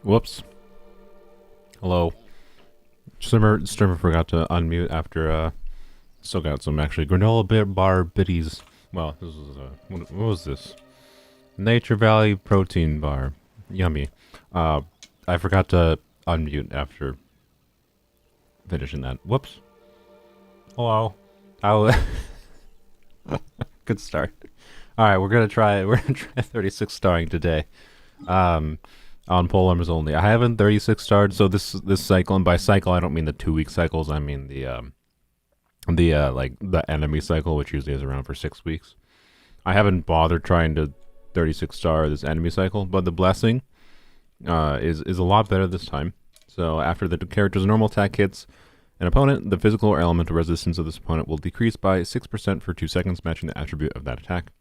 Whoops. Hello. Streamer forgot to unmute after, still got some actually granola bar biddies. Well, this was, what was this? Nature Valley protein bar. Yummy. I forgot to unmute after finishing that. Whoops. Hello. Good start. Alright, we're gonna try 36 starring today. On Polearms Only. I haven't 36 starred, so this cycle, and by cycle I don't mean the 2-week cycles, I mean the enemy cycle, which usually is around for 6 weeks. I haven't bothered trying to 36 star this enemy cycle, but the blessing is a lot better this time. So after the character's normal attack hits an opponent, the physical or elemental resistance of this opponent will decrease by 6% for 2 seconds, matching the attribute of that attack.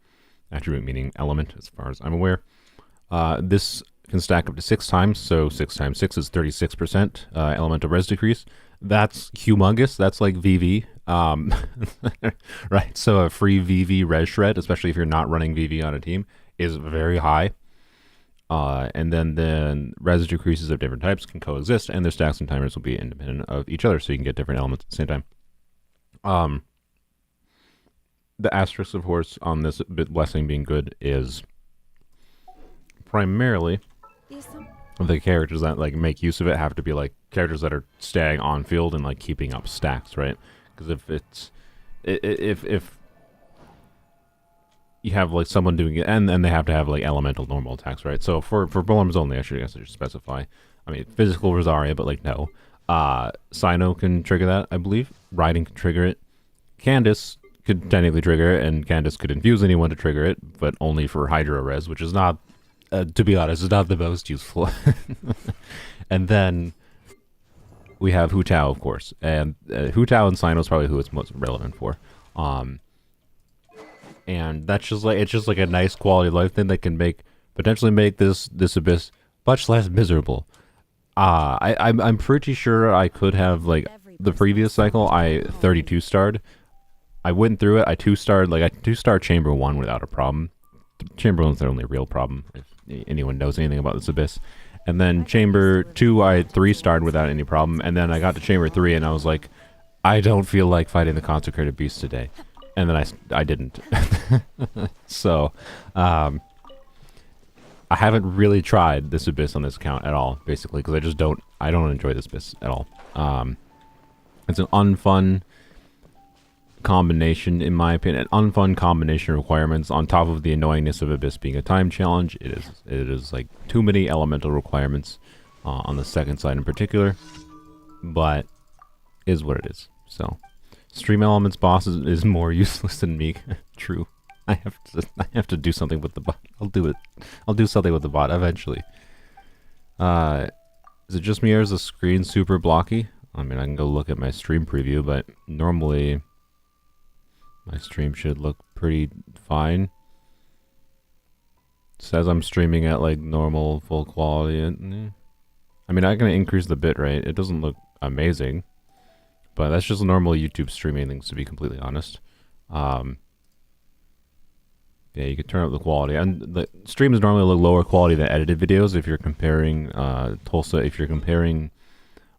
Attribute meaning element, as far as I'm aware. This can stack up to 6 times, so 6 times 6 is 36% elemental res decrease. That's humongous. That's like VV. Right, so a free VV res shred, especially if you're not running VV on a team, is very high. And then the res decreases of different types can coexist, and their stacks and timers will be independent of each other, so you can get different elements at the same time. The asterisk, of course, on this blessing being good is primarily the characters that like make use of it have to be like characters that are staying on field and like keeping up stacks, right? Because if you have like someone doing it, and they have to have like elemental normal attacks, right? So for Polearms Only, I should specify. I mean, physical Rosaria, but like no. Sino can trigger that, I believe. Riding can trigger it. Candace could technically trigger it, and Candace could infuse anyone to trigger it, but only for Hydra res, which is not, to be honest, is not the most useful. And then we have Hu Tao, of course, and Hu Tao and Sino is probably who it's most relevant for. And that's just like, it's just like a nice quality of life thing that can potentially make this abyss much less miserable. I'm pretty sure I could have, like, the previous cycle I 32 starred. I went through it. I 2-starred, like I 2-star Chamber 1 without a problem. Chamber 1's the only real problem, if anyone knows anything about this abyss. And then Chamber 2 I 3-starred without any problem, and then I got to Chamber 3 and I was like, I don't feel like fighting the Consecrated Beast today. And then I didn't. So, I haven't really tried this abyss on this account at all, basically, because I don't enjoy this abyss at all. It's an unfun combination, in my opinion, an unfun combination of requirements on top of the annoyingness of abyss being a time challenge. It is like too many elemental requirements on the second side in particular, but is what it is. So stream elements boss is more useless than Meek. True. I have to do something with the bot. I'll do it. I'll do something with the bot eventually. Is it just me, or is the screen super blocky? I mean, I can go look at my stream preview, but normally my stream should look pretty fine. It says I'm streaming at like normal full quality. I mean, I can increase the bitrate. It doesn't look amazing, but that's just normal YouTube streaming things, to be completely honest. Yeah, you can turn up the quality, and the streams normally look lower quality than edited videos if you're comparing Tulsa. If you're comparing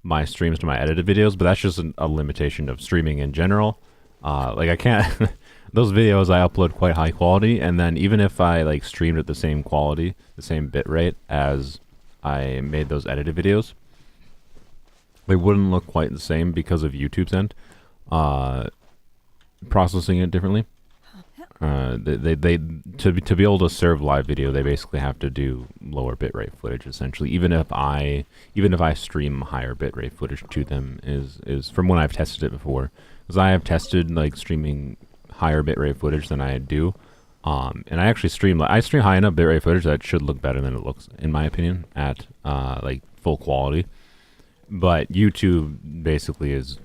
my streams to my edited videos, but that's just a limitation of streaming in general. Like I can't. Those videos I upload quite high quality, and then even if I like streamed at the same quality, the same bit rate as I made those edited videos, they wouldn't look quite the same because of YouTube's end processing it differently. They to be able to serve live video, they basically have to do lower bitrate footage essentially. Even if I stream higher bitrate footage to them, is from when I've tested it before, because I have tested like streaming higher bitrate footage than I do, and I actually stream high enough bitrate footage that it should look better than it looks, in my opinion, at like full quality. But YouTube basically is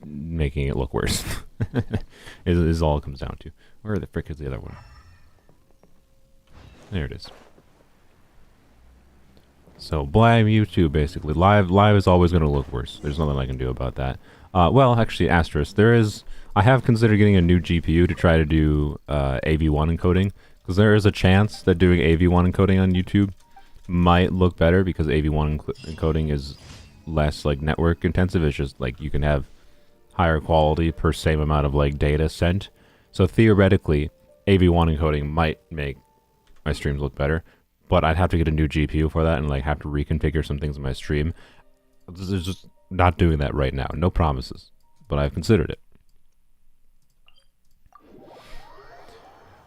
making it look worse. is all it comes down to. Where the frick is the other one? There it is. So blame YouTube, basically. Live is always going to look worse. There's nothing I can do about that. Well, actually, asterisk. I have considered getting a new GPU to try to do AV1 encoding, because there is a chance that doing AV1 encoding on YouTube might look better because AV1 encoding is less like network intensive. It's just like you can have higher quality per same amount of like data sent. So theoretically, AV1 encoding might make my streams look better, but I'd have to get a new GPU for that and like have to reconfigure some things in my stream. There's just not doing that right now. No promises, but I've considered it.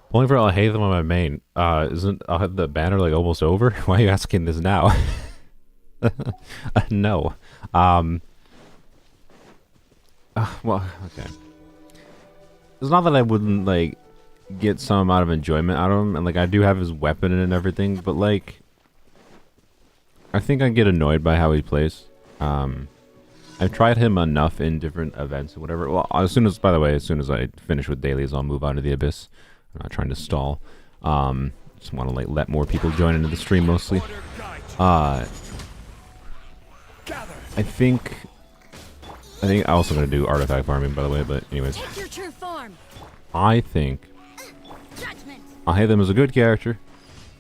Pulling for Alhaitham on my main. Isn't the banner like almost over? Why are you asking this now? No. Well, okay. It's not that I wouldn't like get some amount of enjoyment out of him, and like I do have his weapon and everything, but like I think I get annoyed by how he plays. I've tried him enough in different events and whatever. Well, as soon as I finish with dailies, I'll move on to the Abyss. I'm not trying to stall. Just want to like let more people join into the stream mostly. I think I also gonna do artifact farming, by the way. But anyways, I think Alhaitham is a good character,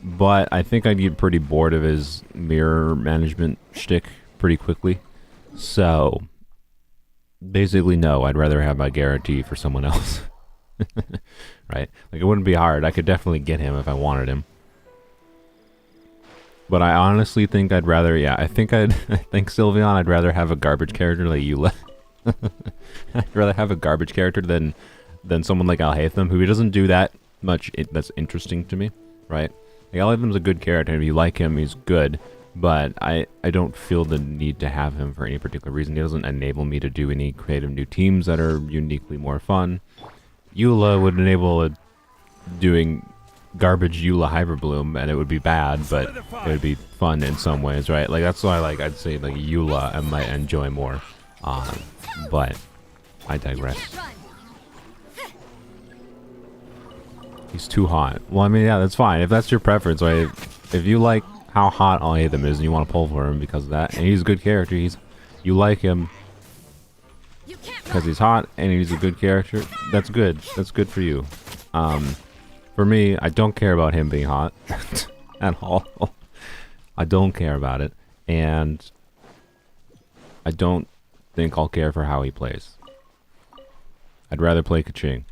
but I think I'd get pretty bored of his mirror management shtick pretty quickly. So basically, no. I'd rather have my guarantee for someone else. Right? Like, it wouldn't be hard. I could definitely get him if I wanted him. But I honestly think I'd rather, I think Sylveon, I'd rather have a garbage character like Eula. I'd rather have a garbage character than someone like Alhaitham, who doesn't do that much that's interesting to me, right? Like, Alhaitham's a good character, and if you like him, he's good, but I don't feel the need to have him for any particular reason. He doesn't enable me to do any creative new teams that are uniquely more fun. Eula would enable doing garbage Eula Hyperbloom, and it would be bad, but it would be fun in some ways, right? Like, that's why, like, I'd say, like, Eula I might enjoy more. But I digress. He's too hot. Well, I mean, yeah, that's fine. If that's your preference, right? If you like how hot Alhaitham is and you want to pull for him because of that, and he's a good character, you like him because he's hot and he's a good character, that's good. That's good for you. For me, I don't care about him being hot at all. I don't care about it, and I don't think I'll care for how he plays. I'd rather play Kaching.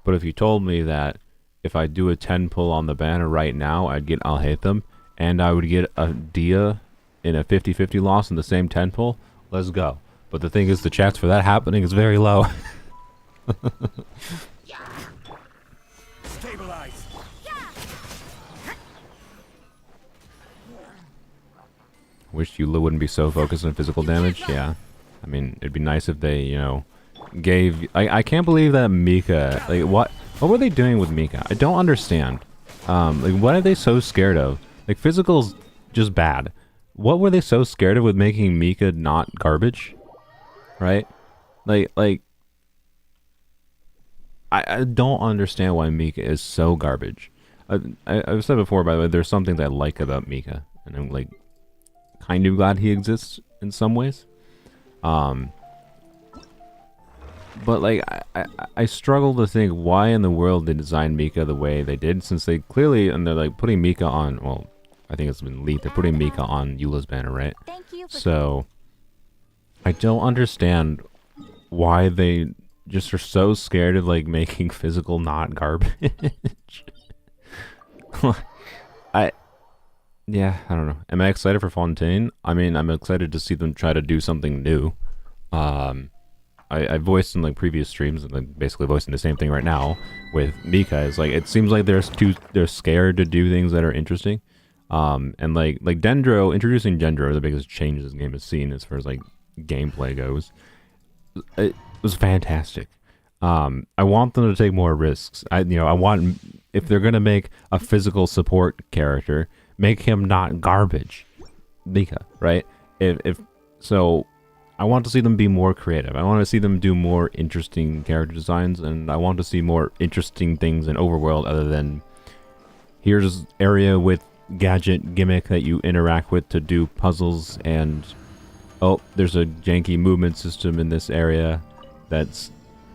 But if you told me that if I do a 10 pull on the banner right now, I'd get Alhaitham, and I would get a Dia in a 50-50 loss in the same 10 pull, let's go. But the thing is, the chance for that happening is very low. Stabilize. Wish Eula wouldn't be so focused on physical damage. Yeah, I mean, it'd be nice if they, you know, gave. I can't believe that Mika. Like, what were they doing with Mika? I don't understand. Like, what are they so scared of? Like, physical's just bad. What were they so scared of with making Mika not garbage? Right? Like, I don't understand why Mika is so garbage. I've said before, by the way, there's some things I like about Mika, and I'm like kind of glad he exists in some ways. But like, I struggle to think why in the world they designed Mika the way they did, since they clearly, and they're like putting Mika on, well, I think it's been leaked, they're putting Mika on Eula's banner, right? So I don't understand why they just are so scared of like making physical not garbage. Yeah, I don't know. Am I excited for Fontaine? I mean, I'm excited to see them try to do something new. I voiced in like previous streams, and like basically voicing the same thing right now with Mika. Is like, it seems like they're scared to do things that are interesting. And like Dendro, introducing Dendro, the biggest change this game has seen as far as like gameplay goes. It was fantastic. I want them to take more risks. I want, if they're gonna make a physical support character, make him not garbage, Mika, right? If so, I want to see them be more creative. I want to see them do more interesting character designs, and I want to see more interesting things in Overworld other than here's area with gadget gimmick that you interact with to do puzzles, and oh, there's a janky movement system in this area that's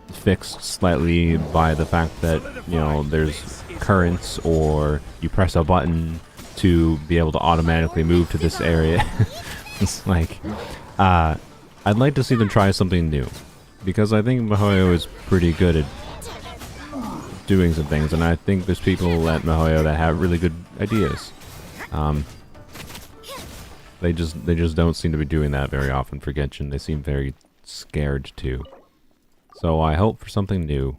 fixed slightly by the fact that, you know, there's currents, or you press a button to be able to automatically move to this area. It's like, I'd like to see them try something new, because I think MiHoYo is pretty good at doing some things, and I think there's people at MiHoYo that have really good ideas. They just don't seem to be doing that very often for Genshin. They seem very scared to. So I hope for something new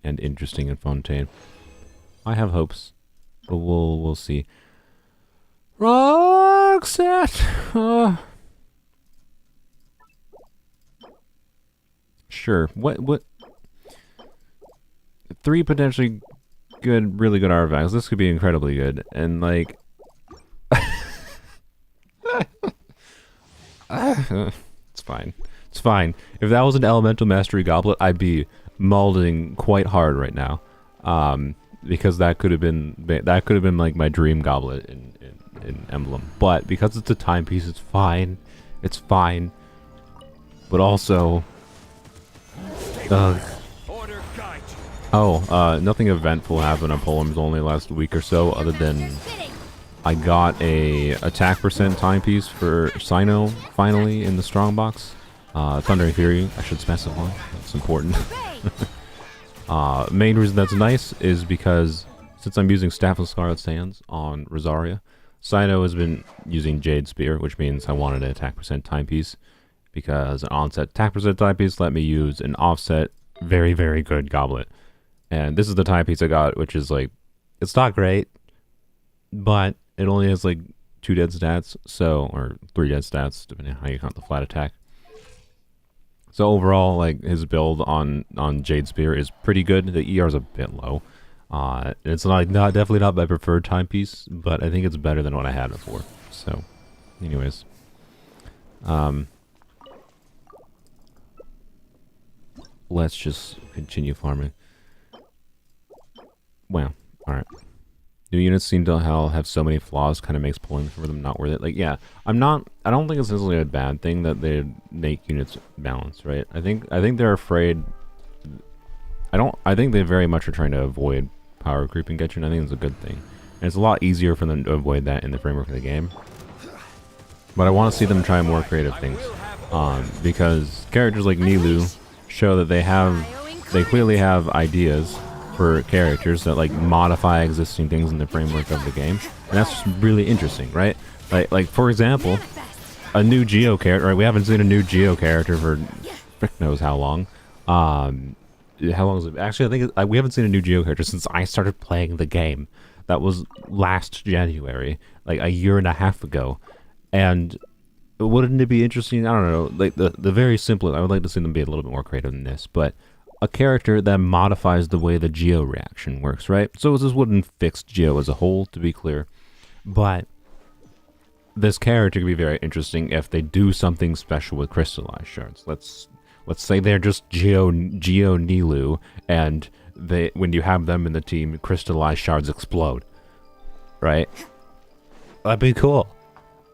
and interesting in Fontaine. I have hopes, but we'll see. Roxette. Sure. What? 3 potentially good, really good artifacts. This could be incredibly good, and like. It's fine. It's fine. If that was an elemental mastery goblet, I'd be molding quite hard right now, because that could have been like my dream goblet in Emblem. But because it's a timepiece, it's fine. It's fine. But also, nothing eventful happened on Polearms Only last week or so, other than I got a attack percent timepiece for Sino finally in the strongbox. Thundering Fury, I should specify. That's important. Main reason that's nice is because since I'm using Staff of Scarlet Sands on Rosaria, Sino has been using Jade Spear, which means I wanted an attack percent timepiece, because an onset attack percent timepiece let me use an offset very, very good goblet. And this is the timepiece I got, which is like, it's not great, but it only has like 2 dead stats, so, or 3 dead stats, depending on how you count the flat attack. So overall, like, his build on Jade Spear is pretty good. The ER is a bit low. It's definitely not my preferred timepiece, but I think it's better than what I had before. So, anyways. Let's just continue farming. Well, alright. New units seem to have so many flaws, kind of makes pulling for them not worth it. Like, yeah, I don't think it's necessarily a bad thing that they make units balanced, right? I think they're afraid. I think they very much are trying to avoid power creep in Genshin. I think it's a good thing, and it's a lot easier for them to avoid that in the framework of the game. But I want to see them try more creative things, because characters like Nilou show that they clearly have ideas for characters that like modify existing things in the framework of the game, and that's just really interesting, right? Like for example, a new Geo character, right? We haven't seen a new Geo character for frick knows how long. How long is it? Actually, I think we haven't seen a new Geo character since I started playing the game. That was last January, like a year and a half ago. And wouldn't it be interesting? I don't know, like the very simple. I would like to see them be a little bit more creative than this, but a character that modifies the way the Geo reaction works, right? So this wouldn't fix Geo as a whole, to be clear, but this character could be very interesting if they do something special with crystallized shards. Let's say they're just Geo Nilou, and when you have them in the team, crystallized shards explode, right? That'd be cool.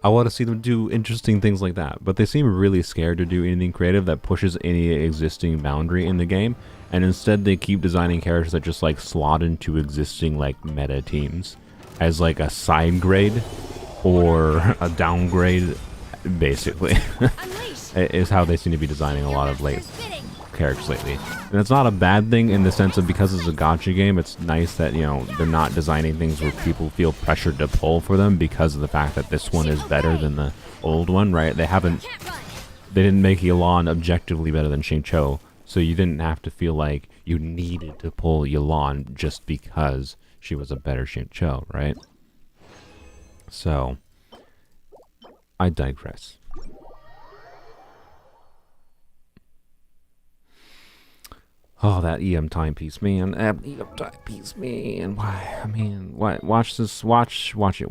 I want to see them do interesting things like that, but they seem really scared to do anything creative that pushes any existing boundary in the game, and instead they keep designing characters that just like slot into existing like meta teams as like a side grade or a downgrade, basically. Is how they seem to be designing a lot of characters lately. And it's not a bad thing in the sense of, because it's a gacha game, it's nice that, you know, they're not designing things where people feel pressured to pull for them because of the fact that this one is better than the old one, right? They didn't make Yelan objectively better than Xingqiu, so you didn't have to feel like you needed to pull Yelan just because she was a better Xingqiu, right? So, I digress. Oh, that EM timepiece, man. That EM timepiece, man. Why? I mean, what? Watch this. Watch it. Watch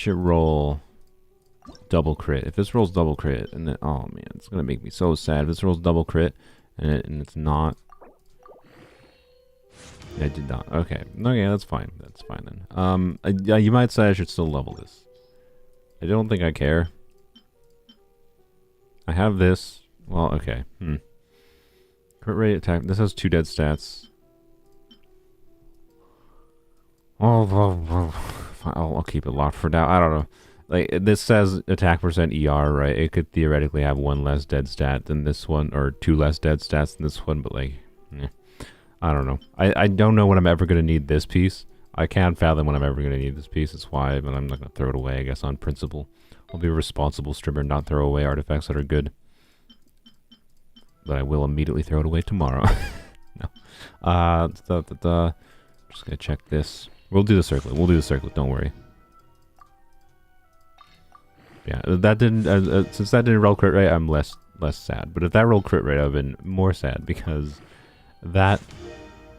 it roll double crit. If this rolls double crit, and then, oh man, it's gonna make me so sad. If this rolls double crit, and it's not. Yeah, I did not. Okay, that's fine. That's fine then. Yeah, you might say I should still level this. I don't think I care. I have this. Well, okay. Crit rate, attack. This has 2 dead stats. Oh, I'll keep it locked for now. I don't know. Like, this says attack percent ER, right? It could theoretically have 1 less dead stat than this one, or 2 less dead stats than this one, but like, I don't know. I don't know when I'm ever going to need this piece. I can't fathom when I'm ever going to need this piece. That's why, but I'm not going to throw it away, I guess, on principle. I'll be a responsible streamer and not throw away artifacts that are good. But I will immediately throw it away tomorrow. No. Just going to check this. We'll do the circlet. We'll do the circlet. Don't worry. Yeah, that didn't. Since that didn't roll crit rate, I'm less sad. But if that rolled crit rate, I've been more sad because that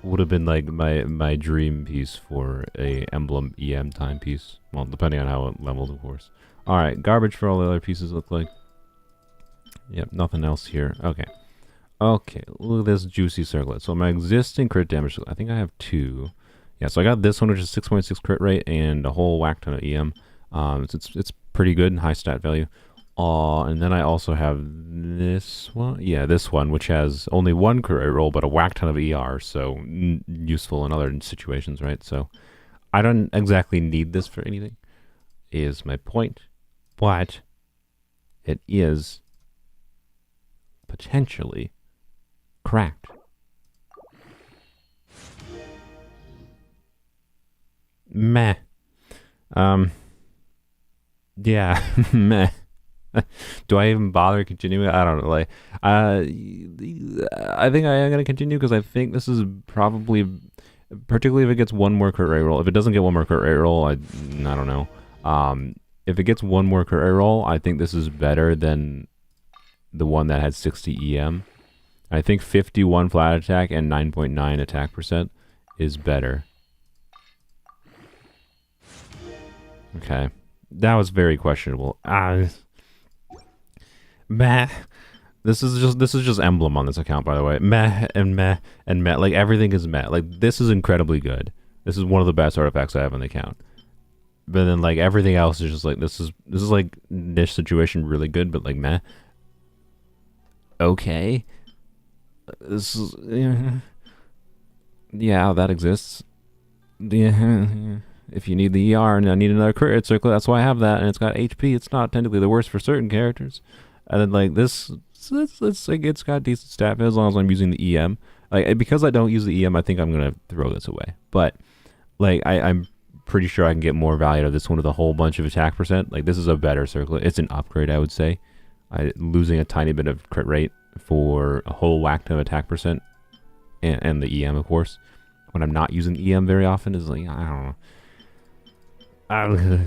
would have been like my dream piece for a emblem EM timepiece. Well, depending on how it levels, of course. All right, garbage for all the other pieces look like. Yep, nothing else here. Okay. Okay, look at this juicy circlet. So my existing crit damage, I think I have 2. Yeah, so I got this one, which is 6.6 crit rate, and a whole whack ton of EM. It's pretty good and high stat value. And then I also have this one. Yeah, this one, which has only 1 crit rate roll, but a whack ton of ER, so useful in other situations, right? So I don't exactly need this for anything, is my point. But it is potentially cracked. Meh. Yeah, meh. Do I even bother continuing? I don't know. Like, I think I am gonna continue because I think this is probably, particularly if it gets 1 more crit rate roll. If it doesn't get 1 more crit rate roll, I don't know. If it gets 1 more crit rate roll, I think this is better than the one that had 60 EM. I think 51 flat attack and 9.9 attack percent is better. Okay, that was very questionable. Meh. This is just emblem on this account, by the way. Meh and meh and meh. Like, everything is meh. Like, this is incredibly good. This is one of the best artifacts I have on the account. But then, like, everything else is just like, this is like niche situation really good, but like meh. Okay. This is, yeah, that exists. Yeah. If you need the ER and I need another crit rate circle, that's why I have that, and it's got HP. It's not technically the worst for certain characters. And then like this, it's like it's got decent stat as long as I'm using the EM. Like, because I don't use the EM, I think I'm gonna throw this away. But like I'm pretty sure I can get more value out of this one with a whole bunch of attack percent. Like, this is a better circle. It's an upgrade, I would say. Losing a tiny bit of crit rate for a whole whack ton of attack percent, and the EM, of course. When I'm not using EM very often, is like, I don't know.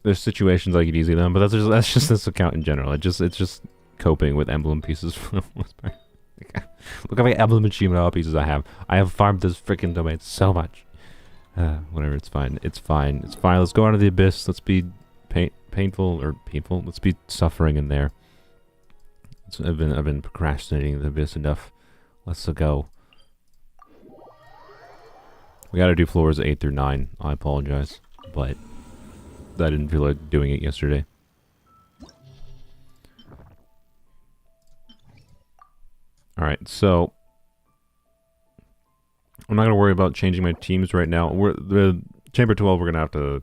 There's situations I could easily them, but that's just this account in general. It's just coping with emblem pieces for the most part. Look how many emblem achievement pieces I have. I have farmed this freaking domain so much. Whatever, it's fine. It's fine. It's fine. Let's go out of the abyss. Let's be painful. Let's be suffering in there. I've been procrastinating the abyss enough. Let's go. We gotta do floors 8 through 9. I apologize, but I didn't feel like doing it yesterday. Alright, so I'm not gonna worry about changing my teams right now. The Chamber 12, we're gonna have to...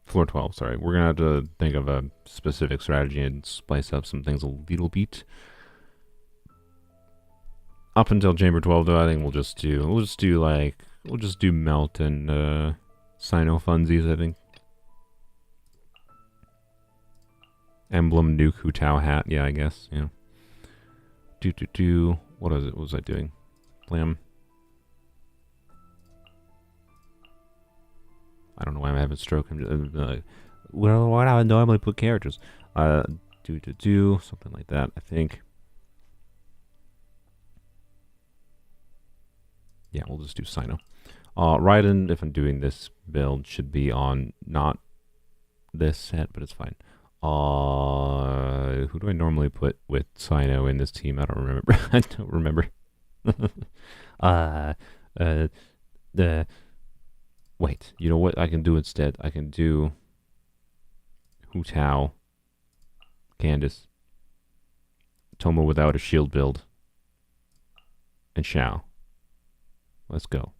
Floor 12, sorry. We're gonna have to think of a specific strategy and spice up some things a little bit. Up until Chamber 12, though, I think we'll just do melt and Sino funsies, I think. Emblem nuke Hu Tao hat, yeah, I guess, yeah. What is it? What was I doing? Blam. I don't know why I'm having a stroke. I'm just, well, why do I normally put characters? Something like that, I think. Yeah, we'll just do Sino. Raiden, if I'm doing this build, should be on not this set, but it's fine. Who do I normally put with Sino in this team? I don't remember. I don't remember. Wait, you know what I can do instead? I can do Hu Tao, Candace, Tomo without a shield build. And Shao. Let's go.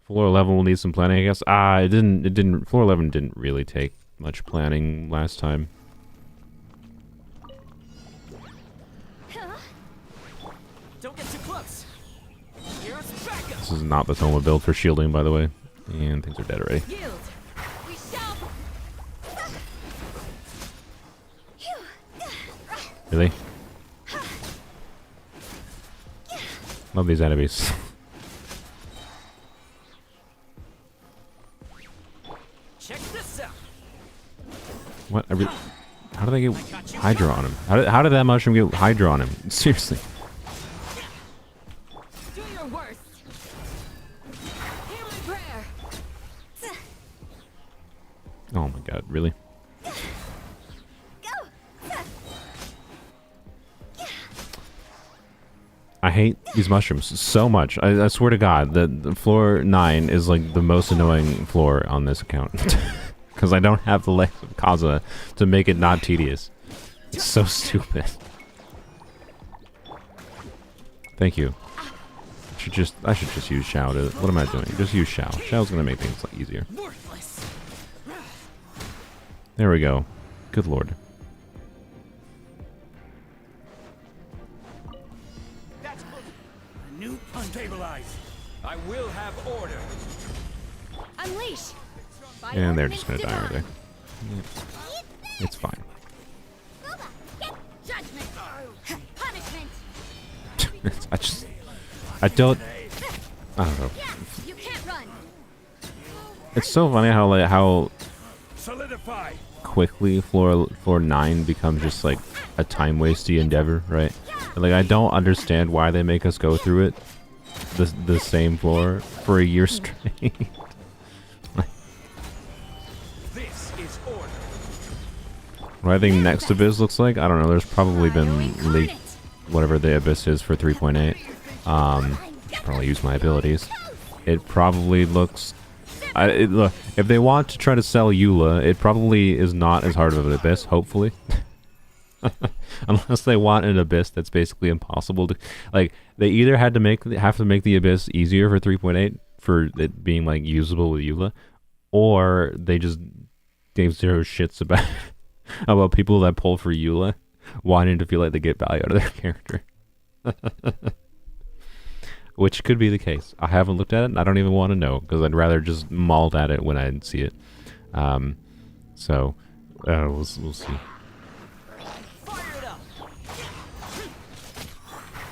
Floor 11 will need some planning, I guess. It didn't, floor 11 didn't really take much planning last time. Don't get too close. Here's backup. This is not the Tomo build for shielding, by the way. And things are dead already. Yield. We shall. Really? Love these enemies. Check this out. What? How did they get Hydra on him? How did that mushroom get Hydra on him? Seriously. Do your worst. Hear my prayer. Oh my god, really? I hate these mushrooms so much. I swear to God, the floor 9 is like the most annoying floor on this account. Because I don't have the legs of Kaza to make it not tedious. It's so stupid. Thank you. I should just use Shao to... What am I doing? Just use Shao. Shao's gonna make things easier. There we go. Good lord. New stabilize. I will have order. Unleash. And they're just gonna die right there. Yep. It's fine. Judgment. Punishment. I don't know. You can't run. It's so funny how Solidify. quickly floor 9 becomes just like a time wasty endeavor, right? Like, I don't understand why they make us go through it, the same floor for a year straight. This is order. What I think next Abyss looks like, I don't know. There's probably been leaked whatever the Abyss is for 3.8. Probably use my abilities. It probably looks. Look, if they want to try to sell Eula, it probably is not as hard of an Abyss. Hopefully. Unless they want an Abyss that's basically impossible to, like, they either have to make the Abyss easier for 3.8 for it being like usable with Eula, or they just gave zero shits about about people that pull for Eula wanting to feel like they get value out of their character. Which could be the case. I haven't looked at it and I don't even want to know because I'd rather just maul at it when I see it. We'll see.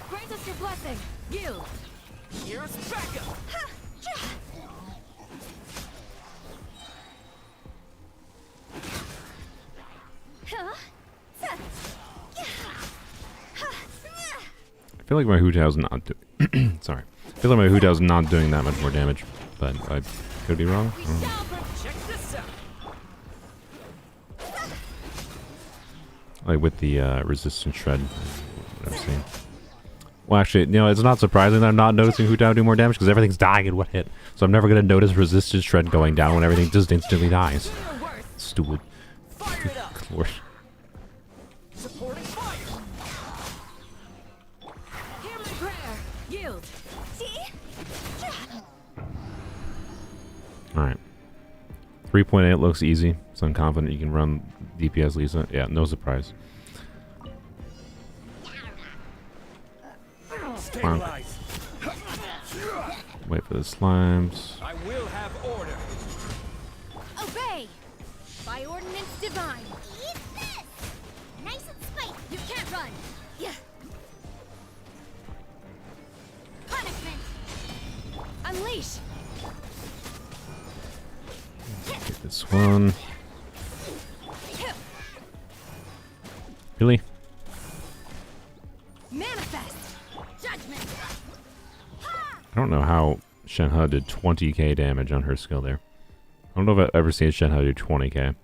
Grant us your blessing. Yield. Here's backup. I feel like my Hu Tao's not doing. Sorry. I feel like my Hu Tao's not doing that much more damage, but I could be wrong. I don't know. Check this out. Like with the resistance shred, what I'm saying. Well, actually, it's not surprising that I'm not noticing Hu Tao do more damage because everything's dying in one hit. So I'm never gonna notice resistance shred going down when everything just instantly dies. Stupid. Fire it up. Lord. Supporting fire. Hear my prayer. Yield. Alright. 3.8 looks easy, so I'm confident you can run DPS Lisa. Yeah, no surprise. Stabilize. Wait for the slimes. I will have order. Obey. By ordinance divine. Eat this. Nice and spicy. You can't run. Yeah. Punishment. Unleash. Get this one. Really? Manifest. Judgment. I don't know how Shenhe did 20k damage on her skill there. I don't know if I've ever seen Shenhe do 20k.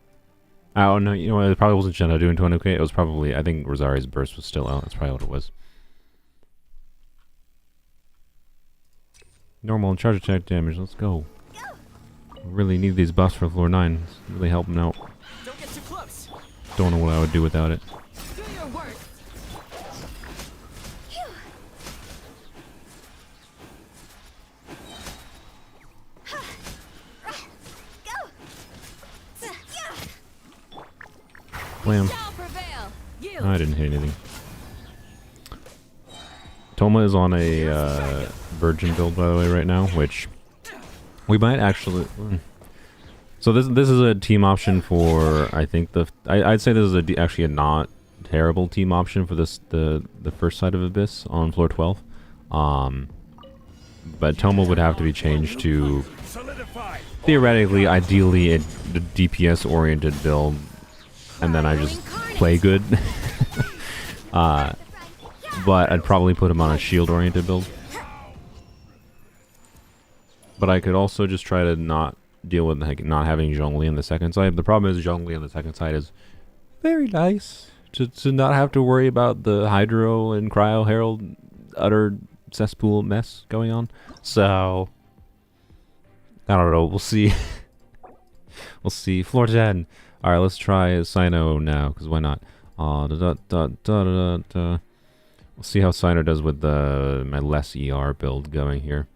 Oh, no, you know what? It probably wasn't Shenhe doing 20k. It was probably, I think Rosari's burst was still out. That's probably what it was. Normal and charge attack damage. Let's go. Really need these buffs for floor 9. Really help them out. Don't get too close. Don't know what I would do without it. Do your worst. Blam. Shall prevail. You. I didn't hit anything. Toma is on a virgin build, by the way, right now, which we might actually. So this is a team option for, I think I'd say this is actually a not terrible team option for the first side of Abyss on floor 12. But Toma would have to be changed to theoretically, ideally, a DPS oriented build, and then I just play good. But I'd probably put him on a shield oriented build. But I could also just try to not deal with not having Zhongli on the second side. The problem is Zhongli on the second side is very nice to not have to worry about the Hydro and Cryo Herald utter cesspool mess going on. So I don't know. We'll see. We'll see. Floor 10. All right, let's try Sino now, because why not? We'll see how Sino does with my less ER build going here.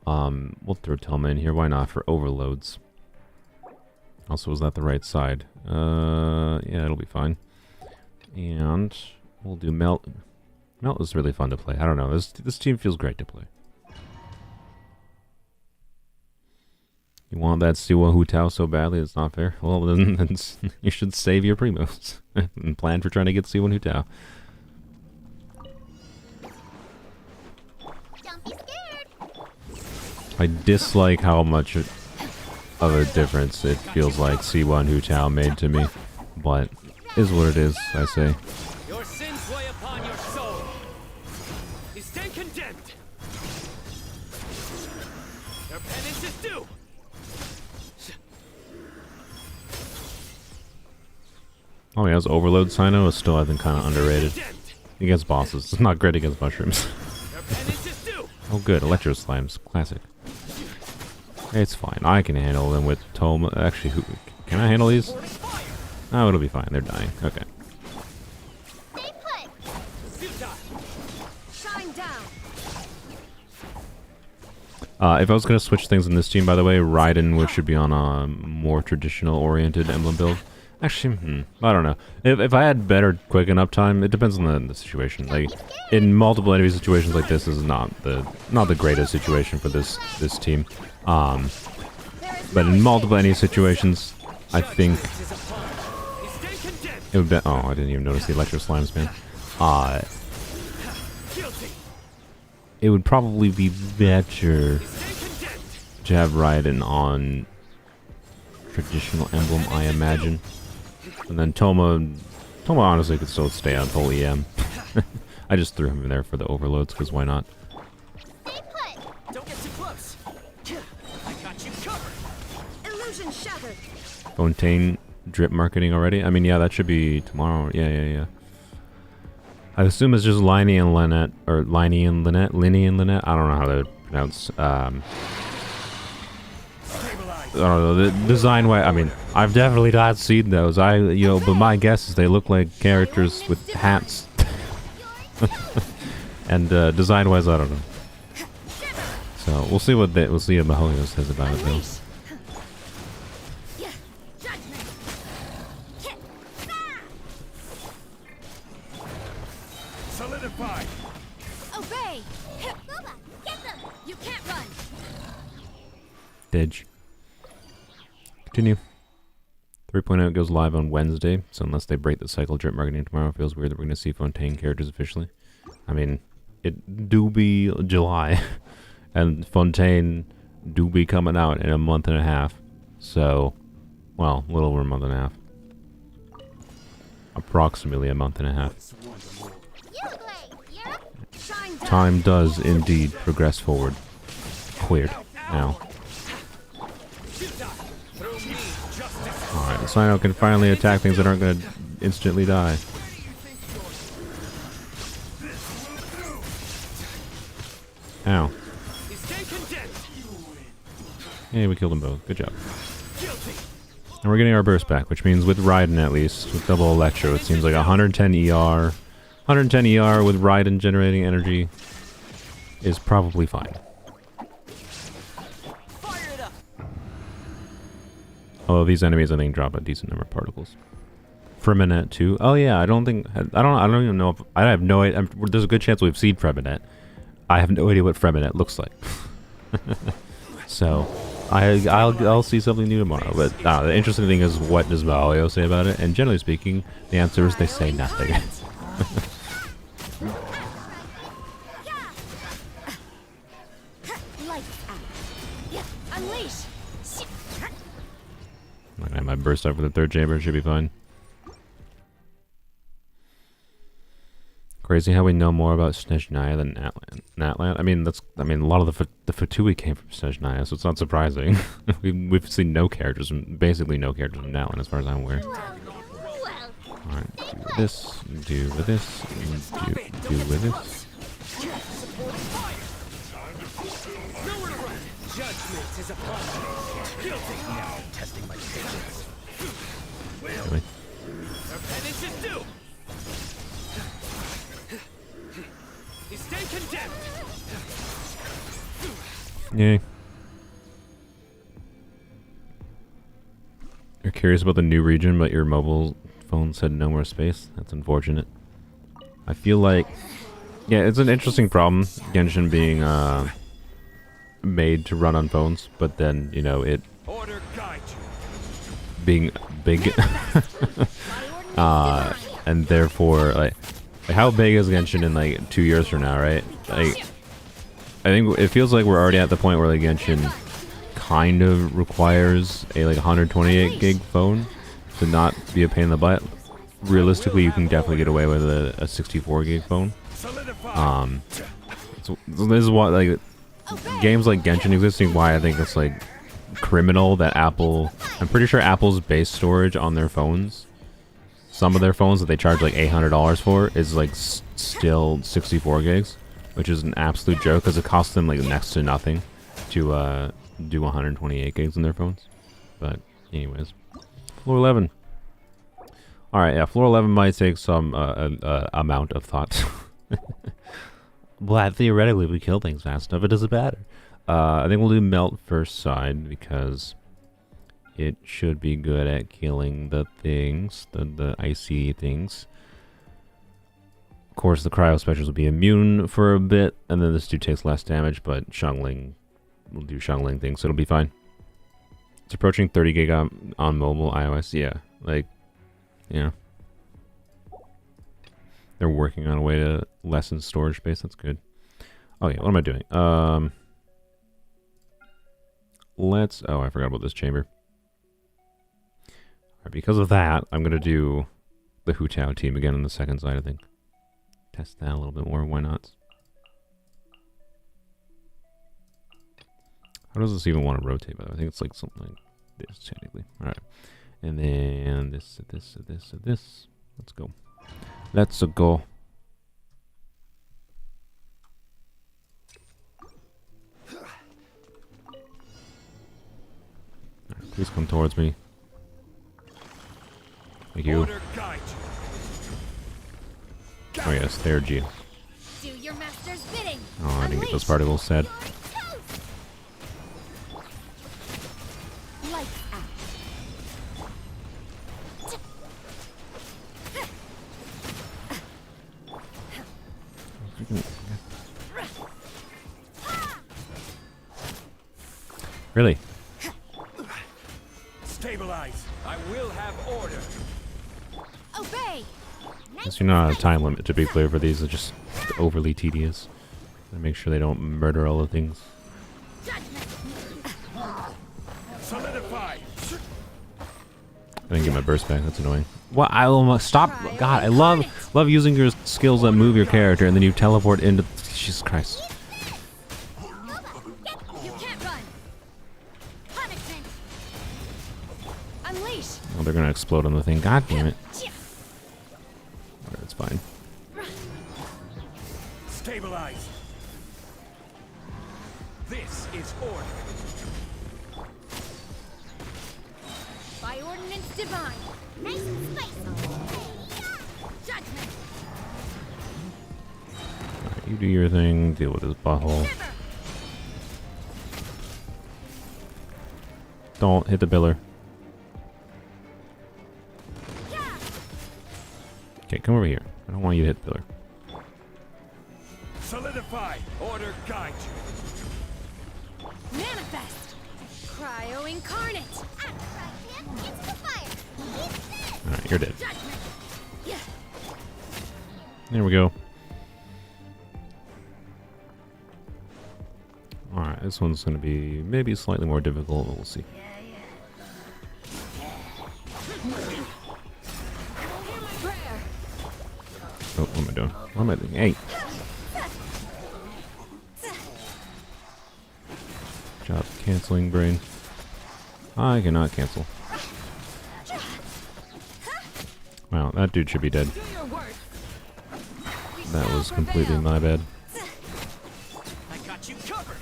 We'll throw Telma in here. Why not? For overloads. Also, was that the right side? Yeah, it'll be fine. And we'll do Melt. Melt is really fun to play. I don't know. This team feels great to play. You want that Siwa Hu Tao so badly? It's not fair. Well, then you should save your primos and plan for trying to get Siwa Hu Tao. Don't be scared. I dislike how much of a difference it feels like C1 Hu Tao made to me, but is what it is, I say. Your sins weigh upon your soul. You stand condemned. Your penance is due. Oh yeah, his overload Sino is still, I think, kind of underrated against bosses. It's not great against mushrooms. Your penance is due. Oh good, Electro Slimes, classic. It's fine, I can handle them with Toma. Actually, can I handle these? Oh, it'll be fine, they're dying. Okay. Stay put. Shine down. If I was going to switch things in this team, by the way, Raiden, which should be on a more traditional oriented emblem build. Actually, I don't know. If I had better quick and uptime, it depends on the situation. Like in multiple enemy situations like this is not the greatest situation for this team. But in multiple enemy situations, I think it would be. Oh, I didn't even notice the Electro Slimes, man. It would probably be better to have Raiden on traditional emblem, I imagine. And then Toma honestly could still stay on full EM. I just threw him in there for the overloads, because why not? Stay put. Don't get too close. I got you covered. Illusion shattered. Fontaine drip marketing already? I mean, yeah, that should be tomorrow. Yeah. I assume it's just Liney and Lynette, or Liney and Lynette. I don't know how to pronounce. I don't know, the design way. I mean, I've definitely not seen those. But my guess is they look like characters with hats. And design wise, I don't know. So we'll see what Mahonio says about it though. Solidify. Obey. Get them. You can't run. Didge. Continue. 3.0 goes live on Wednesday, so unless they break the cycle drip marketing tomorrow, it feels weird that we're going to see Fontaine characters officially. I mean, it do be July, and Fontaine do be coming out in a month and a half. So, well, a little over a month and a half. Approximately a month and a half. Time does indeed progress forward. Cleared. Now. Alright, the Sino can finally attack things that aren't going to instantly die. Ow. Hey, we killed them both. Good job. And we're getting our burst back, which means with Raiden at least, with double Electro, it seems like 110 ER. 110 ER with Raiden generating energy is probably fine. Although these enemies, I think, drop a decent number of particles. Freminet too. Oh yeah, I don't even know if I have no idea. There's a good chance we've seen Freminet. I have no idea what Freminet looks like. So I'll see something new tomorrow. But the interesting thing is, what does Valio say about it? And generally speaking, the answer is they say nothing. I might burst up for the third chamber. Should be fine. Crazy how we know more about Snezhnaya than Natlan. I mean, a lot of the Fatui came from Snezhnaya, so it's not surprising. we've seen basically no characters from Natlan, as far as I'm aware. All right, do this, do with this, do with this. Judgment is upon me. Guilty. Now testing my patience. Really? Our penance is due. You stand condemned. Yay. You're curious about the new region, but your mobile phone said no more space? That's unfortunate. I feel like... Yeah, it's an interesting problem, Genshin being made to run on phones, but then, you know, it Order guide you. being big. And therefore, like, how big is Genshin in, like, 2 years from now, right? Like, I think it feels like we're already at the point where, like, Genshin kind of requires a, like, 128 gig phone to not be a pain in the butt. Realistically, you can definitely get away with a 64 gig phone. So this is what, like, games like Genshin existing, why I think it's, like, criminal that Apple... I'm pretty sure Apple's base storage on their phones, some of their phones that they charge like $800 for, is like still 64 gigs, which is an absolute joke because it costs them like next to nothing to do 128 gigs in their phones. But anyways, floor 11. All right, yeah, floor 11 might take some amount of thought. But theoretically, if we kill things fast enough, it doesn't matter. I think we'll do melt first side because it should be good at killing the things, the icy things. Of course, the cryo specials will be immune for a bit, and then this dude takes less damage, but Xiangling will do Xiangling things, so it'll be fine. It's approaching 30 gig on mobile iOS. Yeah, like, yeah. They're working on a way to lessen storage space. That's good. Oh yeah, what am I doing? Oh, I forgot about this chamber. All right, because of that, I'm gonna do the Hu Tao team again on the second side, I think. Test that a little bit more, why not? How does this even want to rotate, by the way? I think it's like something like this, technically. Alright. And then this. Let's go. Let's go. Right, please come towards me. Thank you. Oh yes, there, G. Do your master's bidding. Oh, I didn't get those particles said. Really? Stabilize. I will have order. Obey. Guess you're not on a time limit, to be clear, for these. Are just overly tedious. Gotta make sure they don't murder all the things. Solidify. I didn't get my burst back. That's annoying. What? I almost stop. God, I love using your skills that move your character, and then you teleport into. Jesus Christ. You can't run. Punishment. Unleash. Oh, they're gonna explode on the thing. God damn it. It's fine. Stabilize. This is order. By By ordinance divine. Nice and spicy. Judgment. Alright, you do your thing. Deal with this butthole. Shiver. Don't hit the pillar. Yeah. Okay, come over here. I don't want you to hit the pillar. Solidify. Order guide you. Manifest. Cryo incarnate. Into the fire. Alright, you're dead. Judgment. Yeah. There we go. Alright, this one's gonna be maybe slightly more difficult, but we'll see. Hear my prayer. Oh, what am I doing? What am I doing? Hey! Job canceling brain. I cannot cancel. Wow, that dude should be dead. Do your worst. That was completely my bad. I got you covered.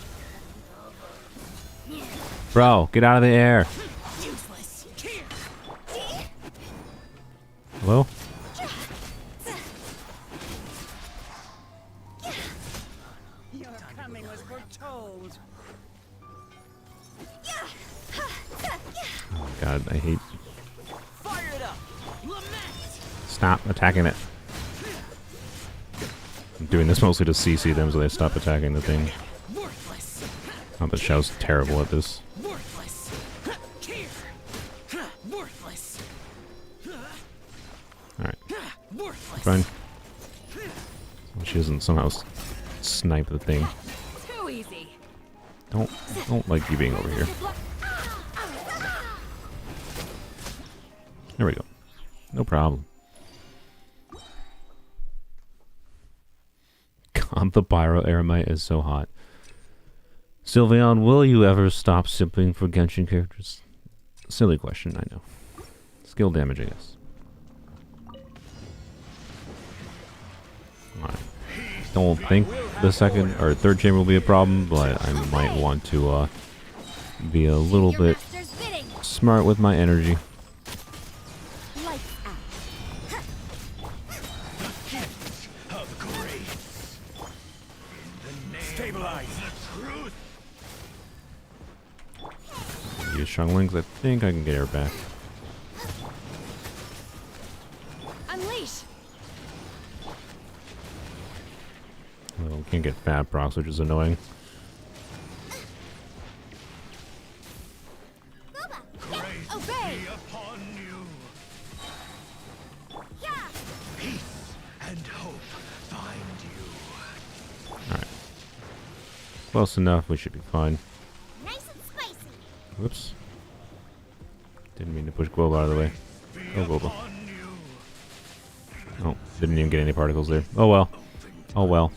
Bro, get out of the air! Useless. Here. Hello? Your coming was foretold. Oh god, I hate... Fire it up. Lament. Stop attacking it. I'm doing this mostly to CC them so they stop attacking the thing. Worthless. Oh, but Xiao's terrible at this. Worthless. Here. Worthless. Alright, Worthless. fine. Well, she doesn't somehow snipe the thing. Too easy. Don't like you being over here. There we go. No problem. God, the Pyro Aramite is so hot. Sylveon, will you ever stop simping for Genshin characters? Silly question, I know. Skill damage, I guess. Alright. Don't think the second or third chamber will be a problem, but I might want to be a little Your bit master's bidding. smart with my energy. Lights out. Of grace. Stabilize. The truth. Use Shunglings. I think I can get her back. Unleash. Well, we can't get Fab procs, which is annoying. Yeah. Obey. Upon you. Yeah. Peace and hope find you. Alright. Close enough. We should be fine. Nice and spicy. Whoops. Didn't mean to push Globe out of the way. Oh, Globe. Oh, didn't even get any particles there. Oh well. Oh well.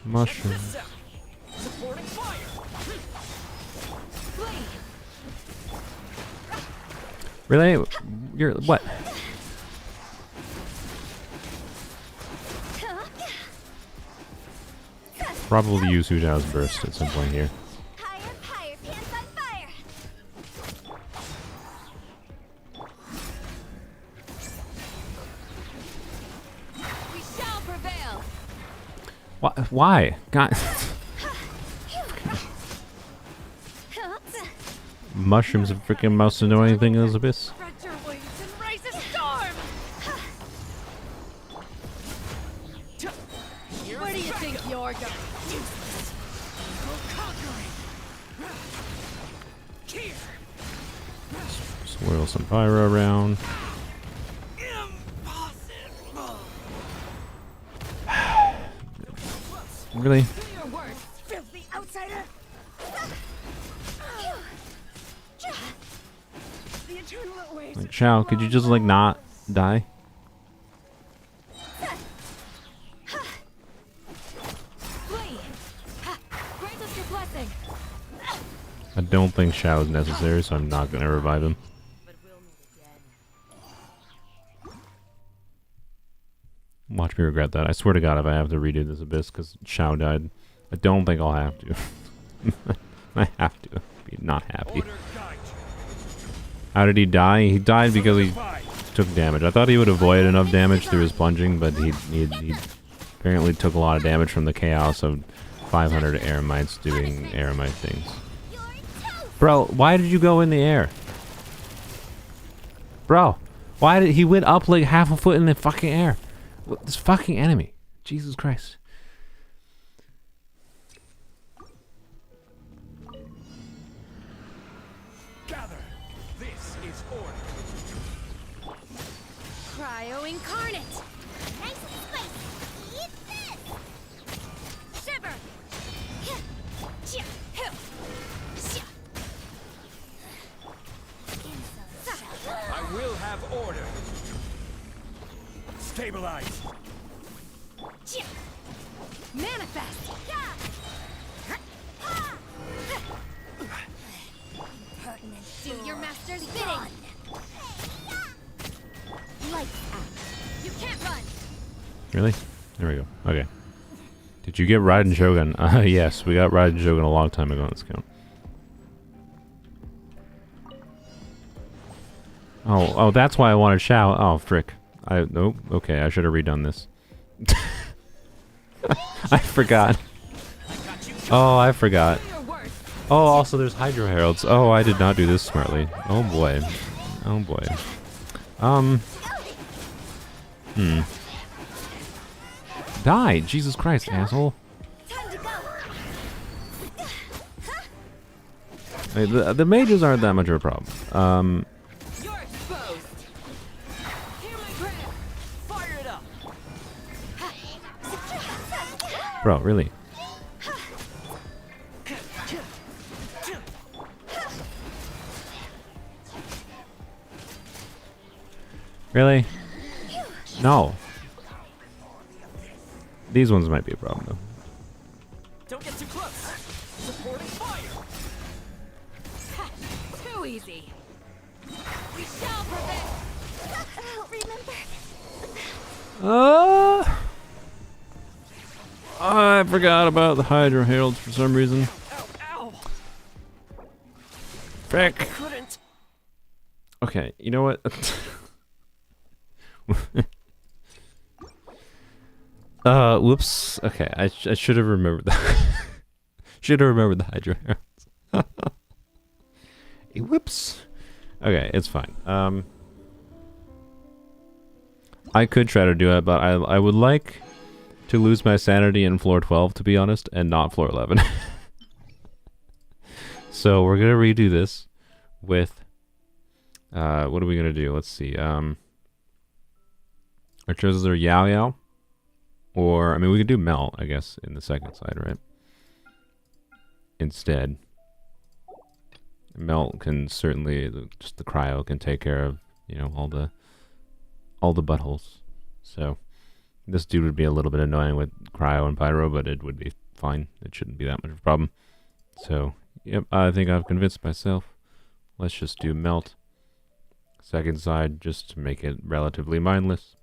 Mushroom. Supporting fire. Flee. Really? You're what? Probably use Hudao's burst at some point here. Higher, pants on fire. We shall prevail. Why? God. Mushrooms are freaking most annoying thing in this abyss. Spread your wings and raise a storm. Where do you think you're going? Here. Swirl some pyro around. Impossible. Really? Do your worst, filthy outsider. The eternal ways. Like, Shao, could you just like not die? Flee. Grant us your blessing. I don't think Shao is necessary, so I'm not gonna revive him. But we'll meet again. Watch me regret that. I swear to God, if I have to redo this abyss because Shao died, I don't think I'll have to. I have to be not happy. Order guide. How did he die? He died because he Solidify. took damage. I thought he would avoid enough damage through his plunging, but he apparently took a lot of damage from the chaos of 500 Eremites doing Eremite things. You're toast. Bro, why did you go in the air? Bro, why did he went up like half a foot in the fucking air? This fucking enemy. Jesus Christ. Gather. This is order. Cryo incarnate. Nice and spicy. Eat this. Shiver. Chia. Hoo. Chia. I will have order. Stabilize. Chia. Manifest. Do your master's bidding. Lights out. You can't run. Really? There we go. Okay. Did you get Raiden Shogun? Yes, we got Raiden Shogun a long time ago on this count. Oh, that's why I wanted Shao. Oh, frick. Nope. Okay, I should have redone this. I forgot. Oh, I forgot. Your worst. Oh, also there's Hydro Heralds. Oh, I did not do this smartly. Oh boy. Oh boy. Die! Jesus Christ, asshole. Time to go. Hey, the mages aren't that much of a problem. You're exposed. Hear my grab. Fire it up. Bro, really? Really? No. These ones might be a problem, though. Don't get too close. Supporting fire. Too easy. We shall prevail. Remember. I forgot about the Hydro Heralds for some reason. Ow, ow. Frick. Couldn't. Okay, you know what? Whoops. Okay, I should have remembered that. Should have remembered the Hydro Heralds. Whoops. Okay, it's fine. I could try to do it, but I would like to lose my sanity in floor 12, to be honest, and not floor 11. So we're gonna redo this with what are we gonna do? Let's see. Our choices are Yao Yao, or I mean we could do Melt, I guess, in the second side, right? Instead, Melt can certainly just the cryo can take care of, you know, all the buttholes. So this dude would be a little bit annoying with cryo and pyro, but it would be fine. It shouldn't be that much of a problem. So yep, I think I've convinced myself. Let's just do Melt. Second side, just to make it relatively mindless.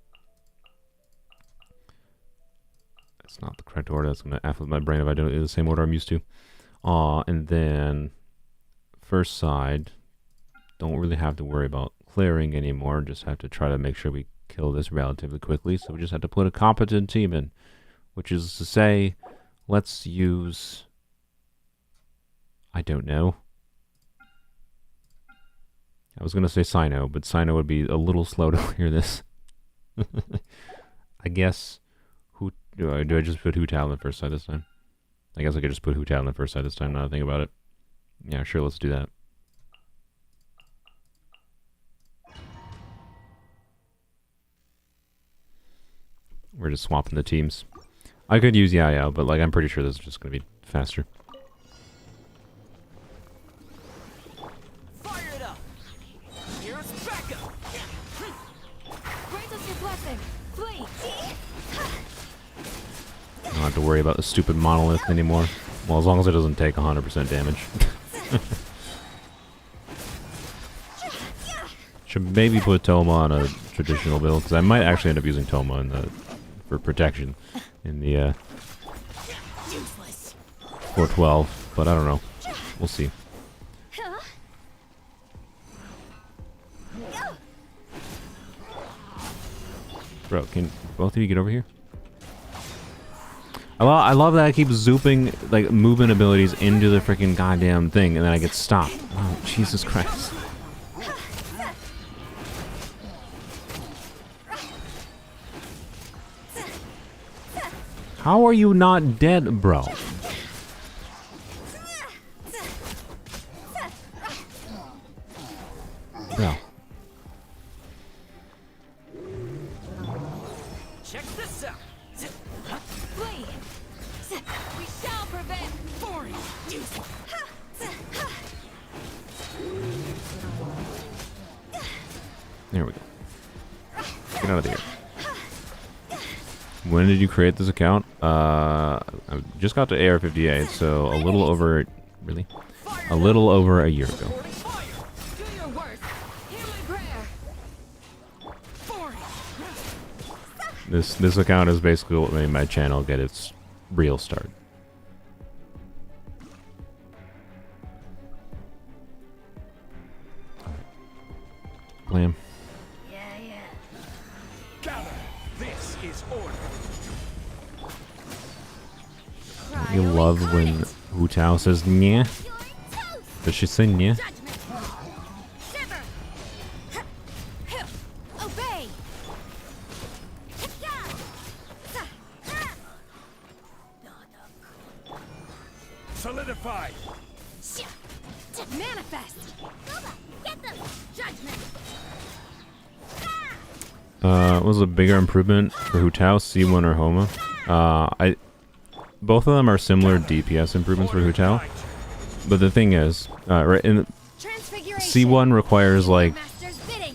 That's not the correct order. That's going to F with my brain if I do it in the same order I'm used to. And then first side, don't really have to worry about clearing anymore. Just have to try to make sure we kill this relatively quickly. So we just have to put a competent team in, which is to say, let's use, I don't know. I was going to say Sino, but Sino would be a little slow to clear this. I guess, do I just put Hu Tao on the first side this time? I guess I could just put Hu Tao on the first side this time, now that I think about it. Yeah, sure, let's do that. We're just swapping the teams. I could use Yao Yao, but like I'm pretty sure this is just going to be faster. Fire it up. Here's backup. Grant us your blessing. Flee. I don't have to worry about the stupid monolith anymore. Well, as long as it doesn't take 100% damage. Should maybe put Toma on a traditional build, because I might actually end up using Toma in the, for protection in the 412, but I don't know. We'll see. Bro, can both of you get over here? I love that I keep zooping like movement abilities into the freaking goddamn thing, and then I get stopped. Oh, Jesus Christ! How are you not dead, bro? Bro. Check this out. Flee. We shall prevent foreign use. There we go. Get out of here. When did you create this account? I just got to AR-58, so a little over, really? A little over a year ago. Do your worst. Hear my prayer. Foreign. This account is basically what made my channel get its real start. Blam. Gather. This is order. You love when Wu Tao says "nya." Does she say "nya"? Judgment. Shiver. Obey. Solidify. Manifest. Get them. Judgment. What was a bigger improvement for Hu Tao, C1 or Homa? Both of them are similar DPS improvements for Hu Tao, but the thing is, right in C1 requires like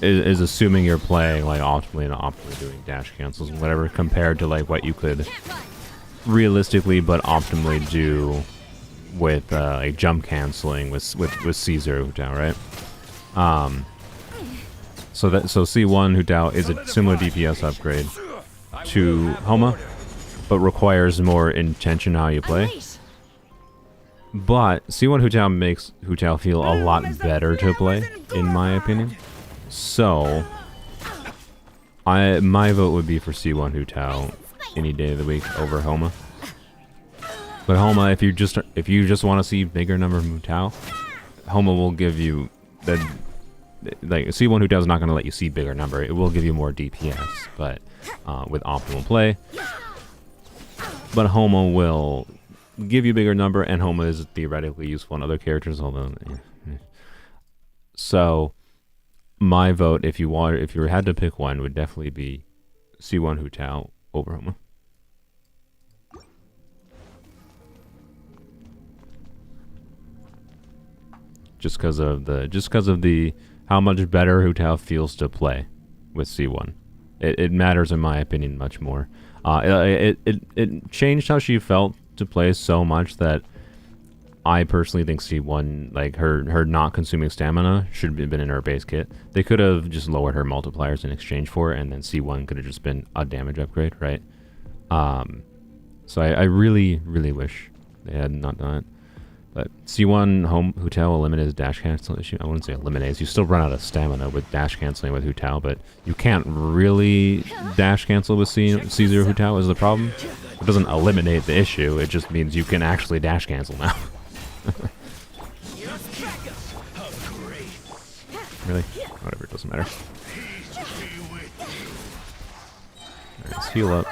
is assuming you're playing like optimally and optimally doing dash cancels and whatever, compared to like what you could realistically but optimally do with like jump canceling with C0 Hu Tao, right? So C1 Hu Tao is a similar DPS upgrade to Homa, but requires more intention how you play. But C1 Hu Tao makes Hu Tao feel a lot better to play, in my opinion. So my vote would be for C1 Hu Tao any day of the week over Homa. But Homa, if you just want to see bigger number of Hu Tao, Homa will give you that. Like C1 Hu Tao is not going to let you see bigger number. It will give you more DPS, but with optimal play. But Homa will give you bigger number, and Homa is theoretically useful in other characters. Although, so my vote, if you had to pick one, would definitely be C1 Hu Tao over Homa. Just because of the how much better Hu Tao feels to play with C1. It matters in my opinion much more. It changed how she felt to play so much that I personally think C1, like her not consuming stamina, should have been in her base kit. They could have just lowered her multipliers in exchange for it, and then C1 could have just been a damage upgrade, right? So I really, really wish they had not done it. But C1 Hu Tao eliminates dash cancel issue. I wouldn't say eliminates. You still run out of stamina with dash canceling with Hu Tao, but you can't really dash cancel with C0 Hu Tao is the problem. It doesn't eliminate the issue. It just means you can actually dash cancel now. Really? Whatever, it doesn't matter. Alright, let's heal up.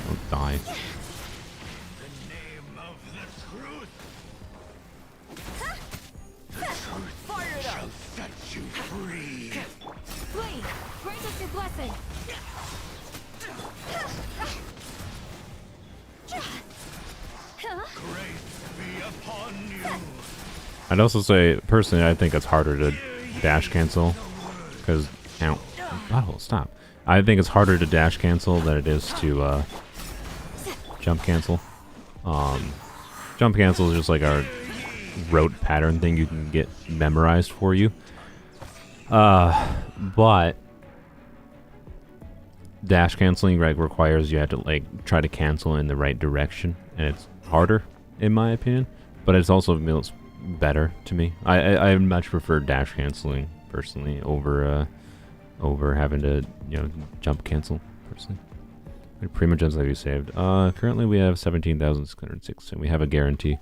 Don't die. I'd also say, personally, I think it's harder to dash cancel, because, oh, stop. I think it's harder to dash cancel than it is to jump cancel. Jump cancel is just like our rote pattern thing you can get memorized for you. But dash canceling requires you have to like try to cancel in the right direction, and it's harder in my opinion. But it's also better to me. I much prefer dash canceling personally over having to jump cancel personally. How many prima gems have you saved? Currently we have 17,606 and we have a guarantee.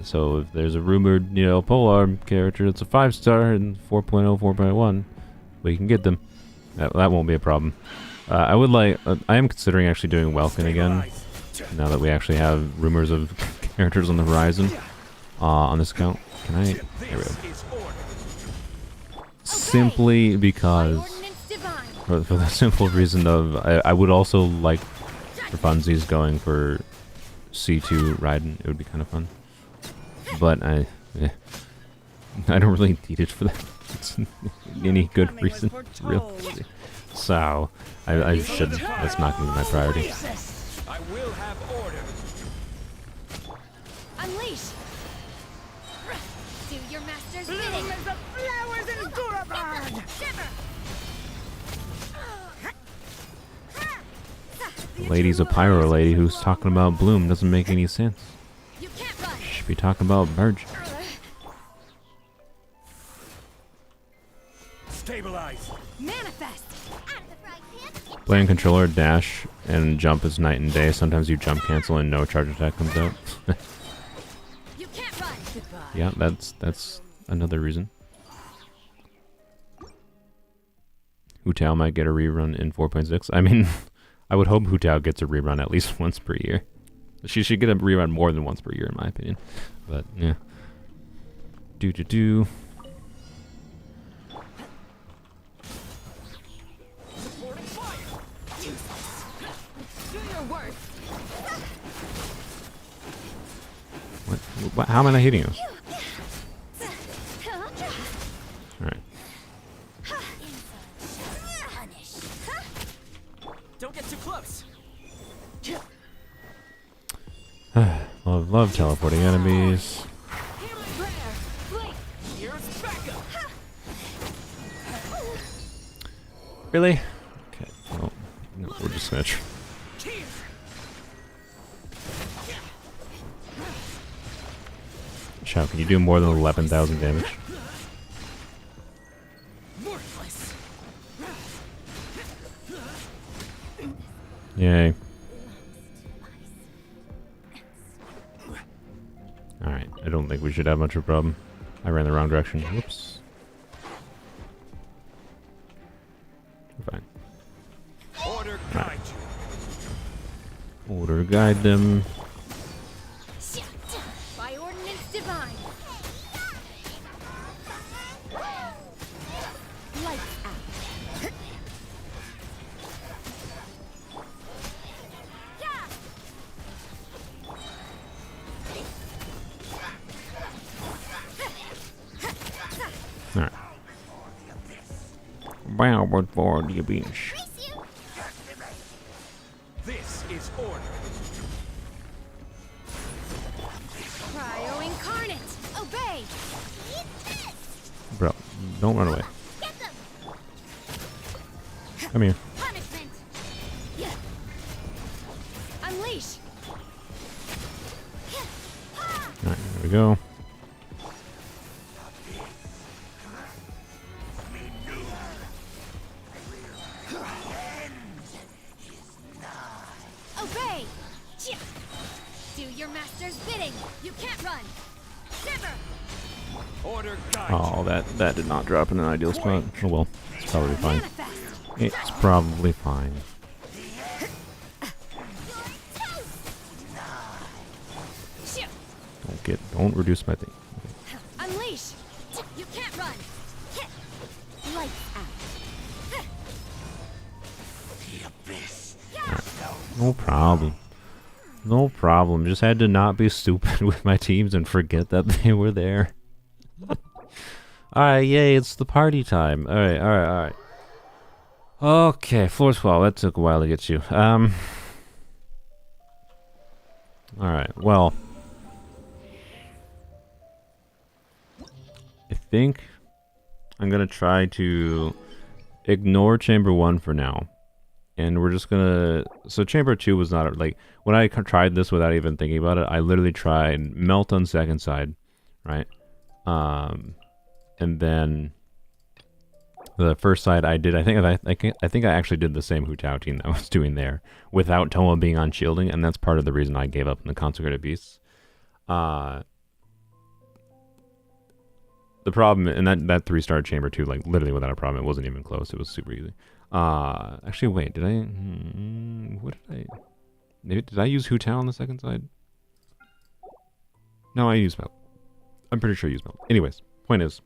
So if there's a rumored polearm character that's a 5-star in 4.0 4.1, we can get them. That won't be a problem. I am considering actually doing Welkin again now that we actually have rumors of characters on the horizon on this account. Can I? There we go. Simply because, for the simple reason of, I would also like for funsies going for C2 Raiden. It would be kind of fun. But I don't really need it for that. It's any good reason, really. So, I should. That's not going to be my priority. I will have order. Unleash. Do your master's bidding. Bloom as the flowers in Gurabad! Shiver. Lady's a pyro lady who's talking about Bloom doesn't make any sense. You can't run. Should be talking about Merge. Stabilize. Manifest. Out of the frying pan. Playing controller, dash, and jump is night and day. Sometimes you jump cancel and no charge attack comes out. You can't run. Goodbye. Yeah, that's another reason. Hu Tao might get a rerun in 4.6. I mean, I would hope Hu Tao gets a rerun at least once per year. She should get a rerun more than once per year, in my opinion. But yeah. Do. Do your worst. What? How am I not hitting you? Alright. Don't get too close. Love teleporting enemies. Here's backup. Really? Okay. Well, no, we're just gonna try. Shao, can you do more than 11,000 damage? Worthless. Yay. Alright, I don't think we should have much of a problem. I ran the wrong direction. Whoops. We're fine. Order guide you. Order guide them. By ordinance divine. Lights out. Alright. Backward for the abyss. This is order. Cryo incarnate. Obey. Bro, don't run away. Get them. Come here. Punishment. Yeah. Unleash. Alright, there we go. Obey. Do your master's bidding. You can't run. Shiver. Order guide Oh, that did not drop in an ideal spot. Oh well, it's probably fine. Manifest. It's probably fine. Shoot. Don't reduce my thing. Unleash. You can't run. Lights out. No problem. No problem. Just had to not be stupid with my teams and forget that they were there. Alright, yay, it's the party time. Alright. Okay, floor swell. That took a while to get you. Alright, well. I think I'm gonna try to ignore Chamber 1 for now. And we're just gonna, so chamber 2 was not, like, when I tried this without even thinking about it, I literally tried melt on second side, right? And then the first side I did, I think I actually did the same Hu Tao team that I was doing there without Toma being on shielding, and that's part of the reason I gave up in the Consecrated Beasts. The problem, and that 3-star chamber 2, like, literally without a problem, it wasn't even close, it was super easy. Actually, wait, did I, what did I, maybe, did I use Hu Tao on the second side? No, I used Melt. I'm pretty sure I used Melt. Anyways, point is,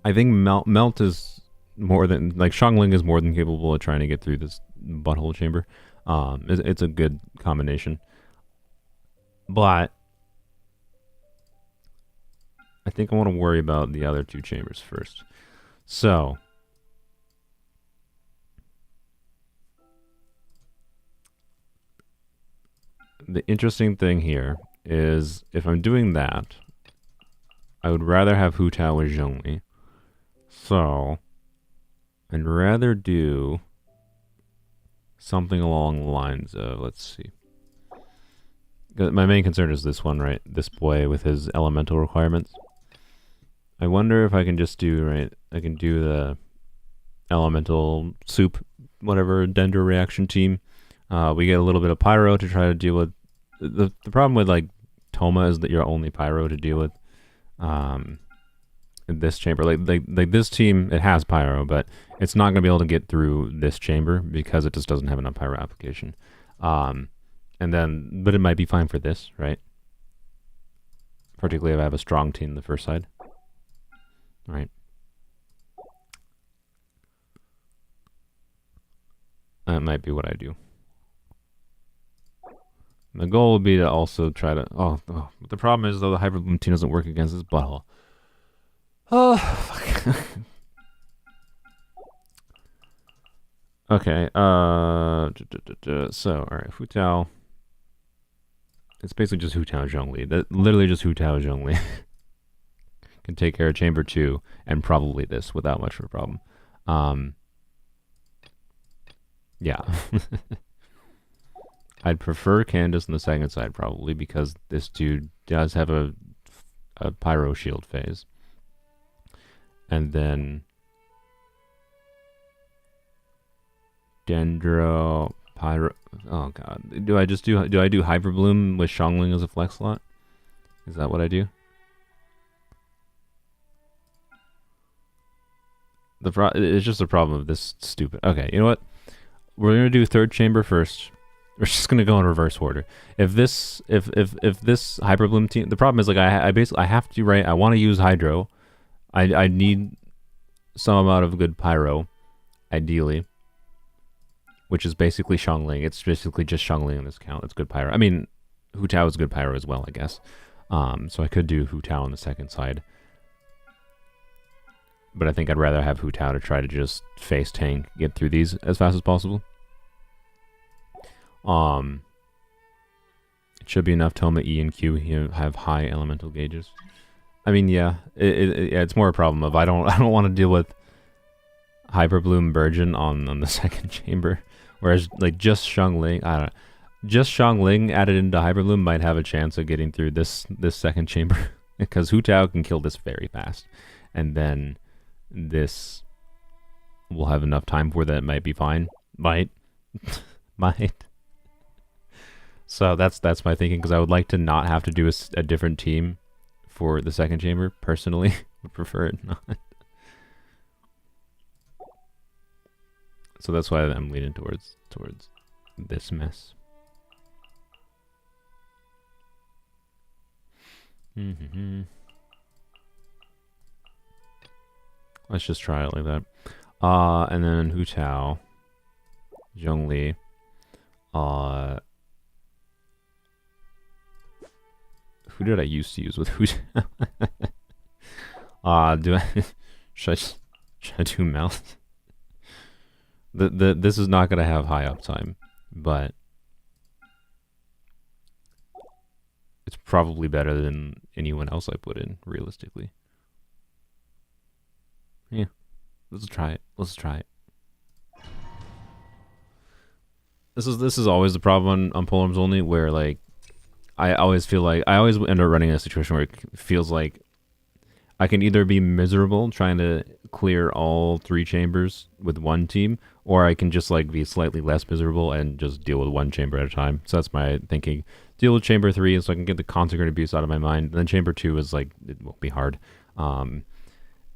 I think Melt is more than, like, Xiangling is more than capable of trying to get through this butthole chamber. It's a good combination. But I think I want to worry about the other 2 chambers first. So the interesting thing here is if I'm doing that, I would rather have Hu Tao with Zhongli. So I'd rather do something along the lines of, let's see. My main concern is this one, right? This boy with his elemental requirements. I wonder if I can just do, right, I can do the elemental soup, whatever, dendro reaction team. We get a little bit of pyro to try to deal with. The problem with, like, Toma is that you're only pyro to deal with in this chamber. Like this team, it has pyro, but it's not going to be able to get through this chamber because it just doesn't have enough pyro application. And then, but it might be fine for this, right? Particularly if I have a strong team the first side. Right. That might be what I do. The goal would be to also try to... Oh, the problem is, though, the Hyper Bloom team doesn't work against this butthole. Oh, fuck. Okay, so, alright, Hu Tao. It's basically just Hu Tao Zhongli. Literally just Hu Tao Zhongli. Can take care of Chamber 2 and probably this without much of a problem. Yeah. I'd prefer Candace on the second side probably because this dude does have a pyro shield phase. And then Dendro, pyro. Oh god. Do I do Hyper Bloom with Xiangling as a flex slot? Is that what I do? It's just a problem of this stupid. Okay, you know what? We're gonna do third chamber first. We're just gonna go in reverse order. If this Hyper Bloom team, the problem is like I basically have to, right. I want to use Hydro. I need some amount of good pyro, ideally, which is basically Xiangling. It's basically just Xiangling in this count. It's good pyro. I mean, Hu Tao is good pyro as well, I guess. So I could do Hu Tao on the second side. But I think I'd rather have Hu Tao to try to just face tank, get through these as fast as possible. It should be enough Toma, E, and Q have high elemental gauges. I mean, yeah, it's more a problem of I don't want to deal with Hyper Bloom Virgin on the second chamber, whereas like just Xiangling, I don't know, just Xiangling added into Hyper Bloom might have a chance of getting through this second chamber because Hu Tao can kill this very fast, and then this will have enough time for that. It might be fine, might. So that's my thinking, because I would like to not have to do a different team for the second chamber. Personally, would prefer it not. So that's why I'm leaning towards this mess. Let's just try it like that. And then Hu Tao, Zhongli, who did I used to use with Hu Tao? Should I do Mouth? This is not gonna have high uptime, but it's probably better than anyone else I put in, realistically. Yeah, let's try it. this is always the problem on Polearms Only, where like I always feel like I always end up running in a situation where it feels like I can either be miserable trying to clear all 3 chambers with one team, or I can just like be slightly less miserable and just deal with one chamber at a time. So that's my thinking. Deal with chamber 3 so I can get the consecrated abuse out of my mind. And then chamber 2 is like, it won't be hard. And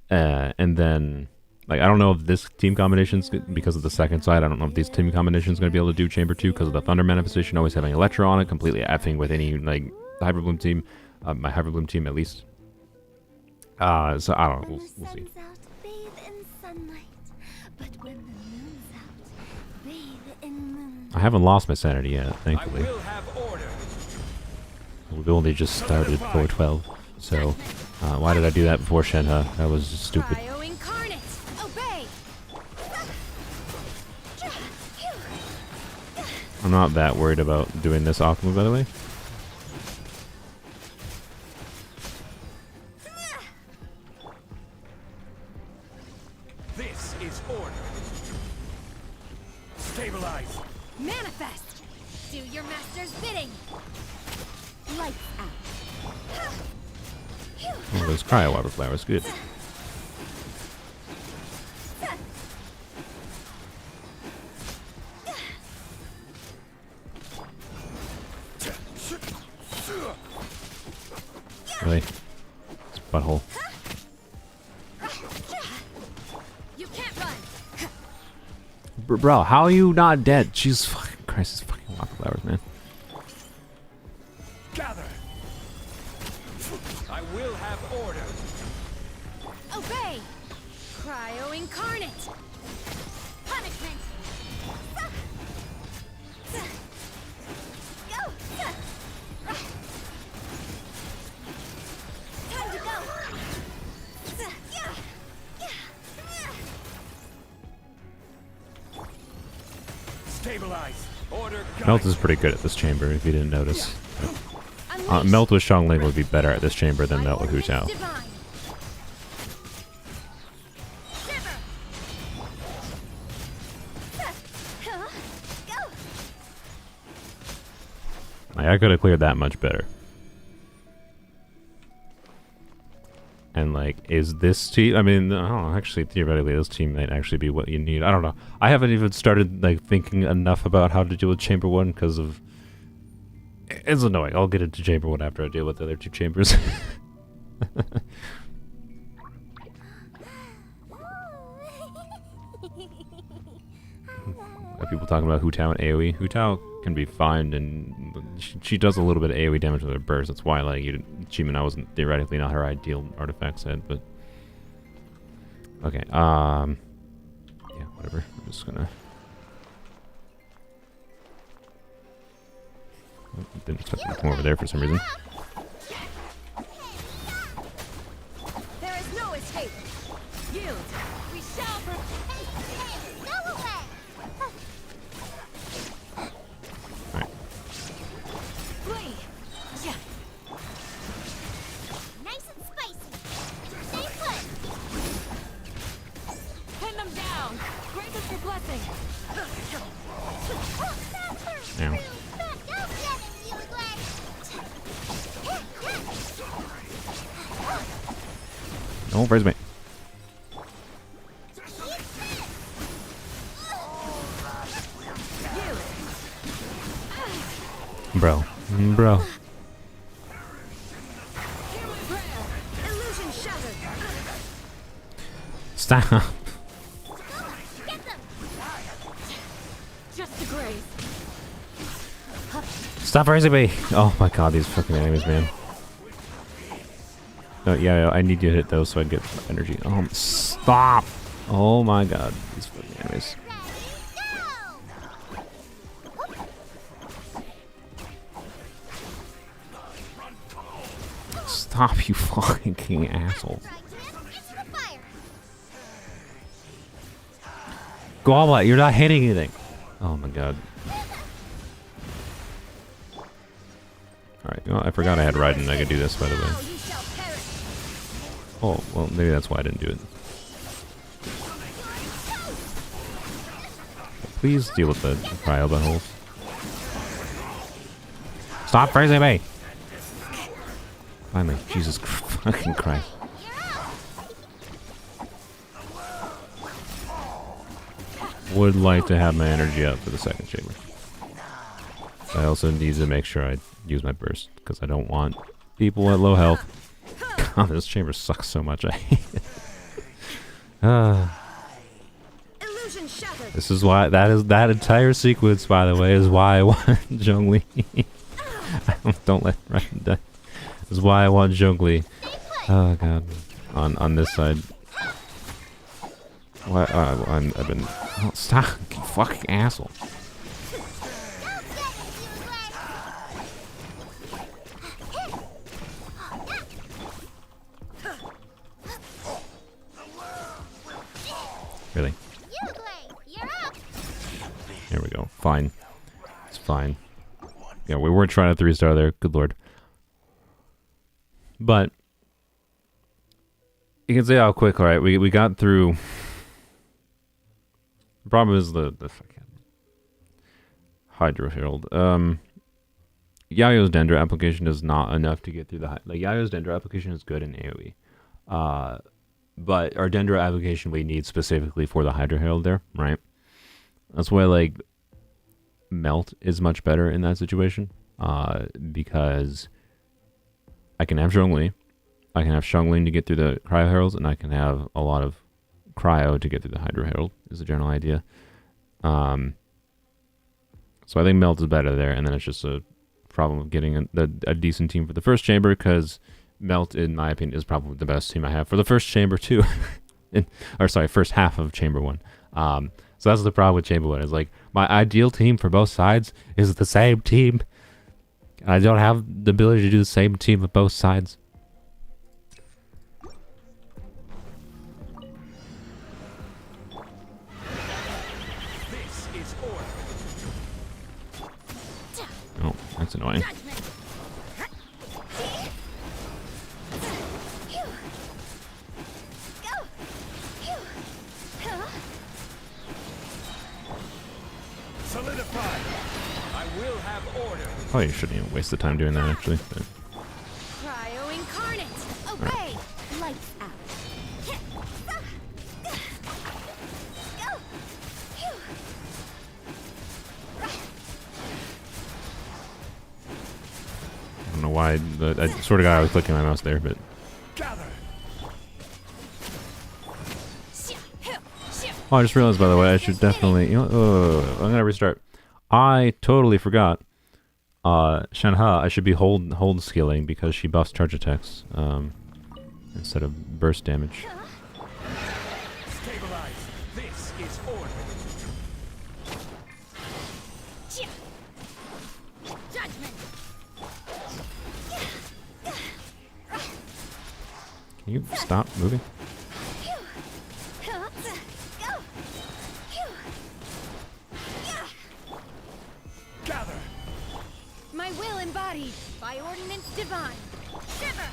then like I don't know if this team combination's because of the second side. I don't know if this team combination's going to be able to do chamber 2 because of the Thunder manifestation always having Electro on it, completely effing with any like Hyperbloom team, my Hyperbloom team at least. So I don't know. We'll see. Out, bathe in sunlight. But when the moon's out, bathe in moon. I haven't lost my sanity yet, I thankfully. will have order. We've only just started 412, so why did I do that before Shenhe? That was just stupid. Cryo incarnate, obey. I'm not that worried about doing this off move, by the way. This is order. Stabilize. Manifest. Do your master's bidding. Lights out. Oh, those cryo water flowers, good. Really? This butthole. You can't run. Bro, how are you not dead? Jesus fucking Christ, this fucking water flowers, man. Gather. I will have order. Obey. Cryo incarnate. Punishment. Go. Time to go. Stabilize. Order. Melt is pretty good at this chamber, if you didn't notice. Unleash. Melt with Xiangling would be better at this chamber than Melt with Hu Tao. Divine. Shiver. Go. Like, I could have cleared that much better. And like, is this team? I mean, I don't know, actually, theoretically, this team might actually be what you need. I don't know. I haven't even started like thinking enough about how to deal with Chamber 1 because of. It's annoying. I'll get into Chamber 1 after I deal with the other 2 chambers. People talking about Hu Tao and AoE. Hu Tao can be fine, and she does a little bit of AoE damage with her burst. That's why, like, Chimina wasn't theoretically not her ideal artifact set, but okay. Yeah, whatever. I'm just gonna. Oh, didn't expect him to come over there for some reason. There is no escape. Yield. We shall go away. Alright. Flee. Yeah. Nice and spicy. Stay put. Pin them down. Grant us your blessing. Ow. Oh, where's me? Bro. Bro. Illusion shattered. Stop. Get them. Just a graze. Stop raising me. Oh my god, these fucking enemies, man. No, yeah, I need you to hit those so I get energy. Oh, stop. Oh my god, these fucking enemies. Stop, you fucking asshole. Goblet, you're not hitting anything. Oh my god. Alright, you know, I forgot I had Raiden. I could do this, by the way. Oh, well, maybe that's why I didn't do it. Please deal with the cryo buttholes. Stop freezing me! Finally, Jesus fucking Christ. Would like to have my energy up for the second chamber. I also need to make sure I use my burst, because I don't want people at low health. God, this chamber sucks so much. I hate it. Illusion shattered. This is why that entire sequence, by the way, is why I want Zhongli. Don't let Ryan die. This is why I want Zhongli. Oh god, on this side. What? I've been. Oh, stop, you fucking asshole. Really? You're up. Here we go. Fine. It's fine. Yeah, we weren't trying to 3-star there. Good lord. But you can see how quick. All right, we got through. The problem is the fucking Hydro Herald. Yayo's Dendra application is not enough to get through the like Yayo's Dendra application is good in AoE. But our Dendra application we need specifically for the Hydro Herald there, right? That's why like Melt is much better in that situation. Because I can have Zhongli, I can have Xiangling to get through the Cryo Heralds, and I can have a lot of Cryo to get through the Hydro Herald, is the general idea. So I think Melt is better there, and then it's just a problem of getting a decent team for the first chamber, because Melt, in my opinion, is probably the best team I have for the first chamber too. First half of chamber 1. So that's the problem with chamber 1, is like, my ideal team for both sides is the same team. I don't have the ability to do the same team with both sides. This is order. Oh, that's annoying. Solidify. I will have order. Probably shouldn't even waste the time doing that, actually. But Cryo incarnate. Obey. Lights out. I don't know why. I sort of got I was clicking my mouse there, but Gather. oh, I just realized, by the way, I should definitely. You know, I'm gonna restart. I totally forgot. Shenhe, I should be hold skilling because she buffs charge attacks instead of burst damage. Stabilize. This is order. Judgment. Can you stop moving? Gather. My will embodied by ordinance divine. Shiver.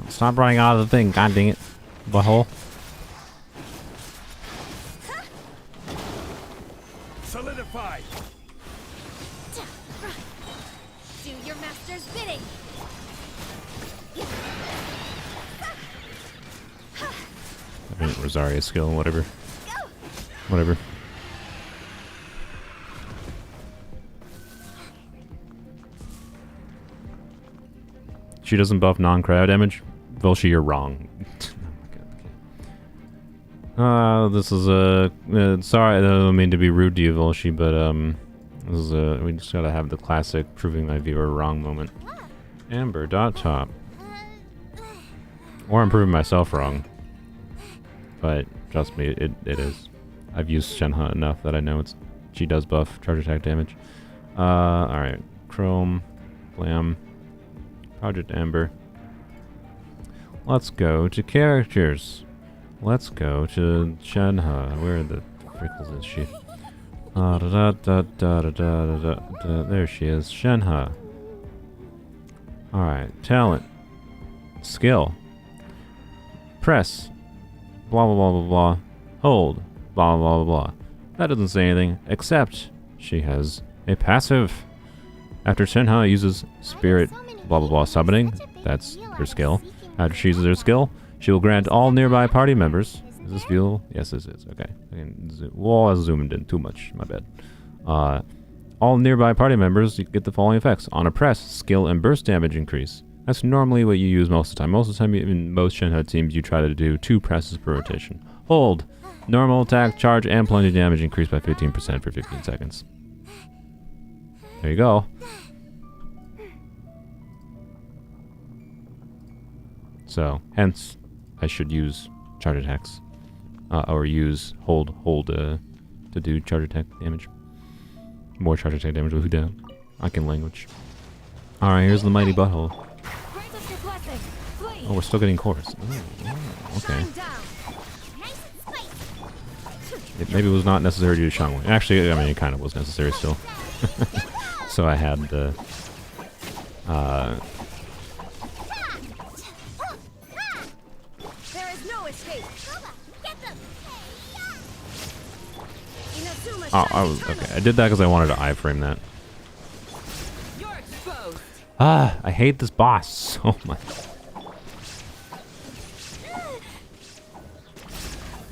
Stop running out of the thing. God dang it, butthole. Solidify. Do your master's bidding. I mean, Rosaria's skill, whatever. Whatever. She doesn't buff non-cryo damage. Volshi, you're wrong. This is sorry, I don't mean to be rude to you, Volshi, but this is we just gotta have the classic proving my viewer wrong moment. Amber dot top. Or I'm proving myself wrong. But trust me, it is. I've used Shenhe enough that I know she does buff charge attack damage. Alright. Chrome, Blam, Project Amber. Let's go to characters. Let's go to Shenhe. Where the frickles is she? There she is. Shenhe. Alright. Talent. Skill. press, blah blah blah blah blah, hold, blah blah blah blah. That doesn't say anything, except she has a passive. After Shenhe uses Spirit blah blah blah summoning, that's her skill. After she uses her skill, she will grant all nearby party members. Is this view? Yes, this is. Okay. Well, I zoomed in too much. My bad. All nearby party members get the following effects. On a press, skill and burst damage increase. That's normally what you use most of the time. Most of the time, in most Shenhe teams, you try to do 2 presses per rotation. Hold. Normal attack, charge, and plunging damage increase by 15% for 15 seconds. There you go. So, hence, I should use charge attacks. Or use hold to do charge attack damage. More charge attack damage with who down. I can language. Alright, here's the mighty butthole. Oh, we're still getting chorus. Ooh, okay. Maybe it was not necessary to do Shangwei. Actually, I mean, it kind of was necessary still. So I had the... Oh, okay. I did that because I wanted to iframe that. Ah, I hate this boss so much.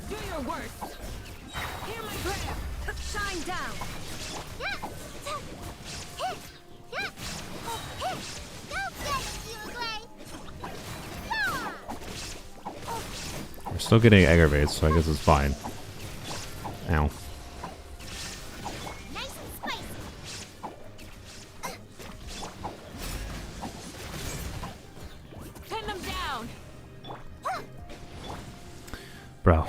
Do your worst. Hear my prayer. Shine down. We're still getting aggravates, so I guess it's fine. Ow. Bro.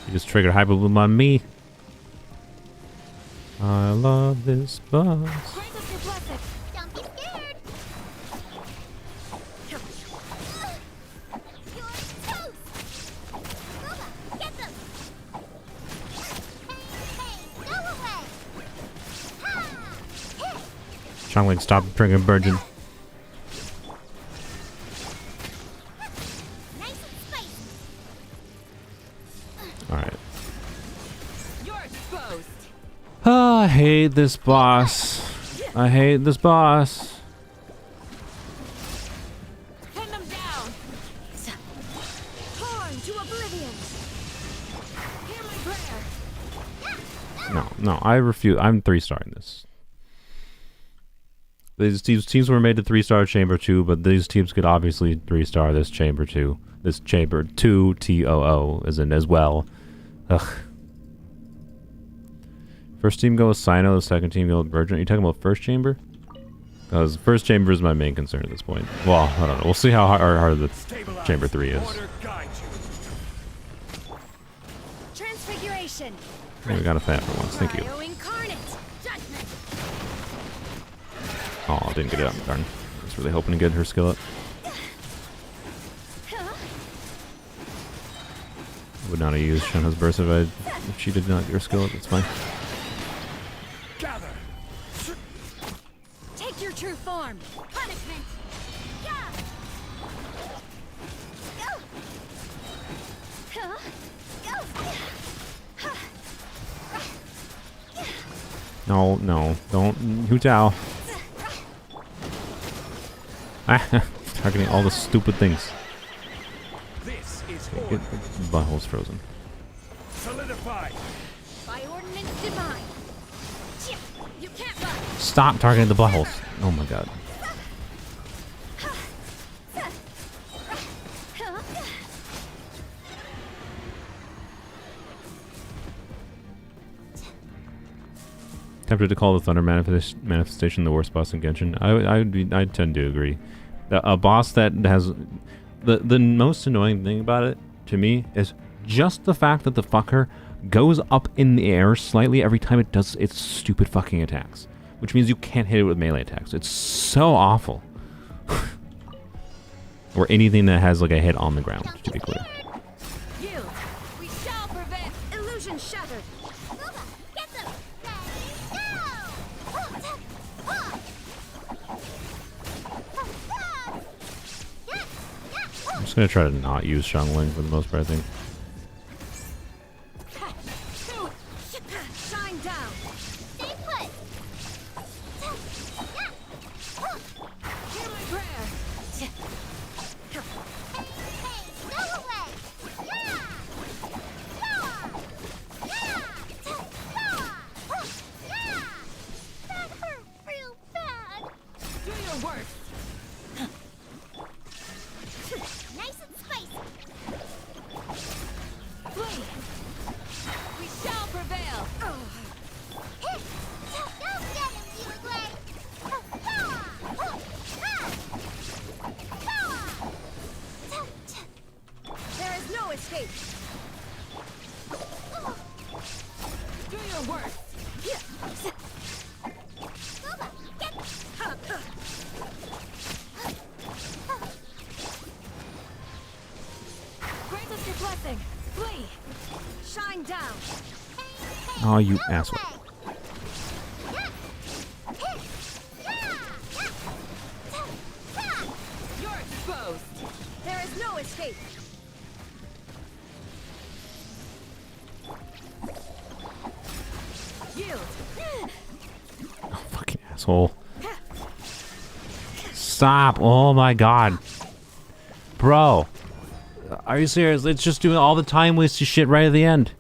You just triggered Hyper Bloom on me. I love this boss. Don't be scared. You're toast. Get them. Hey, go away. Changling, stop triggering Virgin. Oh, I hate this boss. I hate this boss. Pin them down. Torn to oblivion. Hear my prayer. No, I refuse. I'm 3-starring this. These teams were made to 3-star Chamber 2, but these teams could obviously 3-star this Chamber 2. This Chamber 2 TOO is in as well. Ugh. First team go with Sino, the second team go with Virgin. Are you talking about first chamber? Because first chamber is my main concern at this point. Well, I don't know. We'll see how hard the chamber 3 is. Transfiguration. Hey, we got a fan for once. Thank you. Oh, didn't get it up. Darn. I was really hoping to get her skill up. Would not have used Shenhe's burst if she did not get her skill up. It's fine. Take your true form. Punishment. Yeah. Go. No, don't. Hu Tao. Targeting all the stupid things. This is Okay, the butthole's frozen. solidified. By ordinance divine. You can't run. Stop targeting the buttholes. Oh my god. Tempted to call the Thunder manifestation the worst boss in Genshin. I tend to agree. A boss that has the most annoying thing about it to me is just the fact that the fucker goes up in the air slightly every time it does its stupid fucking attacks, which means you can't hit it with melee attacks. It's so awful. Or anything that has like a hit on the ground, to be clear. Yield. We shall prevent illusion shattered. Get them. gonna try to not use Xiangling for the most part, I think. Shine down. Stay put. Hear my prayer. Hey, go away. Yeah. That hurt real bad. Do your worst. Nice and spicy. Flee. We shall prevail. Don't get him, Uruguay. There is no escape. Do your worst. Grant us your blessing. Flee. Shine down. Oh, you asshole. You're exposed. There is no escape. Yield. Oh, fucking asshole. Stop. Oh my god. Bro. Are you serious? It's just doing all the time wasted shit right at the end.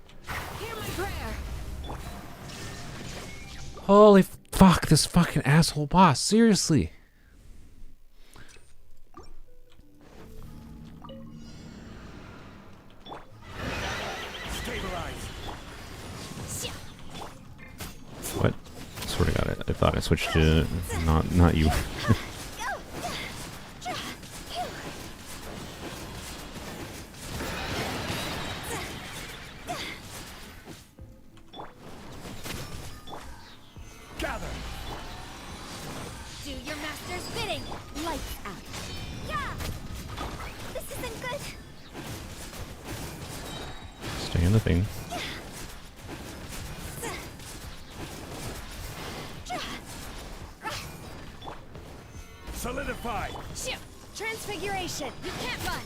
Hear my prayer. Holy fuck, this fucking asshole boss. Seriously. What? Swear to God, I thought I switched to not you. Gather. Do your master's bidding. Lights out. Yeah. This isn't good. Stay in the thing. Solidify. Shoot. Transfiguration. You can't run.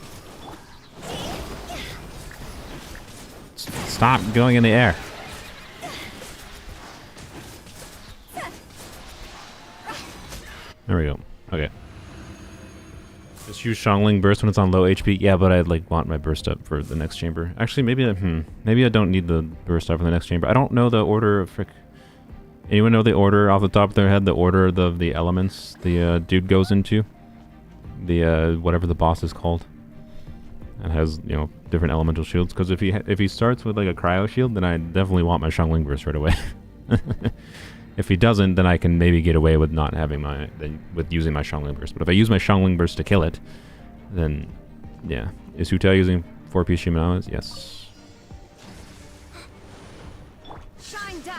Stop going in the air. There we go. Okay. Just use Xiangling burst when it's on low HP. Yeah, but I'd like want my burst up for the next chamber. Actually, maybe maybe I don't need the burst up for the next chamber. I don't know the order of frick. Anyone know the order off the top of their head? The order of the elements the dude goes into. The whatever the boss is called. And has, you know, different elemental shields. Because if he starts with like a cryo shield, then I definitely want my Xiangling burst right away. If he doesn't, then I can maybe get away with not having with using my Xiangling burst. But if I use my Xiangling burst to kill it, then yeah. Is Hutai using 4-piece Shimenawas? Yes. Shine down.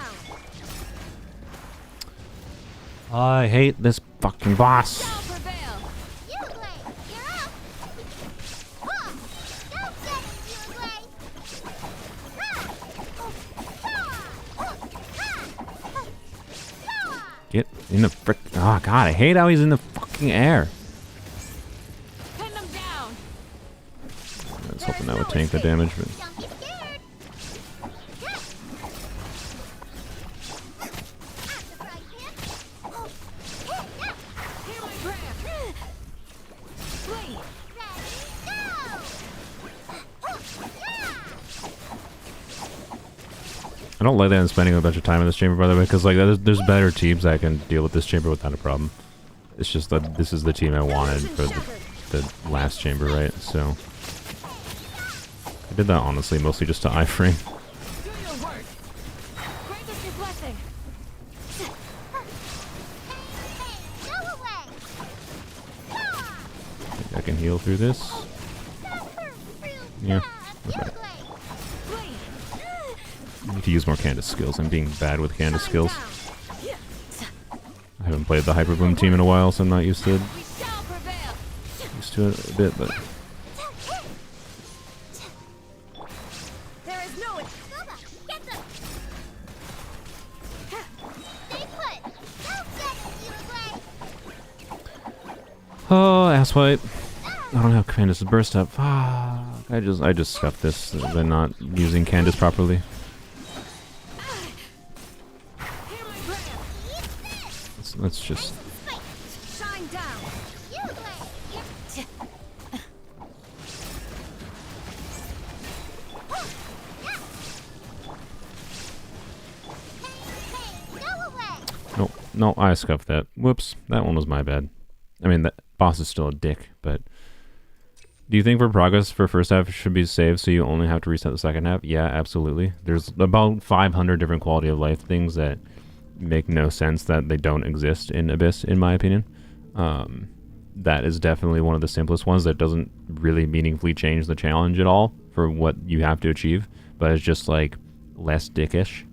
I hate this fucking boss. Shall prevail. Uruguay, you're up. Don't get him, Uruguay. Get in the frick. Oh god, I hate how he's in the fucking air. Pin them down. I was hoping that would tank the damage, but Don't be scared. Hear my prayer. Flee. I don't like that I'm spending a bunch of time in this chamber, by the way, because like there's better teams that can deal with this chamber without a problem. It's just that this is the team I wanted for the last chamber, right? So I did that honestly mostly just to iframe. Do your worst. Grant us your blessing. Go away. I think I can heal through this. That hurt real Yeah. bad. Okay. Uruguay. Flee. I need to use more Candace skills. I'm being bad with Candace skills. I haven't played the Hyper Boom team in a while, so I'm not used to it. We shall prevail. Used to it a bit, but There is no Get them. Stay put. Don't get him, Uruguay. oh, ass wipe. I don't have Candace's burst up. Fuck. I just scuffed this by not using Candace properly. Let's just. Shine down. No, no, I scuffed that. Whoops, that one was my bad. I mean, that boss is still a dick, but... Do you think for progress for first half should be saved so you only have to reset the second half? Yeah, absolutely. There's about 500 different quality of life things that make no sense that they don't exist in Abyss, in my opinion. That is definitely one of the simplest ones that doesn't really meaningfully change the challenge at all for what you have to achieve, but it's just like less dickish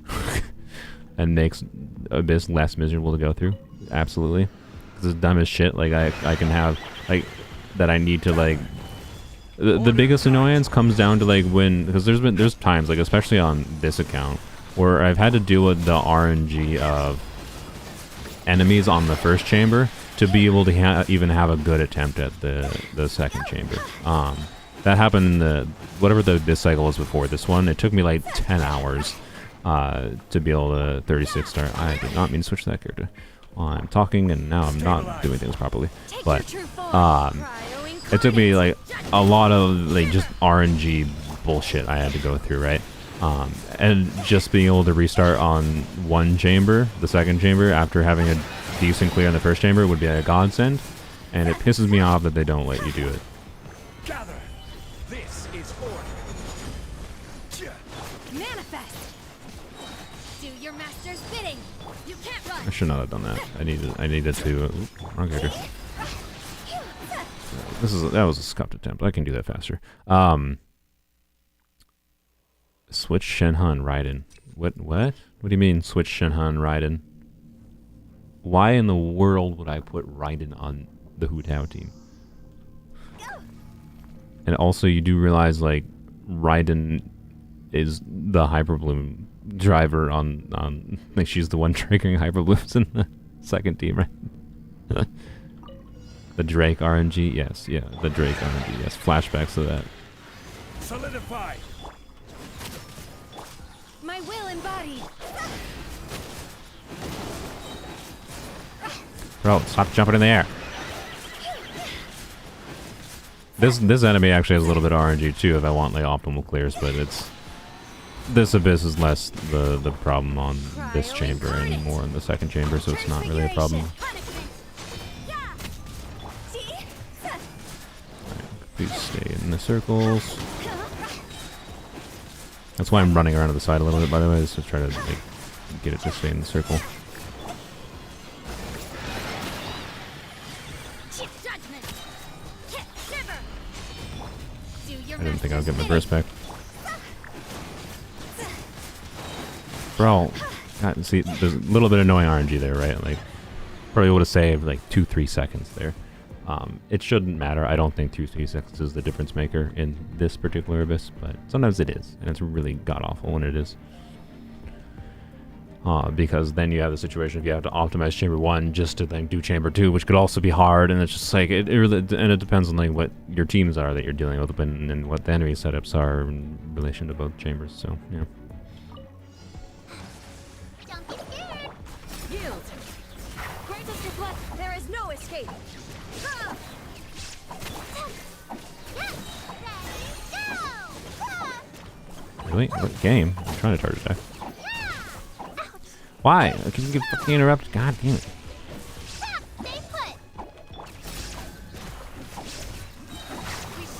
and makes Abyss less miserable to go through. Absolutely. Because it's dumb as shit. Like I can have like that I need to like the biggest annoyance comes down to like when, because there's times like especially on this account where I've had to deal with the RNG of enemies on the first chamber to be able to even have a good attempt at the second chamber. That happened in the whatever this cycle was before this one. It took me like 10 hours to be able to 36 star. I did not mean to switch that character. I'm talking and now I'm not doing things properly. But it took me like a lot of like just RNG bullshit I had to go through, right? And just being able to restart on one chamber, the second chamber, after having a decent clear in the first chamber would be a godsend. And it pisses me off that they don't let you do it. Gather. This is order. Manifest. Do your master's bidding. You can't run. I should not have done that. I needed to. Wrong character. That was a scuffed attempt. I can do that faster. Switch Shenhun Raiden. What? What do you mean switch Shenhun Raiden? Why in the world would I put Raiden on the Hu Tao team? And also, you do realize like Raiden is the Hyperbloom driver on like she's the one triggering Hyperblooms in the second team, right? The Drake RNG, yes, yeah, the Drake RNG, yes. Flashbacks to that. Solidify. My will embodied. Bro, stop jumping in the air. This enemy actually has a little bit of RNG too if I want like optimal clears, but this Abyss is less the problem on this chamber and more in the second chamber, so it's not really a problem. Please stay in the circles. That's why I'm running around to the side a little bit, by the way, is to try to like, get it to stay in the circle. I didn't think I would get my burst back. Bro, God, see, there's a little bit of annoying RNG there, right? Like, probably would have saved like 2-3 seconds there. It shouldn't matter. I don't think 2-3 seconds is the difference maker in this particular Abyss, but sometimes it is, and it's really god-awful when it is. Because then you have the situation if you have to optimize chamber 1 just to then do chamber 2, which could also be hard, and it's just like, it really, and it depends on like what your teams are that you're dealing with and what the enemy setups are in relation to both chambers, so, yeah. Don't be scared. Yield. Greatest request, there is no escape. Really? What game? I'm trying to charge attack. Why? I can get fucking interrupted. God damn it. We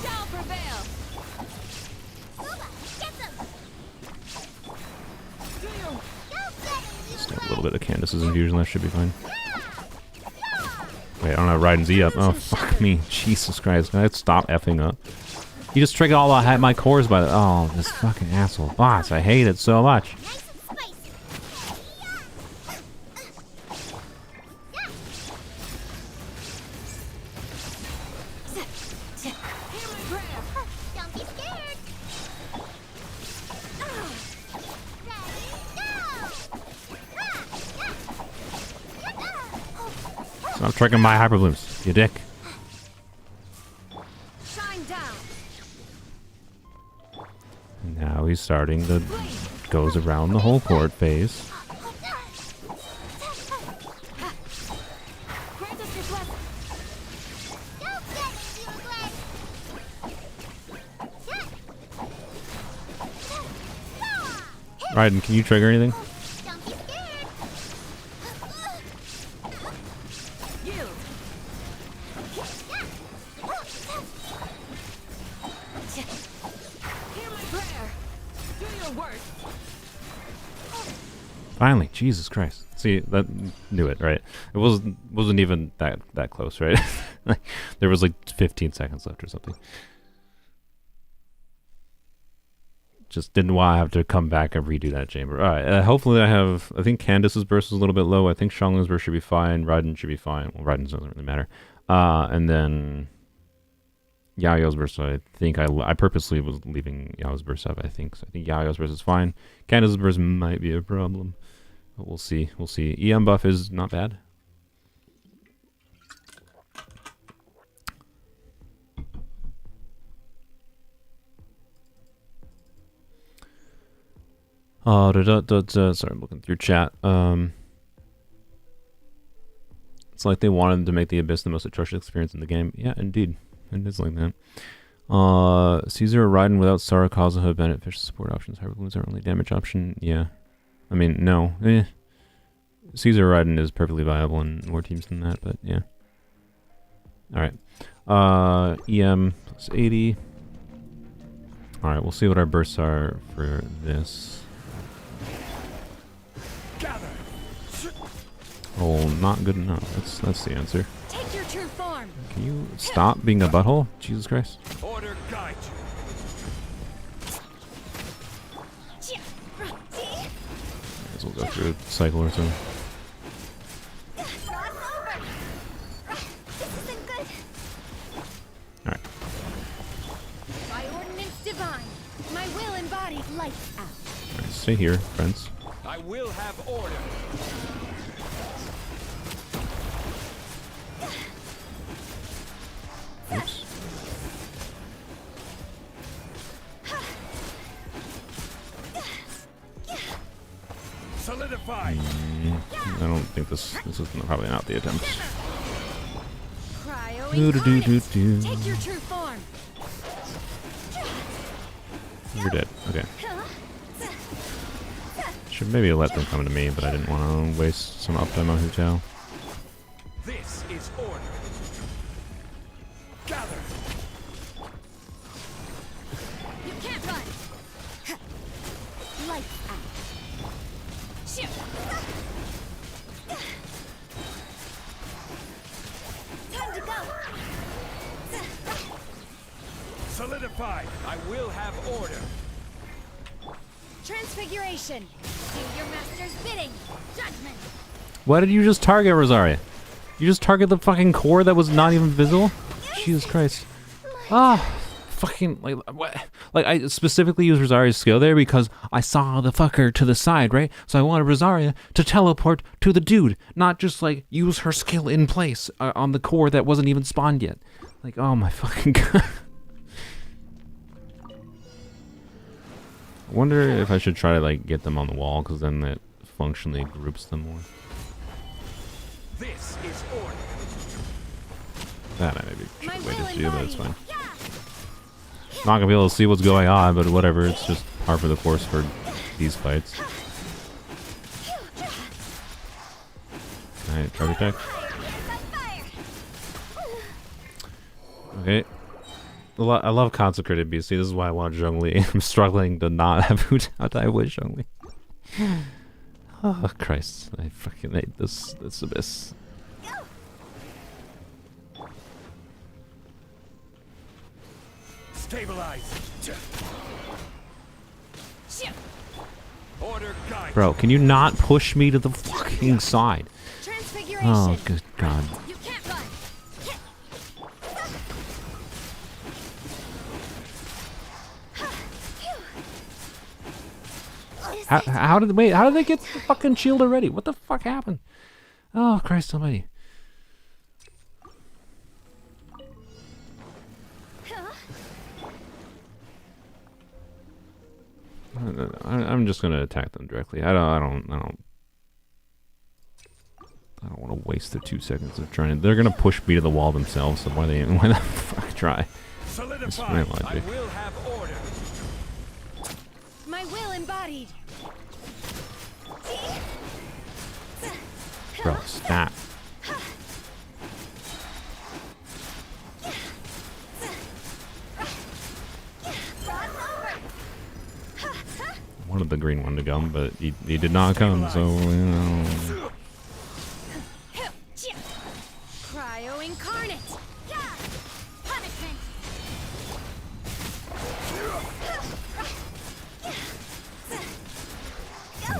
shall prevail. Just a little bit of Candace's infusion. That should be fine. Wait, I don't have Raiden's E up. Oh, fuck me. Jesus Christ. Can I stop effing up? You just triggered all my cores by the... Oh, this fucking asshole boss. I hate it so much. Stop triggering my hyperblooms, you dick. he's starting the goes around the whole court phase. Grant us your blessing. Don't get too aggressive. Raiden, can you trigger anything? Don't be scared. Yield. Hear my prayer. Do your worst. Finally, Jesus Christ. See, that knew it, right? It wasn't even that close, right? Like, there was like 15 seconds left or something. Just didn't want to have to come back and redo that chamber. All right, hopefully I think Candace's burst is a little bit low. I think Xiangling's burst should be fine. Raiden should be fine. Well, Raiden's doesn't really matter. And then Yao's burst, I think I purposely was leaving Yao's burst up, I think. So I think Yao's burst is fine. Candace's burst might be a problem. But we'll see. We'll see. EM buff is not bad. Sorry, I'm looking through chat. It's like they wanted to make the Abyss the most atrocious experience in the game. Yeah, indeed. It is like that. Caesar or Raiden without Sara, Kazuha, beneficial support options. Hyper balloons are only damage option. Yeah. I mean, no. Caesar or Raiden is perfectly viable in more teams than that, but yeah. Alright. EM plus 80. Alright, we'll see what our bursts are for this. Oh, not good enough. That's the answer. Take your true form. Can you stop being a butthole? Jesus Christ. Order guide you. Might as well go through a cycle or so. Alright. By ordinance divine, my will embodied lights out. Alright, stay here, friends. I will have order. Oops. Solidify. I don't think this is probably not the attempt. Cryo Do-do-do-do-do. Take your true form. You're dead. Okay. Should maybe let them come to me, but I didn't want to waste some uptime on Hutao. This is order. Gather. You can't run. Lights out. Shoot. Time to go. Solidify. I will have order. Transfiguration. Do your master's bidding. Judgment. Why did you just target Rosaria? You just target the fucking core that was not even visible? Jesus Christ. Fucking, like, what? Like, I specifically used Rosaria's skill there because I saw the fucker to the side, right? So I wanted Rosaria to teleport to the dude, not just, like, use her skill in place on the core that wasn't even spawned yet. Like, oh my fucking god. I wonder if I should try to, like, get them on the wall, because then that functionally groups them more. This is order. That I maybe My should wait will to do, but it's fine. embodied. Yeah. Not gonna be able to see what's going on, but whatever. It's just par for the course for these fights. Alright, charge attack. Okay. I love Consecrated BC. This is why I want Zhongli. I'm struggling to not have Hutao die with Zhongli. Oh, Christ. I fucking hate this Abyss. Stabilize. Order guide. Bro, can you not push me to the fucking side? Transfiguration. Oh, good God. You can't run. How did they get the fucking shield already? What the fuck happened? Oh, Christ almighty. I'm just gonna attack them directly. I don't want to waste their 2 seconds of trying to. They're gonna push me to the wall themselves. So why the fuck try? It's my logic. I will have order. My will embodied. Bro, stop. Wanted the green one to come, but he did not come, so, you know. Cryo incarnate. Punishment.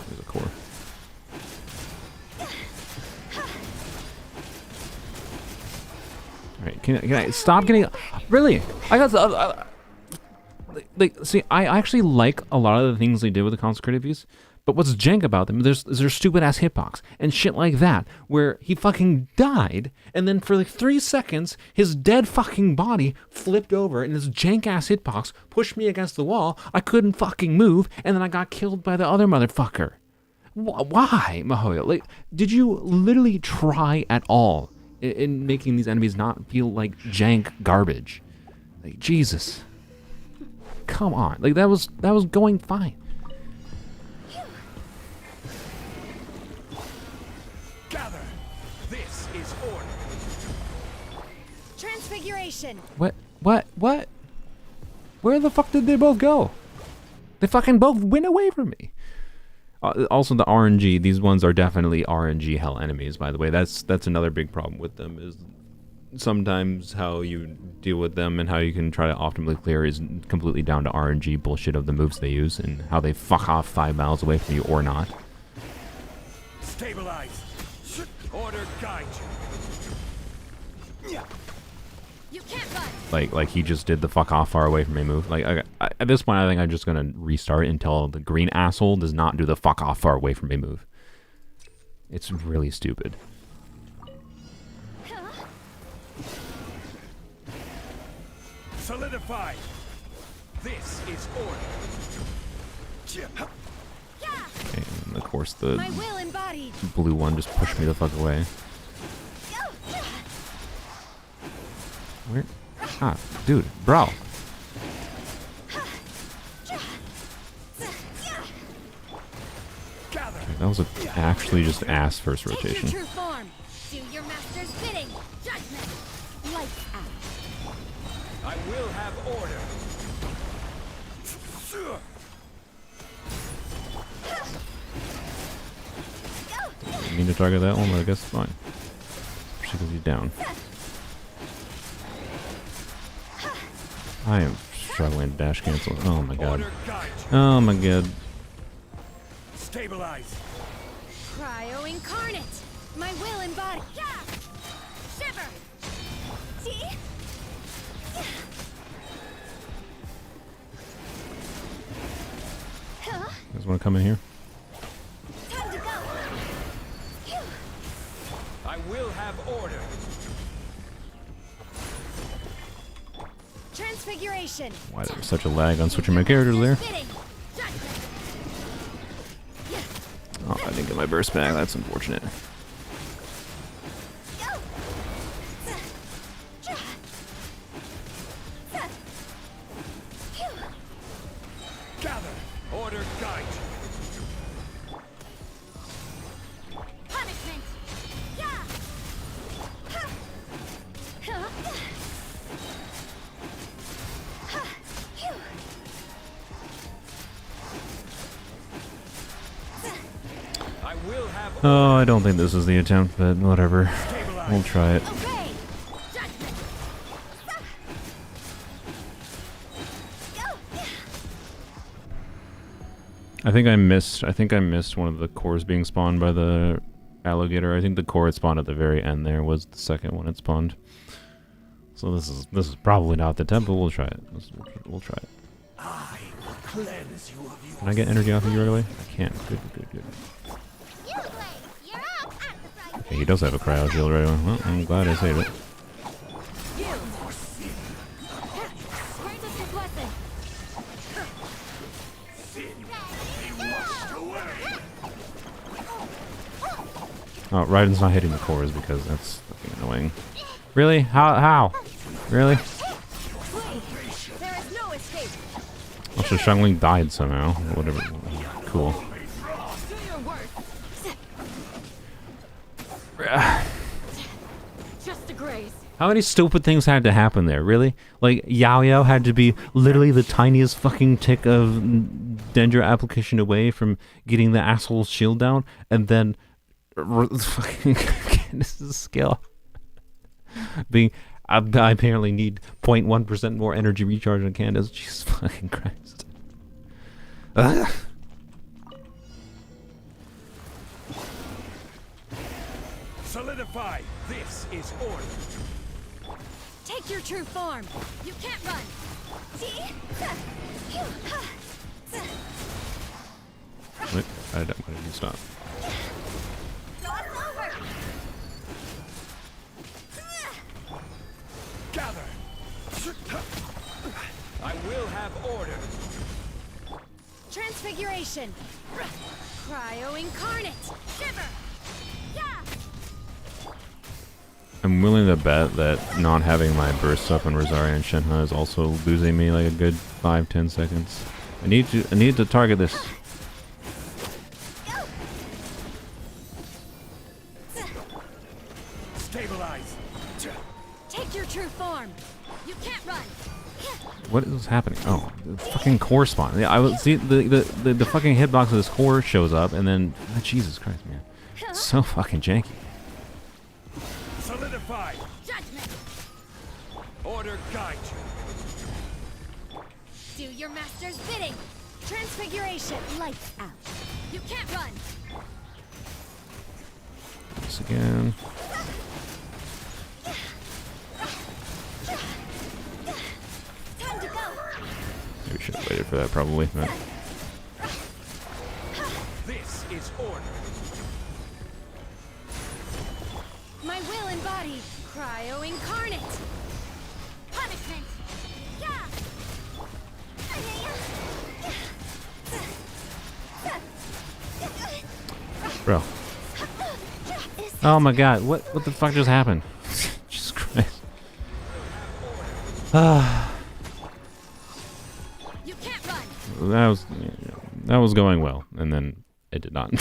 There's a core. Alright, can I stop getting... Really? I got the... see, I actually like a lot of the things they did with the consecrated views, but what's jank about them is their stupid ass hitbox and shit like that, where he fucking died, and then for like 3 seconds, his dead fucking body flipped over, and this jank ass hitbox pushed me against the wall. I couldn't fucking move, and then I got killed by the other motherfucker. Why, Mahoyo? Like, did you literally try at all in making these enemies not feel like jank garbage? Like, Jesus. Come on, like that was going fine. Gather. This is order. Transfiguration. What? Where the fuck did they both go? They fucking both went away from me. Also, the RNG. These ones are definitely RNG hell enemies. By the way, that's another big problem with them. Is sometimes how you deal with them and how you can try to optimally clear is completely down to RNG bullshit of the moves they use and how they fuck off 5 miles away from you or not. Stabilize. Order guide you. You can't run. Like he just did the fuck off far away from me move. Like at this point, I think I'm just gonna restart until the green asshole does not do the fuck off far away from me move. It's really stupid. Solidify. This is order. And of course the My will embodied. blue one just pushed me the fuck away. Where? Ah, dude, bro. Gather. That was actually just ass first Take rotation. your true form. Do your master's bidding. Judgment. Lights out. I will have order. I mean to target that one, but I guess it's fine. Especially because he's down. I am struggling to dash cancel. Oh my god. Order guide you. Oh my god. Stabilize. Cryo incarnate. My will embodied. Shiver. See? You guys want to come in here? Time to go. I will have order. Transfiguration. Why there was such a lag on switching my characters there? Bidding. Judgment. Oh, I didn't get my burst back. That's unfortunate. Gather. Order guide you. Punishment. I will have Oh, I don't think this is the attempt, but whatever. stabilize. We'll try it. Obey. Judgment. I think I missed one of the cores being spawned by the alligator. I think the core it spawned at the very end there was the second one it spawned. So this is probably not the attempt, but we'll try it. We'll try it. I will cleanse you of your Can I get energy off of you right away? I can. Good. You're up at the side. Okay, he does have a cryo shield right away. Well, I'm glad I saved it. Where's this blessing? Oh, Raiden's not hitting the cores because that's fucking annoying. Really? How? Really? There is no escape. Oh, so Xiangling died somehow. Whatever. Cool. Do your worst. Just a graze. How many stupid things had to happen there? Really? Like, Yao Yao had to be literally the tiniest fucking tick of Dendra application away from getting the asshole's shield down, and then fucking Candace's skill being, I apparently need 0.1% more energy recharge on Candace. Jesus fucking Christ. Ugh. Solidify. This is order. Take your true form. You can't run. Wait, why did you stop? Gather. I will have order. Transfiguration. Cryo incarnate. Shiver. Yeah. I'm willing to bet that not having my burst up on Rosaria and Shenhe is also losing me like a good 5-10 seconds. I need to target this. Stabilize. Take your true form. You can't run. What is happening? Oh, the fucking core spawn. Yeah, I will see the fucking hitbox of this core shows up, and then Jesus Christ, man, it's so fucking janky. Solidify. Judgment. Order guide you. Do your master's bidding. Transfiguration. Lights out. You can't run. This again. Time to go. We should have waited for that probably. But This is order. My will embodied. Cryo incarnate. Punishment. Yeah. bro. Oh my god, what the fuck just happened? Jesus Christ. You can't run. That was going well, and then it did not.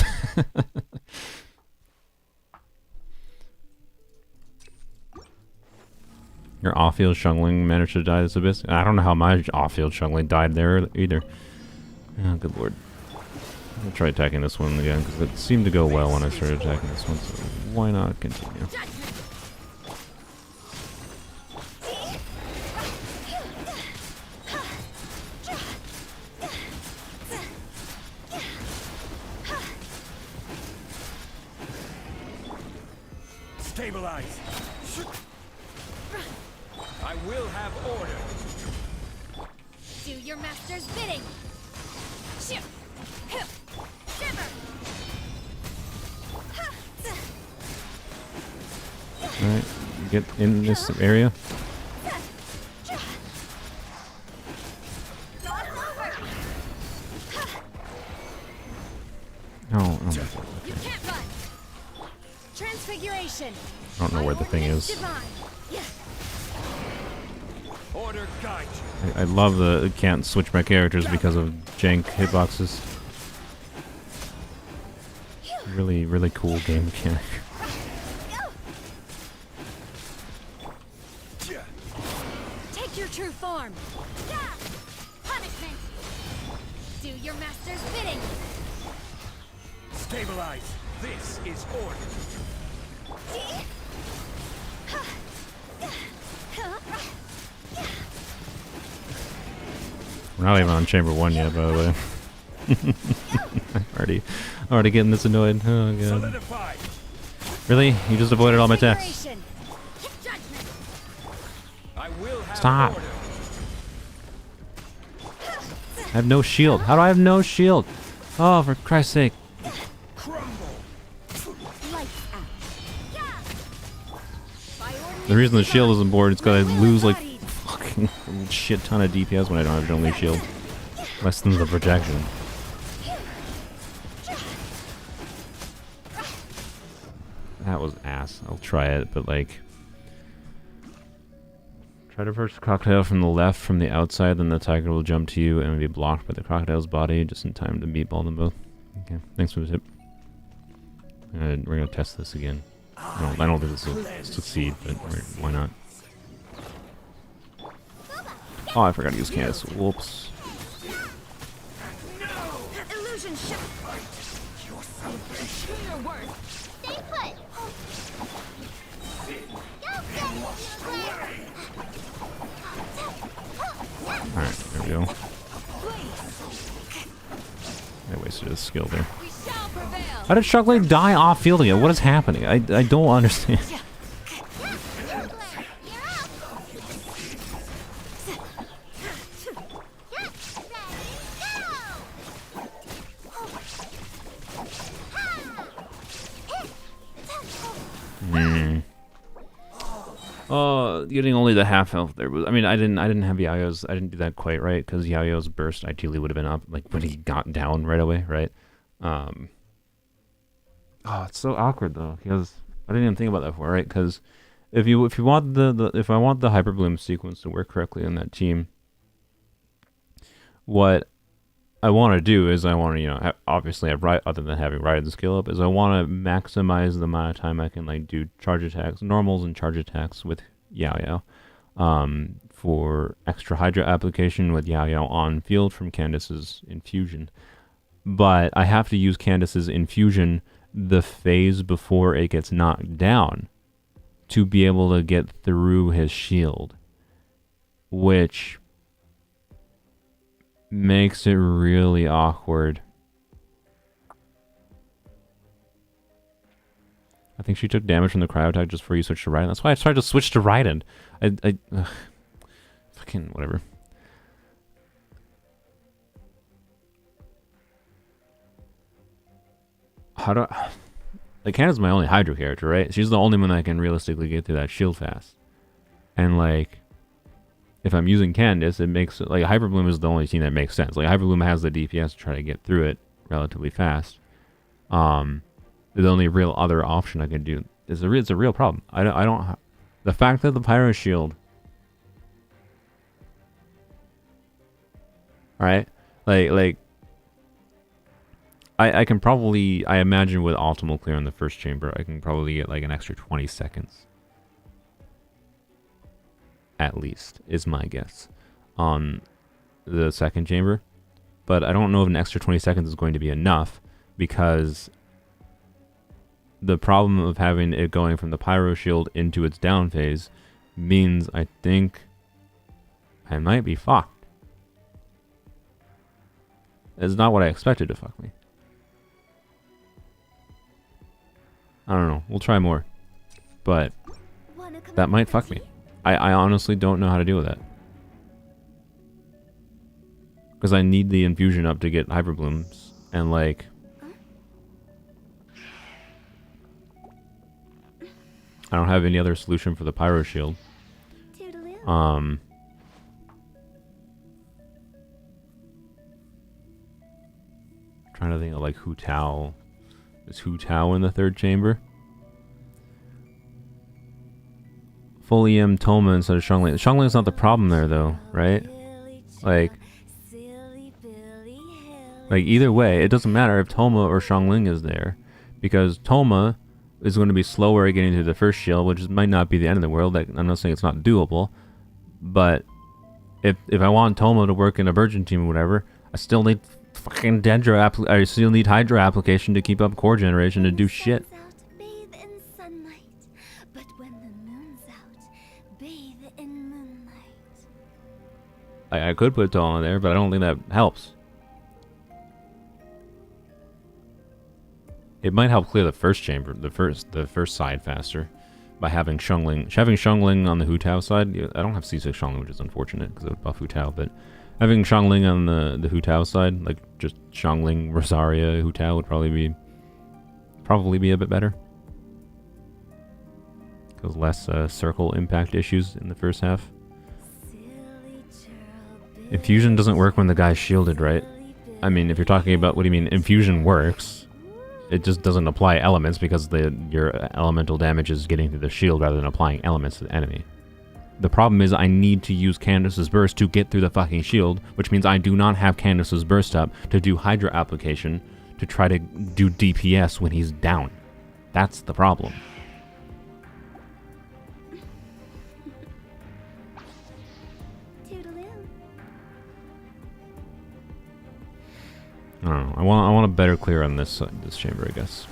Your off-field Xiangling managed to die this abyss. I don't know how my off-field Xiangling died there either. Oh, good lord. I'll try attacking this one again, because it seemed to go well when I started attacking this one, so why not continue? Stabilize. I will have order. Do your master's bidding. Shoot. Shiver. Alright, get in this area. Oh, my God. You can't run. Transfiguration. I don't know where the thing is. Divine. Yeah. Order guide you. I love the it can't switch my characters because of jank hitboxes. Really, really cool game mechanic. Take your true form. Yeah. Punishment. Do your master's bidding. Stabilize. This is order. We're not even on chamber 1 yet, by the way. already getting this annoyed. Oh god. Solidify. Really? You just avoided all my attacks. Transfiguration. Judgment. I will have Stop. order. I have no shield. How do I have no shield? Oh, for Christ's sake. Crumble. Lights out. Yeah. By The reason the shield isn't bored is because I lose like embodied. fucking shit ton of DPS when I don't have only shield. Less than the protection. That was ass. I'll try it, but like... Try to approach the crocodile from the left, from the outside, then the tiger will jump to you and be blocked by the crocodile's body just in time to meatball them both. Okay, thanks for the tip. We're gonna test this again. I don't think this will succeed, but why not? Oh, I forgot to use Candace. Whoops. Illusion ship. Your word. Stay put. Alright, there we go. I wasted his skill there. We shall prevail. How did Shockblade die off field again? What is happening? I don't understand. Getting only the half health there. I mean, I didn't have Yayo's. I didn't do that quite right because Yayo's burst ideally would have been up like when he got down right away, right? Oh, it's so awkward though because I didn't even think about that before, right? Because if you want if I want the Hyper Bloom sequence to work correctly in that team, what I want to do is I want to obviously other than having Ride the skill up is I want to maximize the amount of time I can like do charge attacks, normals and charge attacks with Yao for extra Hydra application with Yao on field from Candace's infusion. But I have to use Candace's infusion the phase before it gets knocked down to be able to get through his shield, which makes it really awkward. I think she took damage from the cryo attack just before you switched to Raiden. That's why I tried to switch to Raiden. Fucking whatever. How do I... Like, Hannah's my only Hydro character, right? She's the only one that can realistically get through that shield fast. And, like, if I'm using Candace, it makes... Like, Hyper Bloom is the only team that makes sense. Like, Hyper Bloom has the DPS to try to get through it relatively fast. The only real other option I can do is it's a real problem. I don't the fact that the Pyro Shield, right? Like I can probably, I imagine with optimal clear in the first chamber, I can probably get like an extra 20 seconds. At least, is my guess, on the second chamber. But I don't know if an extra 20 seconds is going to be enough, because the problem of having it going from the Pyro Shield into its down phase means I think I might be fucked. It's not what I expected to fuck me. I don't know. We'll try more. But that might fuck me. I honestly don't know how to deal with that. Because I need the infusion up to get Hyper Blooms. And like... I don't have any other solution for the Pyro Shield. Trying to think of like Hu Tao. Is Hu Tao in the third chamber? Fully Toma instead of Xiangling. Xiangling's not the problem there though, right? Like either way, it doesn't matter if Toma or Xiangling is there, because Toma is going to be slower at getting to the first shield, which might not be the end of the world. Like, I'm not saying it's not doable, but if I want Toma to work in a Virgin team or whatever, I still need fucking I still need Hydra application to keep up core generation to do shit. Bathe in sunlight, but when the moon's out, bathe in moonlight. I could put Toma in there, but I don't think that helps. It might help clear the first chamber, the first side faster, by having Xiangling. Having Xiangling on the Hu Tao side, I don't have C6 Xiangling, which is unfortunate because it would buff Hu Tao, but having Xiangling on the Hu Tao side, like just Xiangling, Rosaria, Hu Tao would probably be a bit better. Because less circle impact issues in the first half. Infusion doesn't work when the guy's shielded, right? I mean, if you're talking about what do you mean, infusion works. it just doesn't apply elements because your elemental damage is getting through the shield rather than applying elements to the enemy. The problem is I need to use Candace's Burst to get through the fucking shield, which means I do not have Candace's Burst up to do Hydra application to try to do DPS when he's down. That's the problem. I don't know. I want a better clear on this this chamber, I guess.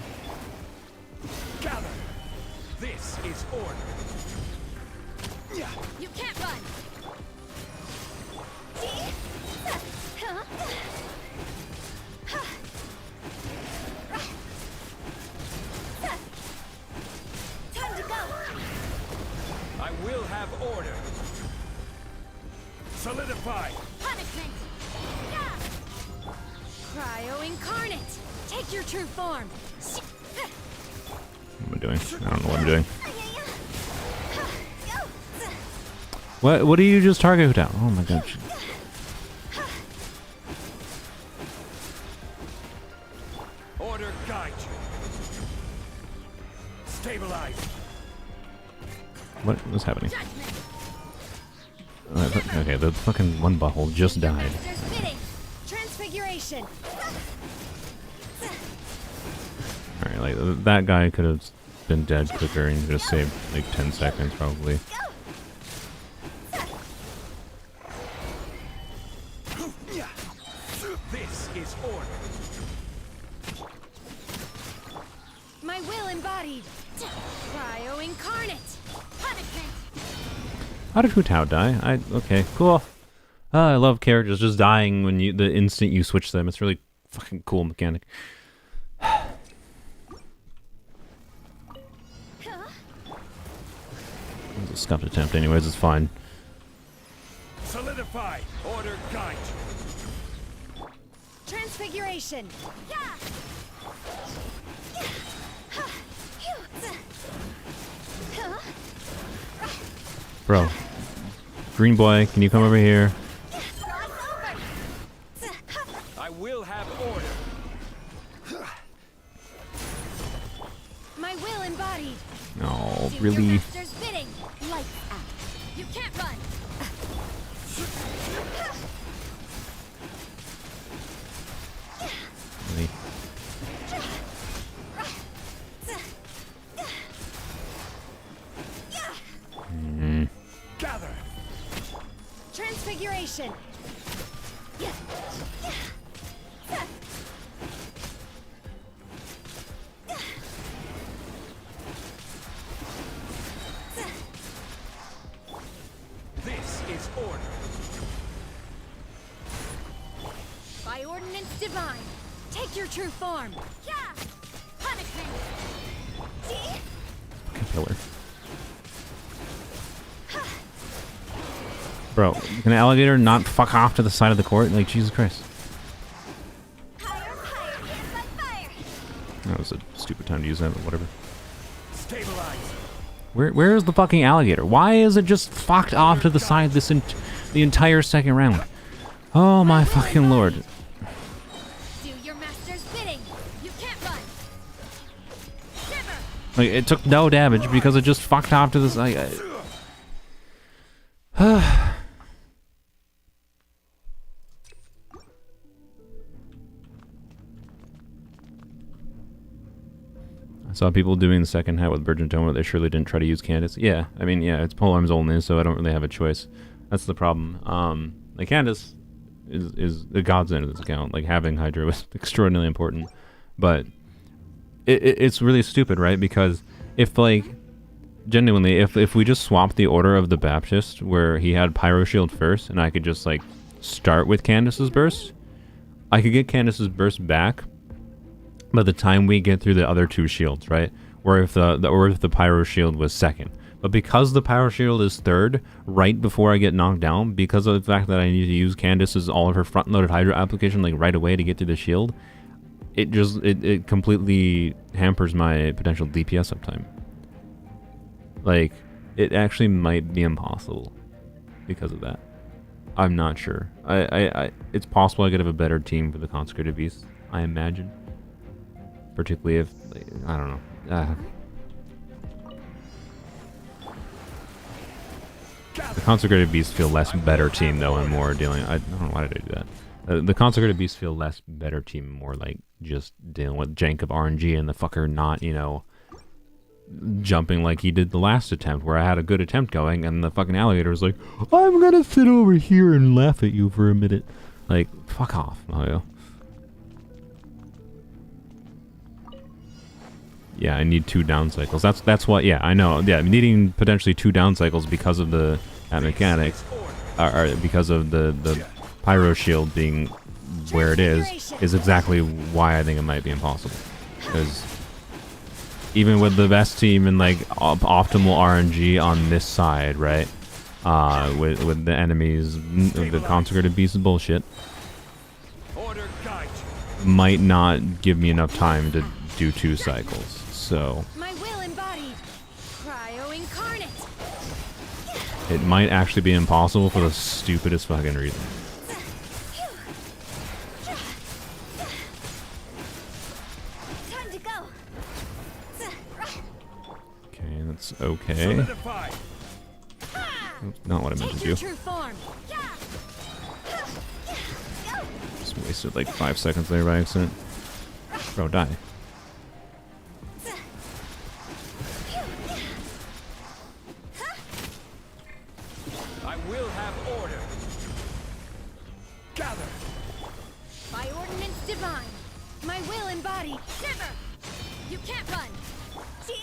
Gather. This is order. You can't run. Time to go. I will have order. Solidify. Punishment. Yeah. Cryo incarnate. Take your true form. What am I doing? I don't know what I'm doing. What do you just target down? Oh my god. Order guide you. Stabilize. What's happening? Okay, the fucking one butthole just died. Transfiguration. Alright, like, that guy could have been dead quicker and could have saved, like, 10 seconds, probably. This is order. My will embodied. Cryo incarnate. Punishment. How did Hu Tao die? Okay, cool. I love characters just dying when the instant you switch them. It's really fucking cool mechanic. It was a scuffed attempt anyways, it's fine. Solidify. Order guide you. Transfiguration. Bro. Green boy, can you come over here? I will have order. My will embodied. Oh, Do really? your master's bidding. Lights out. You can't run. Really? Gather. Transfiguration. This is order. By ordinance divine. Take your true form. Punishment. Fucking pillar. Bro, can an alligator not fuck off to the side of the court? Like, Jesus Christ. That was a stupid time to use that, but whatever. Stabilize. Where is the fucking alligator? Why is it just fucked off to the side the entire second round? Oh my fucking lord. Do your master's bidding. You can't run. Shiver. Like, it took no damage because it just fucked off to the side. I saw people doing the second hat with Virgin Tome, they surely didn't try to use Candace. Yeah, I mean, yeah, it's Polearms Only, so I don't really have a choice. That's the problem. Like, Candace is the godsend of this account. Like, having Hydra was extraordinarily important. But it's really stupid, right? Because if, like, genuinely, if we just swapped the order of the Baptist, where he had Pyro Shield first, and I could just, like, start with Candace's Burst, I could get Candace's Burst back by the time we get through the other two shields, right? Or if the Pyro Shield was second. But because the Pyro Shield is third, right before I get knocked down, because of the fact that I need to use Candace's all of her front-loaded Hydra application like right away to get through the shield, it completely hampers my potential DPS uptime. Like, it actually might be impossible because of that. I'm not sure. It's possible I could have a better team for the Consecrated Beast, I imagine. particularly if I don't know. The Consecrated Beasts feel less better team though, and more dealing. I don't know, why did I do that? The Consecrated Beasts feel less better team, more like just dealing with jank of RNG and the fucker not, you know, jumping like he did the last attempt, where I had a good attempt going and the fucking alligator was like, I'm gonna sit over here and laugh at you for a minute. Like, fuck off, Mario. Yeah, I need 2 down cycles. That's what. Yeah, I know. Yeah, needing potentially 2 down cycles because of that mechanic, or because of the pyro shield being where it is exactly why I think it might be impossible. Because even with the best team and like optimal RNG on this side, right? With the enemies, the Consecrated Beast is bullshit. Might not give me enough time to do 2 cycles. So My will embodied. Cryo incarnate. it might actually be impossible for the stupidest fucking reason. Time to go. Okay, that's okay. Oops, not what I meant to Take your do. true form. Just wasted like 5 seconds there by accident. Bro, die. I will have order. Gather. By ordinance divine. My will embodied. Shiver. You can't run. See?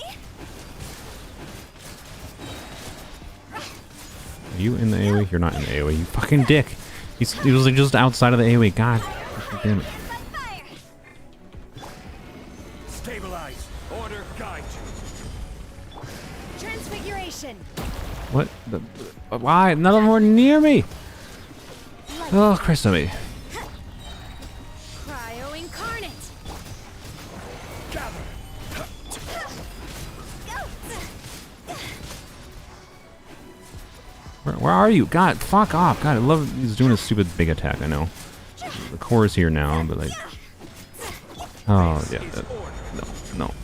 Are you in the AoE? You're not in the AoE, you fucking dick. He was like just outside of the AoE. God damn it. Fire. Stabilize. Order guide you. Transfiguration. What? Why? None of them were near me. Oh, Christ on me. Cryo incarnate. Gather. Where are you? God, fuck off. God, I love he's doing a stupid big attack, I know. The core is here now, but like... Oh, yeah.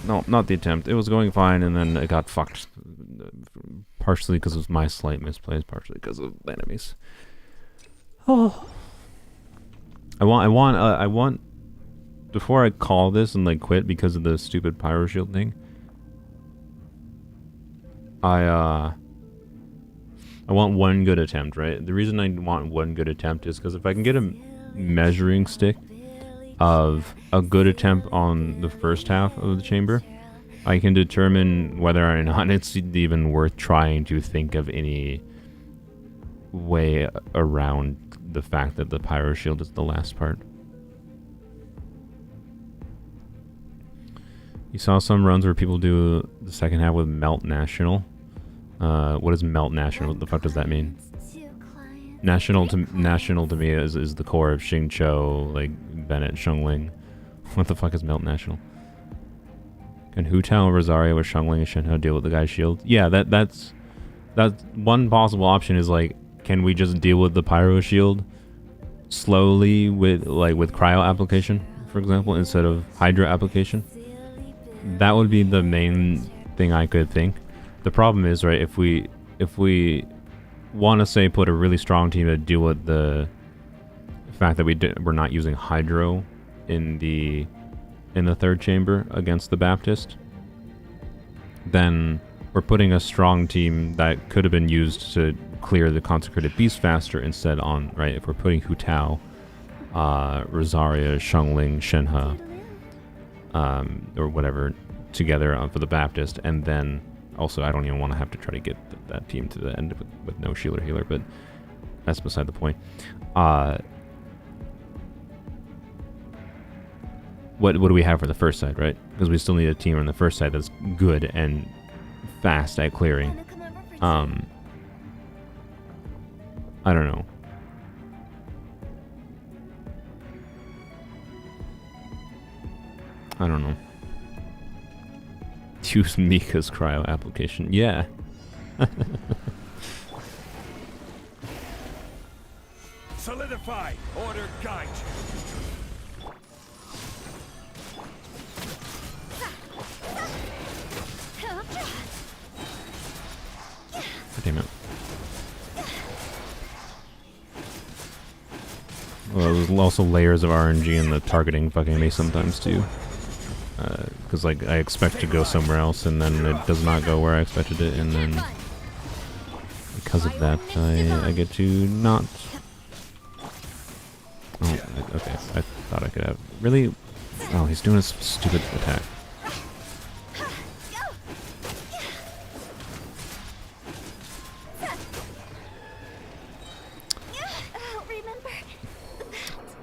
No, not the attempt. It was going fine, and then it got fucked. Partially because of my slight misplays, partially because of the enemies. Oh. I want... Before I call this and like quit because of the stupid pyro shield thing, I want 1 good attempt, right? The reason I want 1 good attempt is because if I can get a measuring stick of a good attempt on the first half of the chamber, I can determine whether or not it's even worth trying to think of any way around the fact that the pyro shield is the last part. You saw some runs where people do the second half with Melt National. What is Melt National? What the fuck does that mean? National to me is the core of Xingqiu, like Bennett, Shengling. What the fuck is Melt National? Can Hu Tao and Rosario with Shengling and Shenhe deal with the guy's shield? Yeah, that's one possible option is like, can we just deal with the pyro shield slowly with cryo application, for example, instead of hydra application? That would be the main thing I could think. The problem is, right, if we want to say put a really strong team to deal with the fact that we're not using hydro in the 3rd chamber against the Baptist, then we're putting a strong team that could have been used to clear the Consecrated Beast faster instead on, right, if we're putting Hu Tao, Rosaria, Shengling, Shenhe, or whatever together for the Baptist, and then also I don't even want to have to try to get that team to the end with no shield or healer, but that's beside the point. What do we have for the first side, right? Because we still need a team on the first side that's good and fast at clearing. I don't know. I don't know. Use Mika's cryo application. Yeah. Solidify. Order guide you. damn it. Well, there's also layers of RNG in the targeting fucking me sometimes too. Because like I expect to go somewhere else and then it does not go where I expected it, and then because of that I get to not. Oh, okay. I thought I could have really. Oh, he's doing his stupid attack.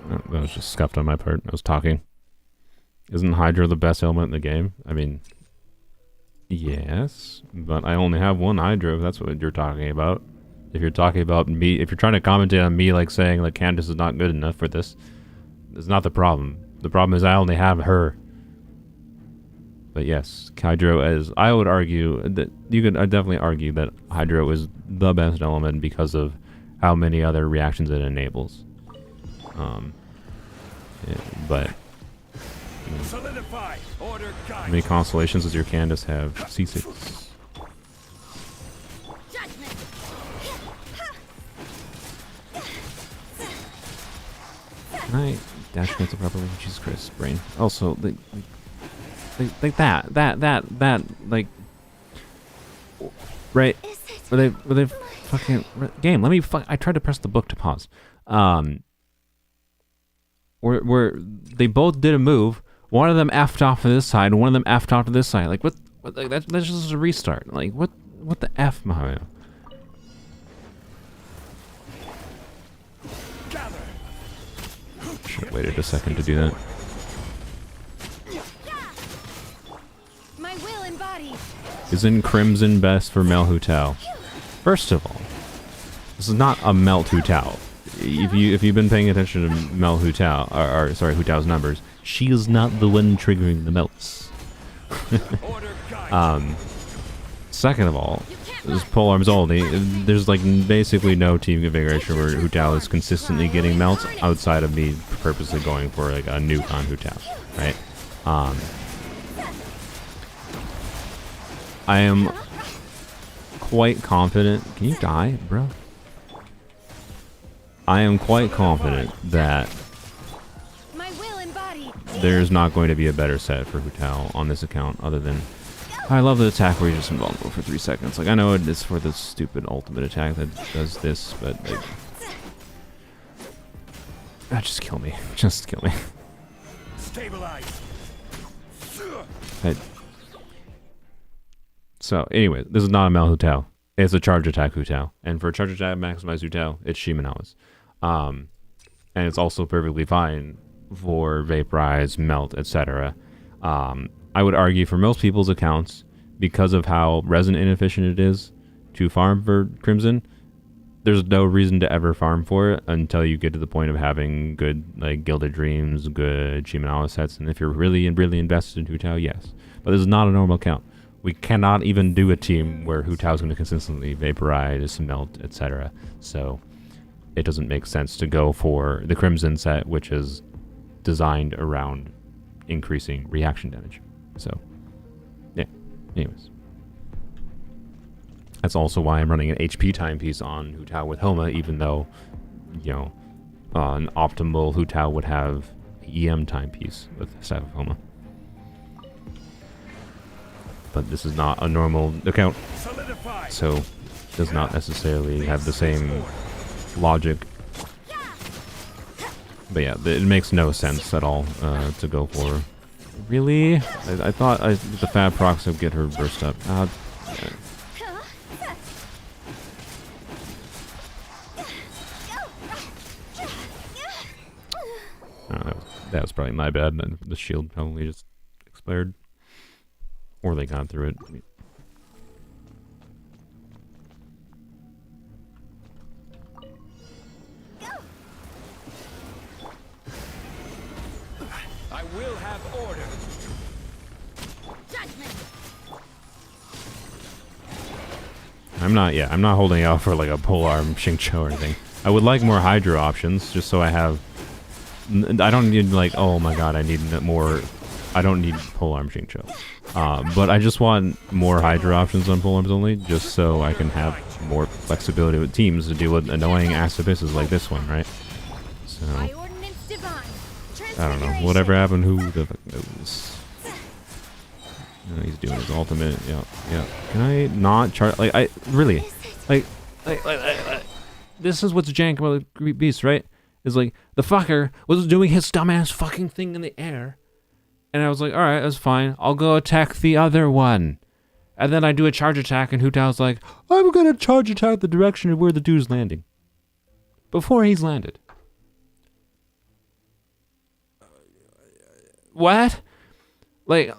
Oh, that was just scuffed on my part. I was talking. Isn't Hydra the best element in the game? I mean, yes, but I only have one Hydra, if that's what you're talking about. If you're talking about me, if you're trying to commentate on me like saying like Candace is not good enough for this, it's not the problem. The problem is I only have her. But yes, Hydro, as I would argue that you could definitely argue that Hydro is the best element because of how many other reactions it enables. Yeah, but Solidify. Order how many constellations does your Candace have? C6. Can I dash cancel properly? Jesus Christ, brain. Also, like that, like, right? Were they fucking game? Let me I tried to press the book to pause. Where they both did a move. One of them effed off to this side, and one of them effed off to this side. Like what like that's just a restart. Like what the F, Mario? Should have waited a second to do that. My will embodied. Isn't Crimson best for Mel Hu Tao? First of all, this is not a Melt Hu Tao. If you've been paying attention to Mel Hu Tao, or sorry, Hu Tao's numbers, she is not the one triggering the melts. Second of all, this Polearms Only, there's like basically no team configuration where Hu Tao is consistently getting melts outside of me purposely going for like a nuke on Hu Tao, right? I am quite confident. Can you die, bro? I am quite confident that there's not going to be a better set for Hu Tao on this account other than... I love the attack where you're just invulnerable for 3 seconds. Like, I know it's for the stupid ultimate attack that does this, but like... just kill me. Just kill me. Stabilize. So, anyway, this is not a Mel Hu Tao. It's a charge attack Hu Tao. And for a charge attack maximized Hu Tao, it's Shimenawa's. And it's also perfectly fine for Vaporize, Melt, etc. I would argue for most people's accounts, because of how resin inefficient it is to farm for Crimson, there's no reason to ever farm for it until you get to the point of having good like Gilded Dreams, good Shimenawa sets, and if you're really invested in Hu Tao, yes. But this is not a normal account. We cannot even do a team where Hu Tao's going to consistently Vaporize, Melt, etc. So it doesn't make sense to go for the Crimson set, which is designed around increasing reaction damage. So, yeah. Anyways. That's also why I'm running an HP timepiece on Hu Tao with Homa, even though, you know, an optimal Hu Tao would have EM timepiece with Staff of Homa. But this is not a normal account, so does not necessarily have the same logic. But yeah, it makes no sense at all to go for. Really? I thought the Fab Prox would get her burst up. Yeah. That was probably my bad. The shield probably just expired. Or they got through it. I will have order. I'm not holding out for like a polearm Xingqiu or anything. I would like more Hydro options, just so I have... I don't need like, oh my god, I need more... I don't need Polearm Xingqiu. But I just want more Hydra options on Polearms Only, just so I can have more flexibility with teams to deal with annoying ass abysses like this one, right? So, By ordinance divine. I don't know. Whatever happened, who the fuck knows? No, he's doing his ultimate. Yeah, yeah. Can I not charge? Like, I really, like, this is what's jank about the beast, right? Is like the fucker was doing his dumbass fucking thing in the air, and I was like, all right, that's fine. I'll go attack the other one, and then I do a charge attack, and Hu Tao's like, I'm gonna charge attack the direction of where the dude's landing, before he's landed. What? Like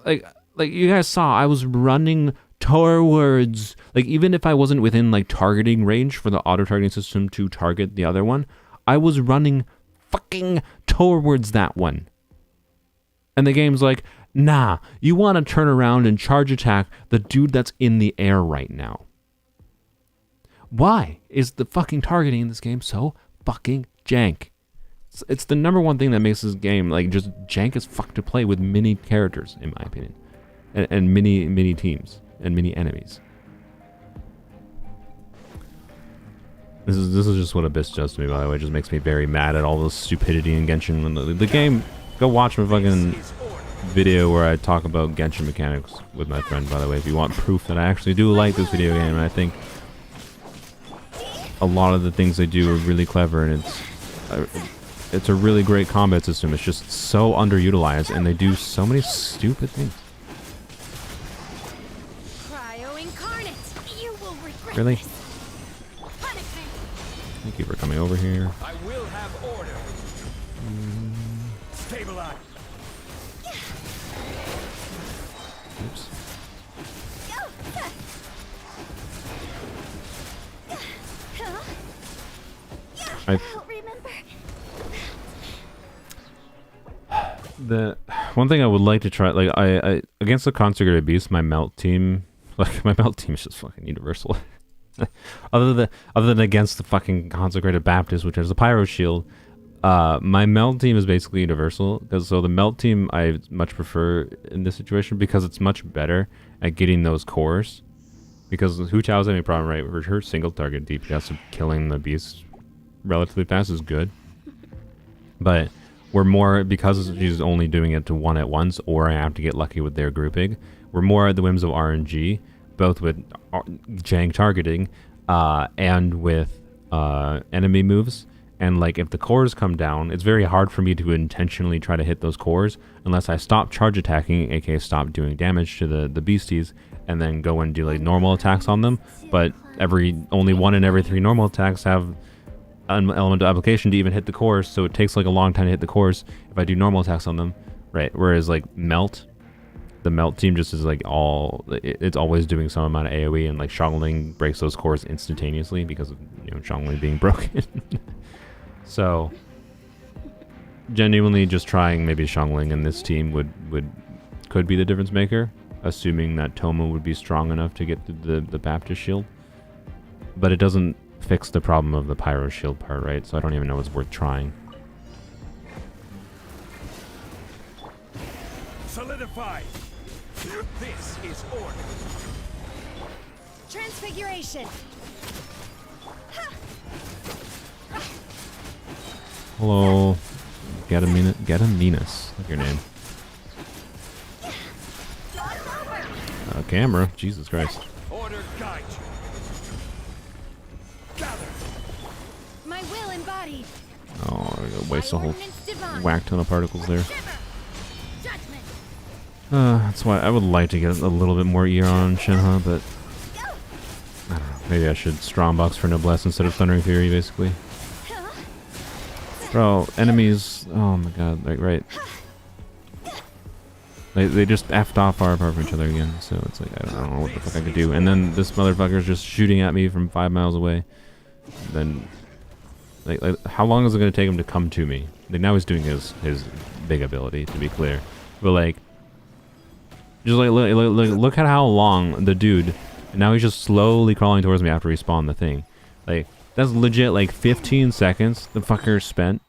you guys saw, I was running towards, like, even if I wasn't within like targeting range for the auto targeting system to target the other one, I was running fucking towards that one. And the game's like, nah, you want to turn around and charge attack the dude that's in the air right now. Why is the fucking targeting in this game so fucking jank? It's the number one thing that makes this game like just jank as fuck to play with many characters, in my opinion, and many teams and many enemies. This is just what Abyss does to me, by the way. It just makes me very mad at all the stupidity in Genshin. When the game, go watch my fucking video where I talk about Genshin mechanics with my friend, by the way, if you want proof that I actually do like this video game. And I think a lot of the things they do are really clever, and it's a really great combat system. It's just so underutilized, and they do so many stupid things. Cryo incarnate. You will regret Really? this. Punishment. Thank you for coming over here. I will have order. Stabilize. Oops. I Remember. The one thing I would like to try, like I against the Consecrated Beast, my melt team, like my melt team is just fucking universal. other than against the fucking Consecrated Baptist, which has the Pyro Shield, my melt team is basically universal. Because so the melt team I much prefer in this situation because it's much better at getting those cores. Because Hu Tao's having a problem, right? With her single target DPS of killing the beast relatively fast is good, but we're more, because she's only doing it to one at once, or I have to get lucky with their grouping, we're more at the whims of RNG, both with jank targeting and with enemy moves. And like if the cores come down, it's very hard for me to intentionally try to hit those cores unless I stop charge attacking, aka stop doing damage to the beasties, and then go and do like normal attacks on them. But only 1 in every 3 normal attacks have an element of application to even hit the cores, so it takes like a long time to hit the cores if I do normal attacks on them, right? Whereas like the melt team just is like it's always doing some amount of AoE, and like Xiangling breaks those cores instantaneously because of, you know, Xiangling being broken. So genuinely just trying maybe Xiangling in this team could be the difference maker, assuming that Toma would be strong enough to get the Baptist shield. But it doesn't fix the problem of the Pyro Shield part, right? So I don't even know it's worth trying. Solidify. This is order. Transfiguration. Hello, Gadaminus, like your name. Camera, Jesus Christ. Order guide you. Gather. My will embodied. Oh, I gotta waste a whole Ordinance divine. whack ton of particles there. Shiver. Judgment. That's why I would like to get a little bit more ER on Shenhe, but I don't know. Maybe I should Strongbox for Noblesse instead of Thundering Fury, basically. Bro, enemies. Oh my god, like, right. They just effed off far apart from each other again, so it's like, I don't know what the fuck I could do. And then this motherfucker's just shooting at me from 5 miles away. Then, like how long is it going to take him to come to me? Like, now he's doing his big ability, to be clear. But like, just like, look at how long the dude, and now he's just slowly crawling towards me after he spawned the thing. Like, that's legit like 15 seconds the fucker spent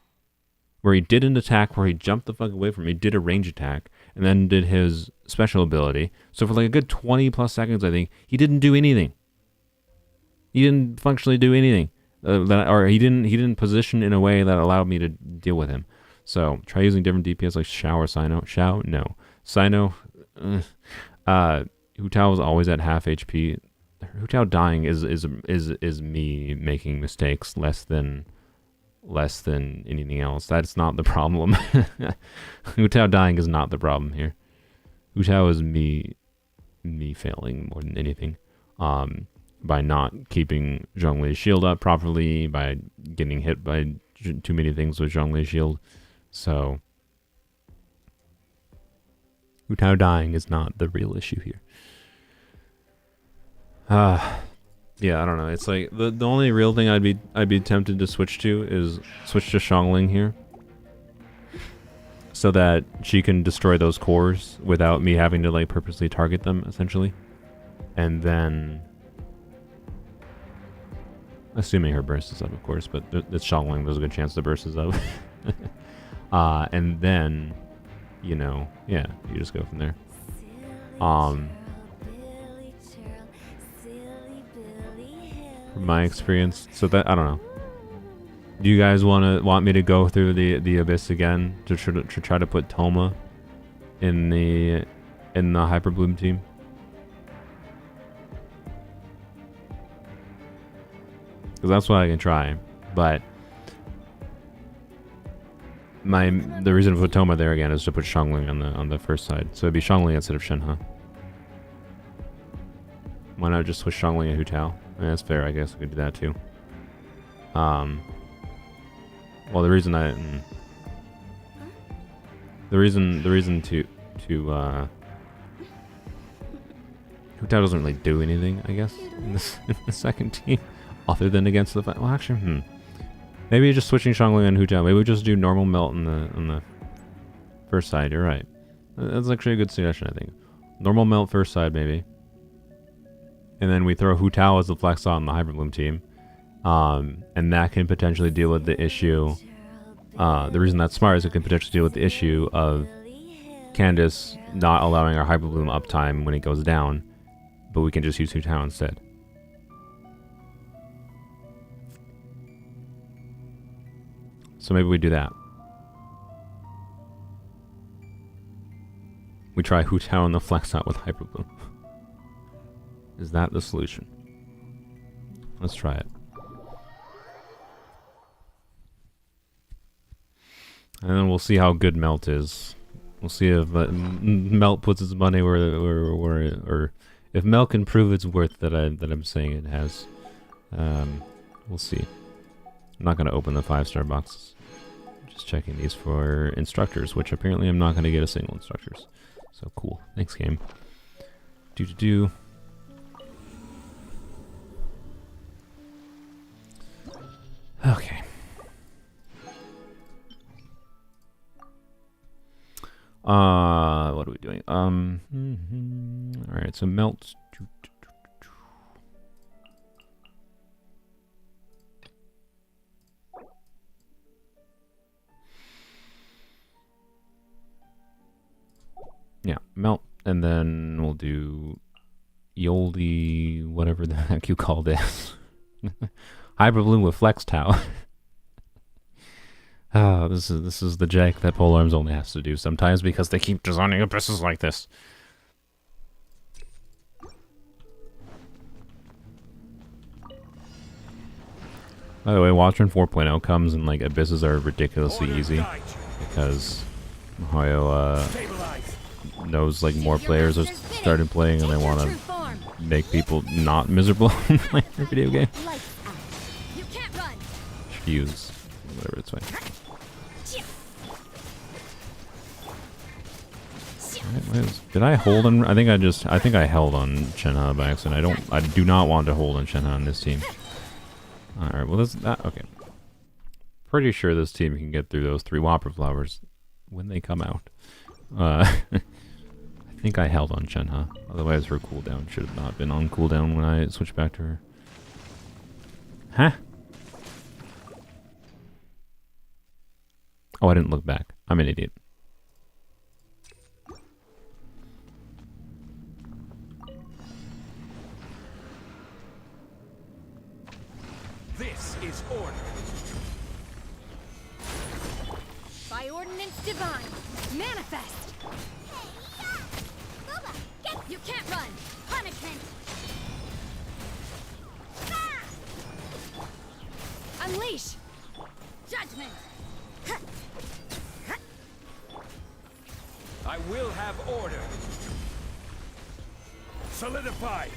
where he did an attack where he jumped the fuck away from me, did a range attack, and then did his special ability. So for like a good 20 plus seconds, I think, he didn't do anything. He didn't functionally do anything. Or he didn't position in a way that allowed me to deal with him. So try using different DPS like Shao or Sino. Shao? No. Sino. Hu Tao was always at half HP. Hu Tao dying is me making mistakes less than anything else. That's not the problem. Hu Tao dying is not the problem here. Hu Tao is me failing more than anything. By not keeping Zhongli's shield up properly, by getting hit by too many things with Zhongli's shield. So Hu Tao dying is not the real issue here. Yeah, I don't know. It's like the only real thing I'd be tempted to switch to is switch to Xiangling here, so that she can destroy those cores without me having to like purposely target them, essentially. And then, assuming her burst is up, of course, but it's Xiangling, there's a good chance the burst is up. And then, you know, yeah, you just go from there. From my experience, so that, I don't know. Do you guys want me to go through the abyss again to try to put Toma in the Hyperbloom team? Because that's what I can try, but the reason to put Toma there again is to put Xiangling on the first side, so it'd be Xiangling instead of Shenhe. Why not just switch Xiangling and Hu Tao? That's fair, I guess we could do that too. Well, the reason to Hu Tao doesn't really do anything, I guess, in the second team, other than against the well, actually, maybe just switching Xiangling and Hu Tao. Maybe we just do normal melt on the first side. You're right. That's actually a good suggestion, I think. Normal melt first side, maybe. And then we throw Hu Tao as the flex on the Hyperbloom team. And that can potentially deal with the issue. The reason that's smart is it can potentially deal with the issue of Candace not allowing our Hyperbloom uptime when it goes down. But we can just use Hu Tao instead. So maybe we do that. We try Hu Tao and the flex out with Hyperbloom. Is that the solution? Let's try it. And then we'll see how good Melt is. We'll see if Melt puts its money where or if Melt can prove its worth that I'm saying it has. We'll see. I'm not gonna open the 5-star boxes. Just checking these for instructors, which apparently I'm not gonna get a single instructors. So cool. Thanks, game. Do. Okay. What are we doing? All right, so Melt. Yeah, Melt, and then we'll do Yoldi, whatever the heck you call this. Hyperbloom with Flex Tau. Oh, this is the jank that Polearms Only has to do sometimes because they keep designing abysses like this. By the way, Watchman 4.0 comes and like abysses are ridiculously easy because Hoyo knows like more players are started playing and they want to make people not miserable in playing their video game. Should use whatever, it's fine. Did I hold on? I think I held on Shenhe by accident. I do not want to hold on Shenhe on this team. Alright, well okay. Pretty sure this team can get through those 3 Whopper Flowers when they come out. I think I held on Shenhe. Otherwise her cooldown should have not been on cooldown when I switched back to her. Huh? Oh, I didn't look back. I'm an idiot. is order. By ordinance divine, manifest! Boba, get... You can't run! Punishment! Unleash! Judgment! I will have order. Solidified.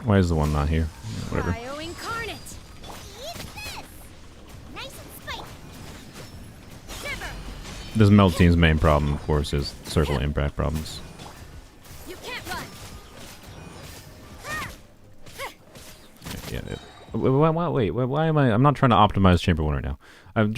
Why is the one not here? Whatever. Cryo incarnate! Eat this! Nice and spicy! Shiver! This melt team's main problem, of course, is circle impact problems. You can't run! Yeah. Wait, why am I? I'm not trying to optimize chamber 1 right now. I'm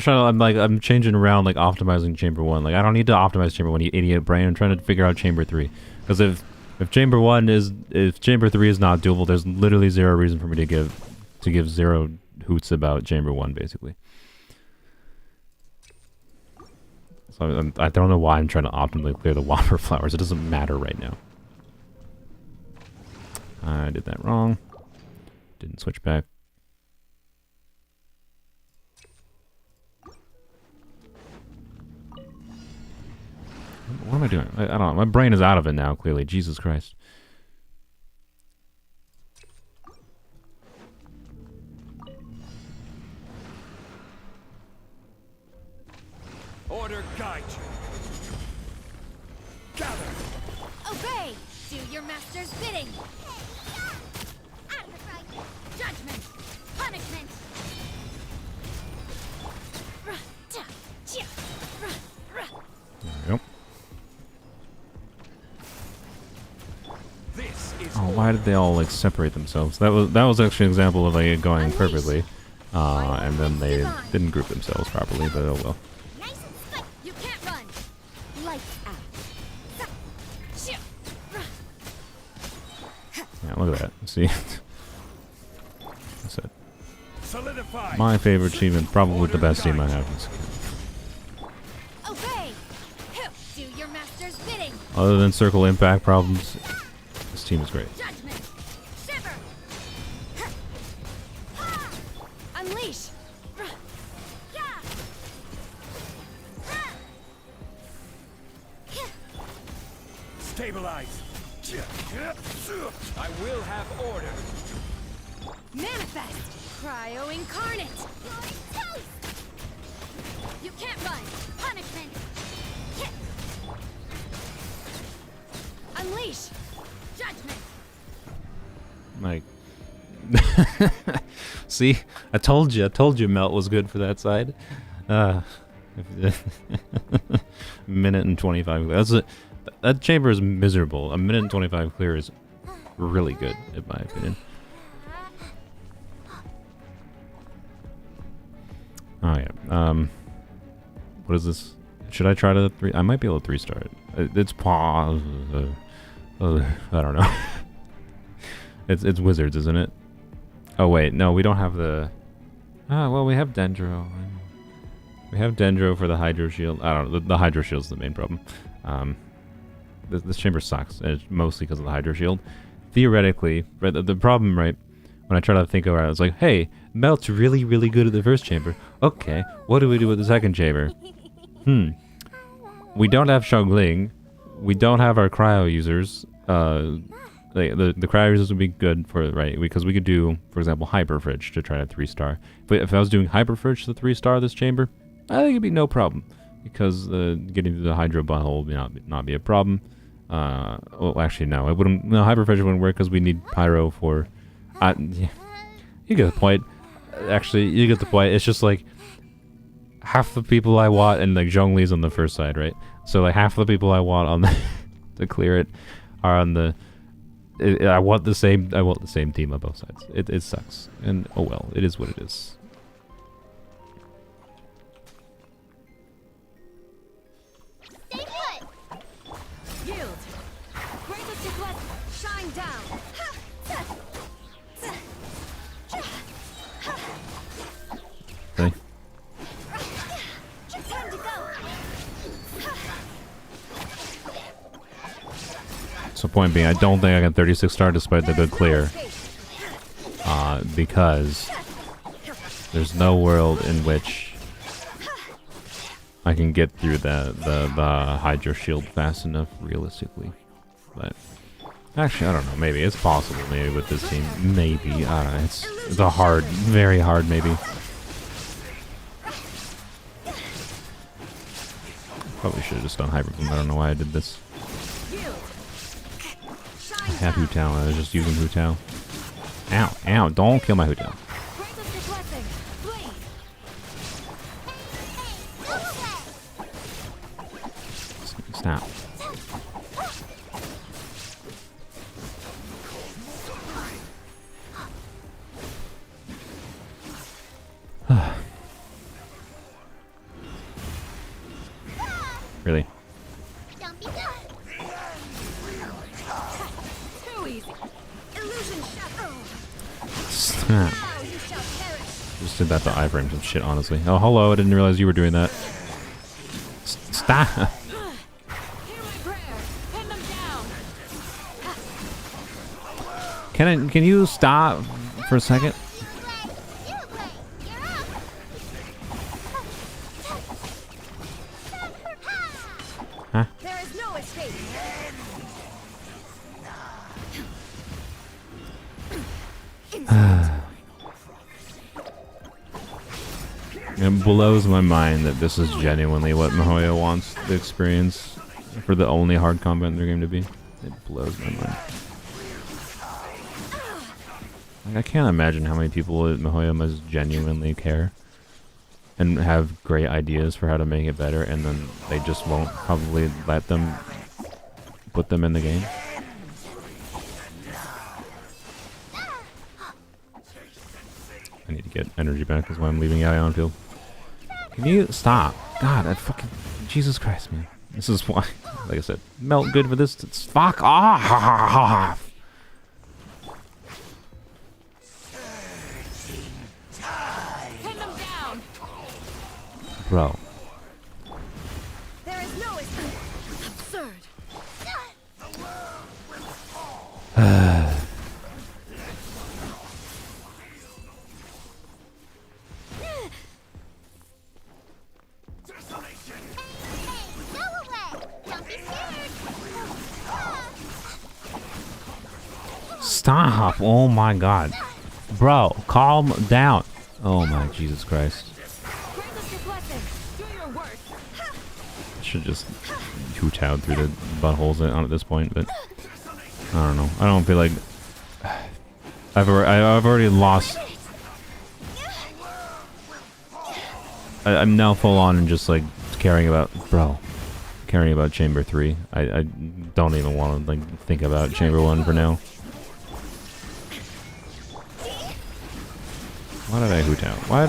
changing around, like, optimizing chamber 1. Like, I don't need to optimize chamber 1, you idiot brain. I'm trying to figure out chamber 3. Because if chamber 3 is not doable, there's literally zero reason for me to give zero hoots about chamber 1, basically. So I don't know why I'm trying to optimally clear the Whopper flowers. It doesn't matter right now. I did that wrong. Didn't switch back. What am I doing? I don't know. My brain is out of it now, clearly. Jesus Christ. Order guide you. Gather. Obey! Do your master's bidding! Out of the fight! Judgment! Punishment! There we go. This is Oh, why did they all, like, separate themselves? That was actually an example of, like, it going perfectly. And then they didn't group themselves properly, but oh well. Nice and spicy! You can't run! Lights out! Yeah, look at that. See? That's it. solidified. My favorite team and probably the best team I have. Obey! Do your master's bidding! Other than circle impact problems, this team is great. Judgment! Shiver! Unleash! Stabilize. I will have order. Manifest! Cryo incarnate! You're toast! You can't run! Punishment! Unleash! Judgment! Like, see, I told you, Melt was good for that side. Minute and 25. That chamber is miserable. A minute and 25 clear is really good, in my opinion. Oh yeah. What is this? Should I try to 3? I might be able to 3-star it. It's pause. I don't know. It's wizards, isn't it? Oh wait, no, we don't have the. Ah, well, we have Dendro. We have Dendro for the Hydro Shield. I don't know. The Hydro Shield's the main problem. This chamber sucks, and it's mostly because of the Hydro Shield. Theoretically, right, the problem, right, when I try to think about it, it's like, hey, Melt's really, really good at the first chamber. Okay, what do we do with the second chamber? We don't have Xiongling. We don't have our cryo users. The cryo users would be good for, right, because we could do, for example, Hyper Fridge to try to 3-star. But if I was doing Hyper Fridge to 3-star this chamber, I think it'd be no problem. Because getting to the Hydro butthole would not be a problem. Well, actually, no. It wouldn't. No, Hyper Fridge wouldn't work because we need Pyro for. Yeah, you get the point. Actually, you get the point. It's just like half the people I want, and like Zhongli's on the first side, right? So like half the people I want on the to clear it are on the. I want the same team on both sides. It sucks, and oh well, it is what it is. Stay put! Yield! Greatest request, shine down! Okay. Time to go! So point being, I don't think I can 36-star despite the good clear. Because There's no world in which I can get through the Hydro Shield fast enough, realistically. But actually, I don't know. Maybe it's possible. Maybe with this team, maybe. I don't know. It's a hard, very hard, maybe. Probably should have just done Hyper Boom. I don't know why I did this. I had Hu Tao. I was just using Hu Tao. Ow! Ow! Don't kill my Hu Tao. Stop. Really? Don't be done. Too easy. Illusion shot. Stop. Now you shall perish. Just did that to iframe some shit, honestly. Oh, hello! I didn't realize you were doing that. Stop. Hear my prayer. Pin them down. Can you stop for a second? Huh? There is no escape. It blows my mind that this is genuinely what Mihoyo wants the experience for the only hard combat in their game to be. It blows my mind. Like, I can't imagine how many people at Mihoyo must genuinely care and have great ideas for how to make it better, and then they just won't probably let them put them in the game. I need to get energy back, that's why I'm leaving Yaya on field. Can you stop? God, that fucking... Jesus Christ, man. This is why, like I said, melt good for this. It's fuck off! Pin them down. Bro. There is no escape. Absurd. Stop! Oh my god. Bro, calm down. Oh my Jesus Christ. Grant us your blessing. Do your worst. Should just Hu Tao through the buttholes on at this point, but I don't know. I don't feel like I've already lost. I'm now full on and just like caring about Chamber 3. I don't even want to like think about Chamber 1 for now. Why did I Hu Tao? Why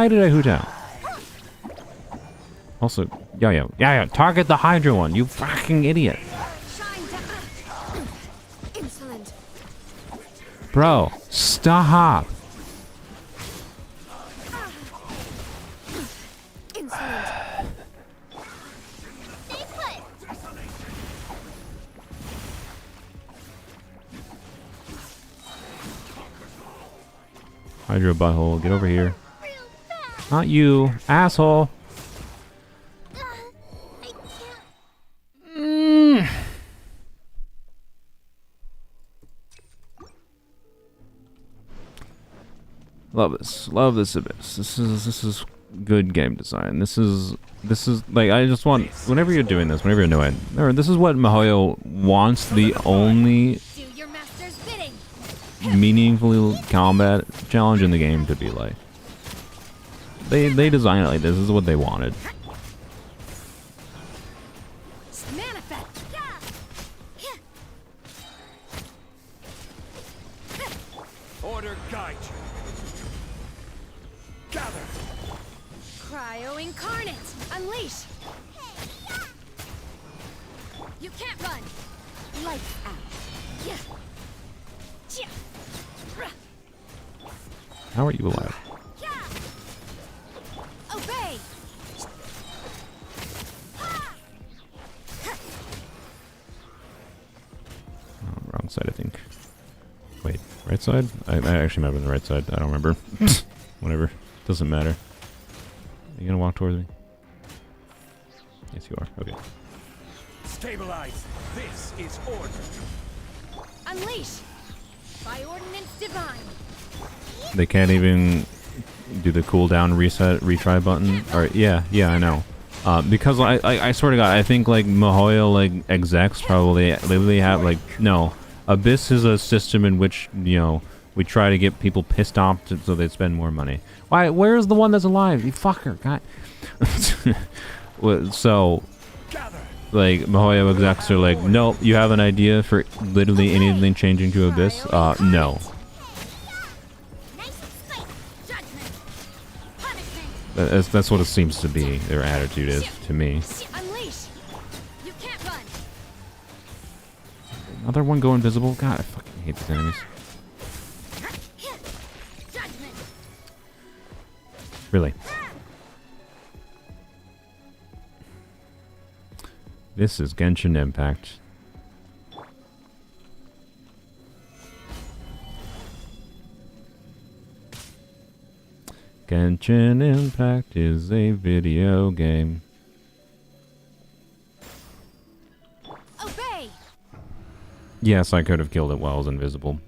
did I Hu Tao? Also, yeah, target the Hydra one, you fucking idiot. Shine down. Insolent. Bro, stop. Insolent. Stay put. Hydra butthole, get over here. Real fast. Not you, asshole. I can't. Love this Abyss. This is good game design. This is like, I just want, whenever you're doing this, whenever you're new, remember, this is what Mihoyo wants the only Do your master's bidding. meaningful combat challenge in the game to be like. They designed it like this. This is what they wanted. Manifest. Order guide you. Gather. Cryo incarnate. Unleash. You can't run. Lights out. Yeah. Yeah. How are you alive? Yeah. Obey. Oh, wrong side, I think. Wait, right side? I actually might have been the right side. I don't remember. Whatever. Doesn't matter. Are you gonna walk towards me? Yes, you are. Okay. Stabilize. This is order. Unleash! By ordinance divine! They can't even do the cooldown reset retry button. Or yeah, I know. Because I swear to God, I think like Mihoyo like execs probably literally have like no. Abyss is a system in which, you know, we try to get people pissed off so they spend more money. Why? Where's the one that's alive? You fucker! God. So, like Mihoyo execs are like, nope. You have an idea for literally anything changing to Abyss? No. That's what it seems to be. Their attitude is to me. Unleash! You can't run! Another one go invisible? God, I fucking hate these enemies. Judgment! Really. This is Genshin Impact. Genshin Impact is a video game. Obey! Yes, I could have killed it while I was invisible.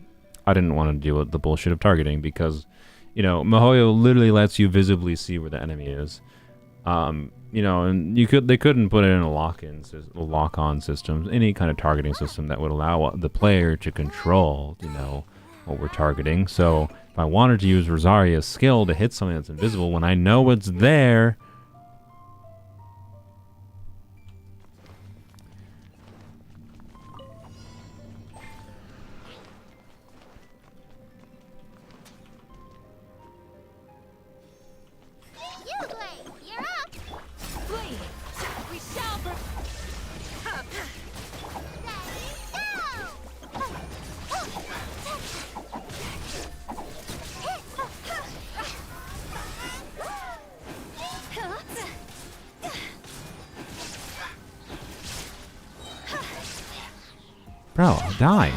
I didn't want to deal with the bullshit of targeting because, you know, Mihoyo literally lets you visibly see where the enemy is. You know, and they couldn't put it in a lock-on system, any kind of targeting system that would allow the player to control, you know, what we're targeting. So if I wanted to use Rosaria's skill to hit something that's invisible when I know it's there, You, Blade! You're up! Flee! We shall up! bro, die.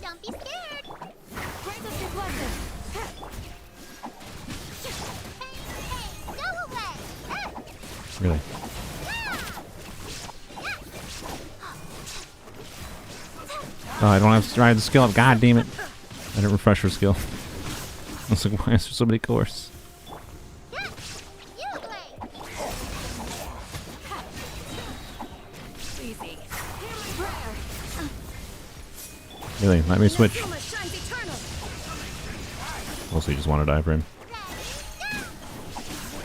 Don't be scared! Grant us your blessing! Hey, go away! Really. Oh, I don't have to try the skill up. God damn it. I didn't refresh her skill. I was like, why is there so many cores? Really, let me switch. Also, you just want to die for him.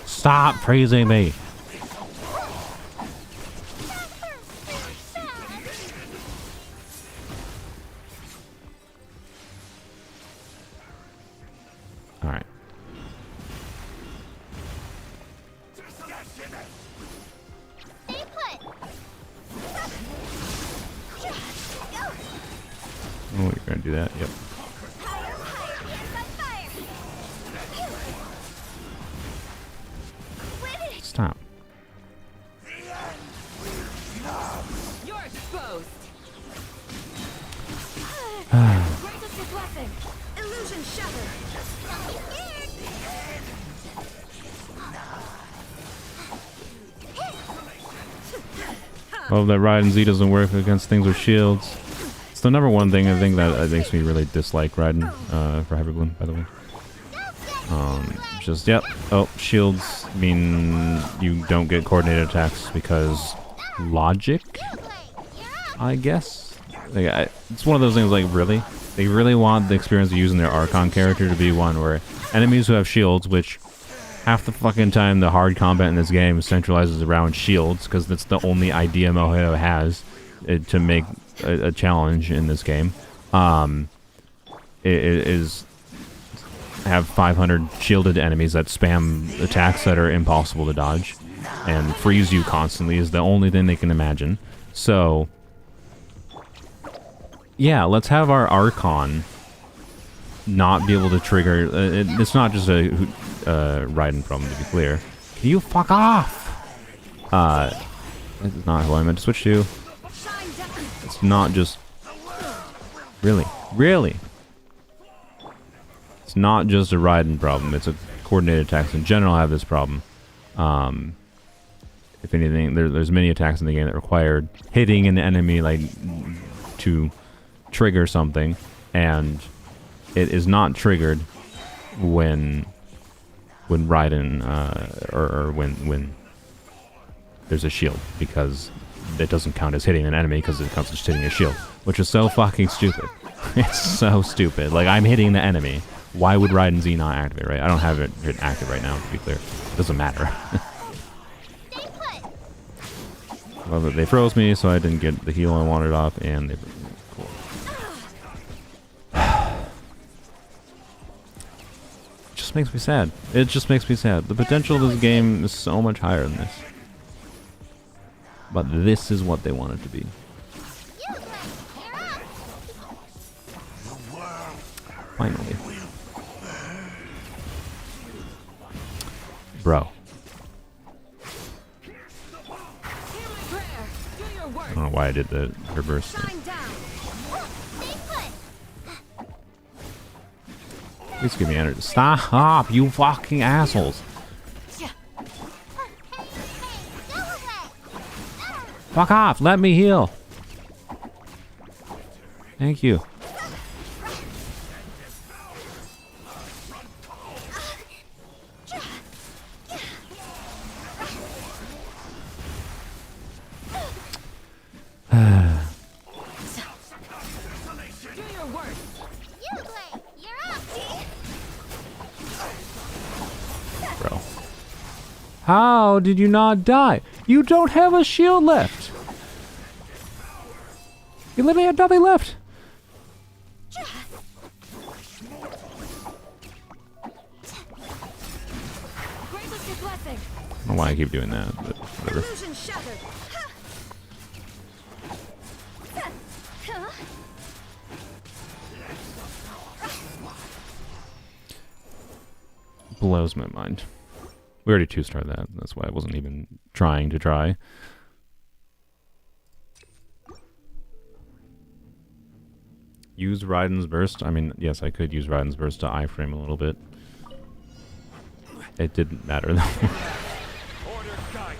Stop praising me. All right. Oh, you're gonna do that? Yep. Stop. You're exposed. Illusion shattered. Well, that Raiden Z doesn't work against things with shields. It's the number one thing I think that makes me really dislike Raiden for Hyperbloom, by the way. Just, yep. Oh, shields mean you don't get coordinated attacks because logic, I guess. Like, it's one of those things like, really? They really want the experience of using their Archon character to be one where enemies who have shields, which half the fucking time the hard combat in this game centralizes around shields because that's the only idea Mihoyo has to make a challenge in this game. It is have 500 shielded enemies that spam attacks that are impossible to dodge and freeze you constantly is the only thing they can imagine. So yeah, let's have our Archon not be able to trigger. It's not just a Raiden problem, to be clear. Can you fuck off? That's not who I meant to switch to. It's not just Really? Really? It's not just a Raiden problem. It's a coordinated attacks in general have this problem. If anything, there's many attacks in the game that require hitting an enemy like to trigger something, and it is not triggered when Raiden or when there's a shield, because it doesn't count as hitting an enemy because it counts as just hitting a shield, which is so fucking stupid. It's so stupid. Like, I'm hitting the enemy. Why would Raiden Z not activate, right? I don't have it active right now, to be clear. It doesn't matter. Well, they froze me, so I didn't get the heal I wanted off, and they... Cool. It just makes me sad. It just makes me sad. The potential of this game is so much higher than this. But this is what they want it to be. Finally. Bro. I don't know why I did the reverse thing. Please give me energy. Stop, you fucking assholes. Fuck off, let me heal. Thank you. Bro. How did you not die? You don't have a shield left. You literally had nothing left. I don't know why I keep doing that, but whatever. Blows my mind. We already 2-starred that. That's why I wasn't even trying to try. Use Raiden's burst. I mean, yes, I could use Raiden's burst to iframe a little bit. It didn't matter though. Order guide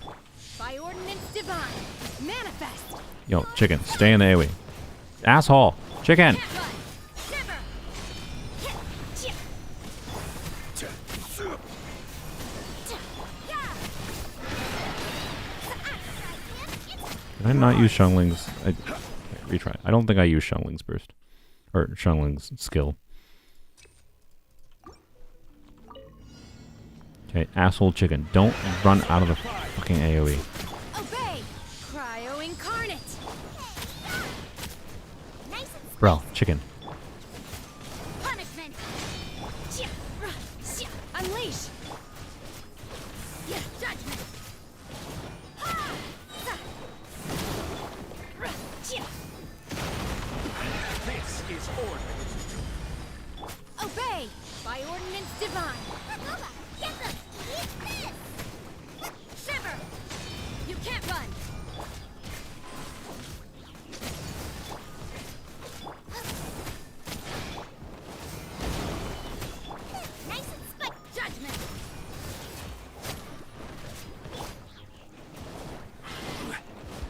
you. By ordinance divine, manifest. Yo, chicken, stay in the AoE. Asshole, chicken. Did I not use Xiangling's? Retry. I don't think I used Xiangling's burst. Or Xiangling's skill. Okay, asshole chicken. Don't run out of the fucking AoE. Obey! Cryo incarnate! Bro, chicken. Punishment! Unleash! Judgment! This is order. Obey! By ordinance divine! Get them! Eat this! Shiver! You can't run! Nice and spike! Judgment!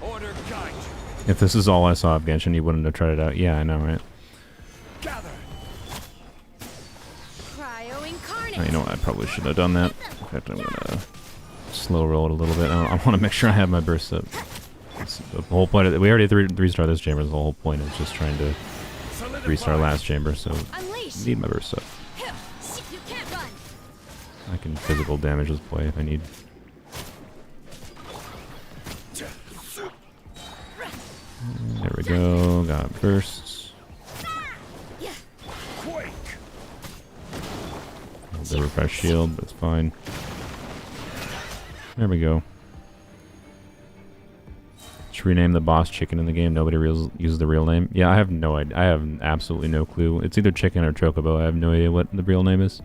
Order guide you. If this is all I saw of Genshin, you wouldn't have tried it out. Yeah, I know, right? Gather. Cryo incarnate! Oh, you know what? I probably should have done that. In fact, I'm gonna slow roll it a little bit. I want to make sure I have my burst up. That's the whole point of it. We already 3-star this chamber. The whole point is just trying to 3-star last chamber, so Unleash! I need my burst up. You can't run! I can physical damage this boy if I need. There we go. Got bursts. Quake. The refresh shield, but it's fine. There we go. Should rename the boss chicken in the game. Nobody uses the real name. Yeah, I have no idea. I have absolutely no clue. It's either chicken or chocobo. I have no idea what the real name is.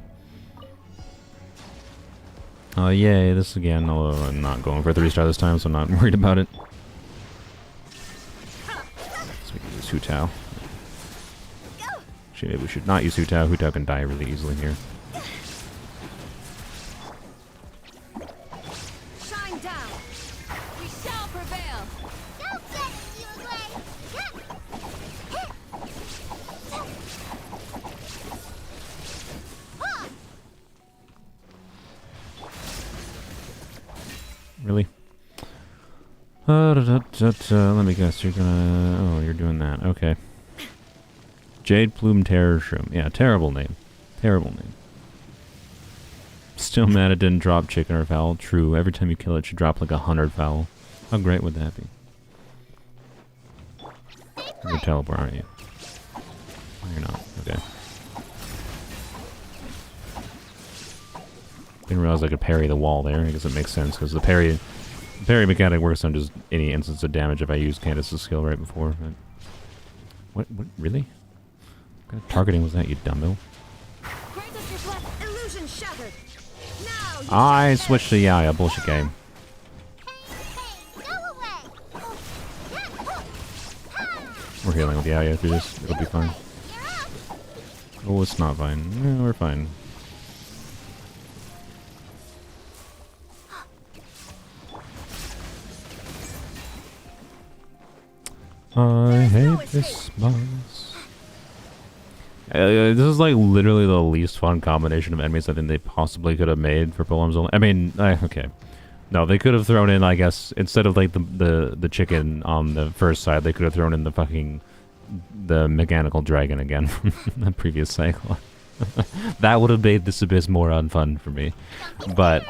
Oh, yay, this again. Although I'm not going for 3-star this time, so I'm not worried about it. So we can just use Hu Tao. Actually, maybe we should not use Hu Tao. Hu Tao can die really easily here. Shine down. We shall prevail. Don't get you away. Really? Let me guess. You're gonna... Oh, you're doing that. Okay. Jade Plume Terror Shroom. Yeah, terrible name. Terrible name. Still mad it didn't drop chicken or fowl. True. Every time you kill it, it should drop like 100 fowl. How great would that be? You're teleport, aren't you? No, you're not. Okay. Didn't realize I could parry the wall there. I guess it makes sense because the parry mechanic works on just any instance of damage if I use Candace's skill right before. But what really? What kind of targeting was that, you dumbo? Illusion shattered. Now you I switched to Yaya. Bullshit game. go away. We're healing with Yaya through this. It'll be fine. Oh, it's not fine. No, we're fine. I hate this boss. This is like literally the least fun combination of enemies I think they possibly could have made for Polearms Only. I mean, okay. No, they could have thrown in, I guess, instead of like the chicken on the first side, they could have thrown in the mechanical dragon again from the previous cycle. That would have made this abyss more unfun for me. But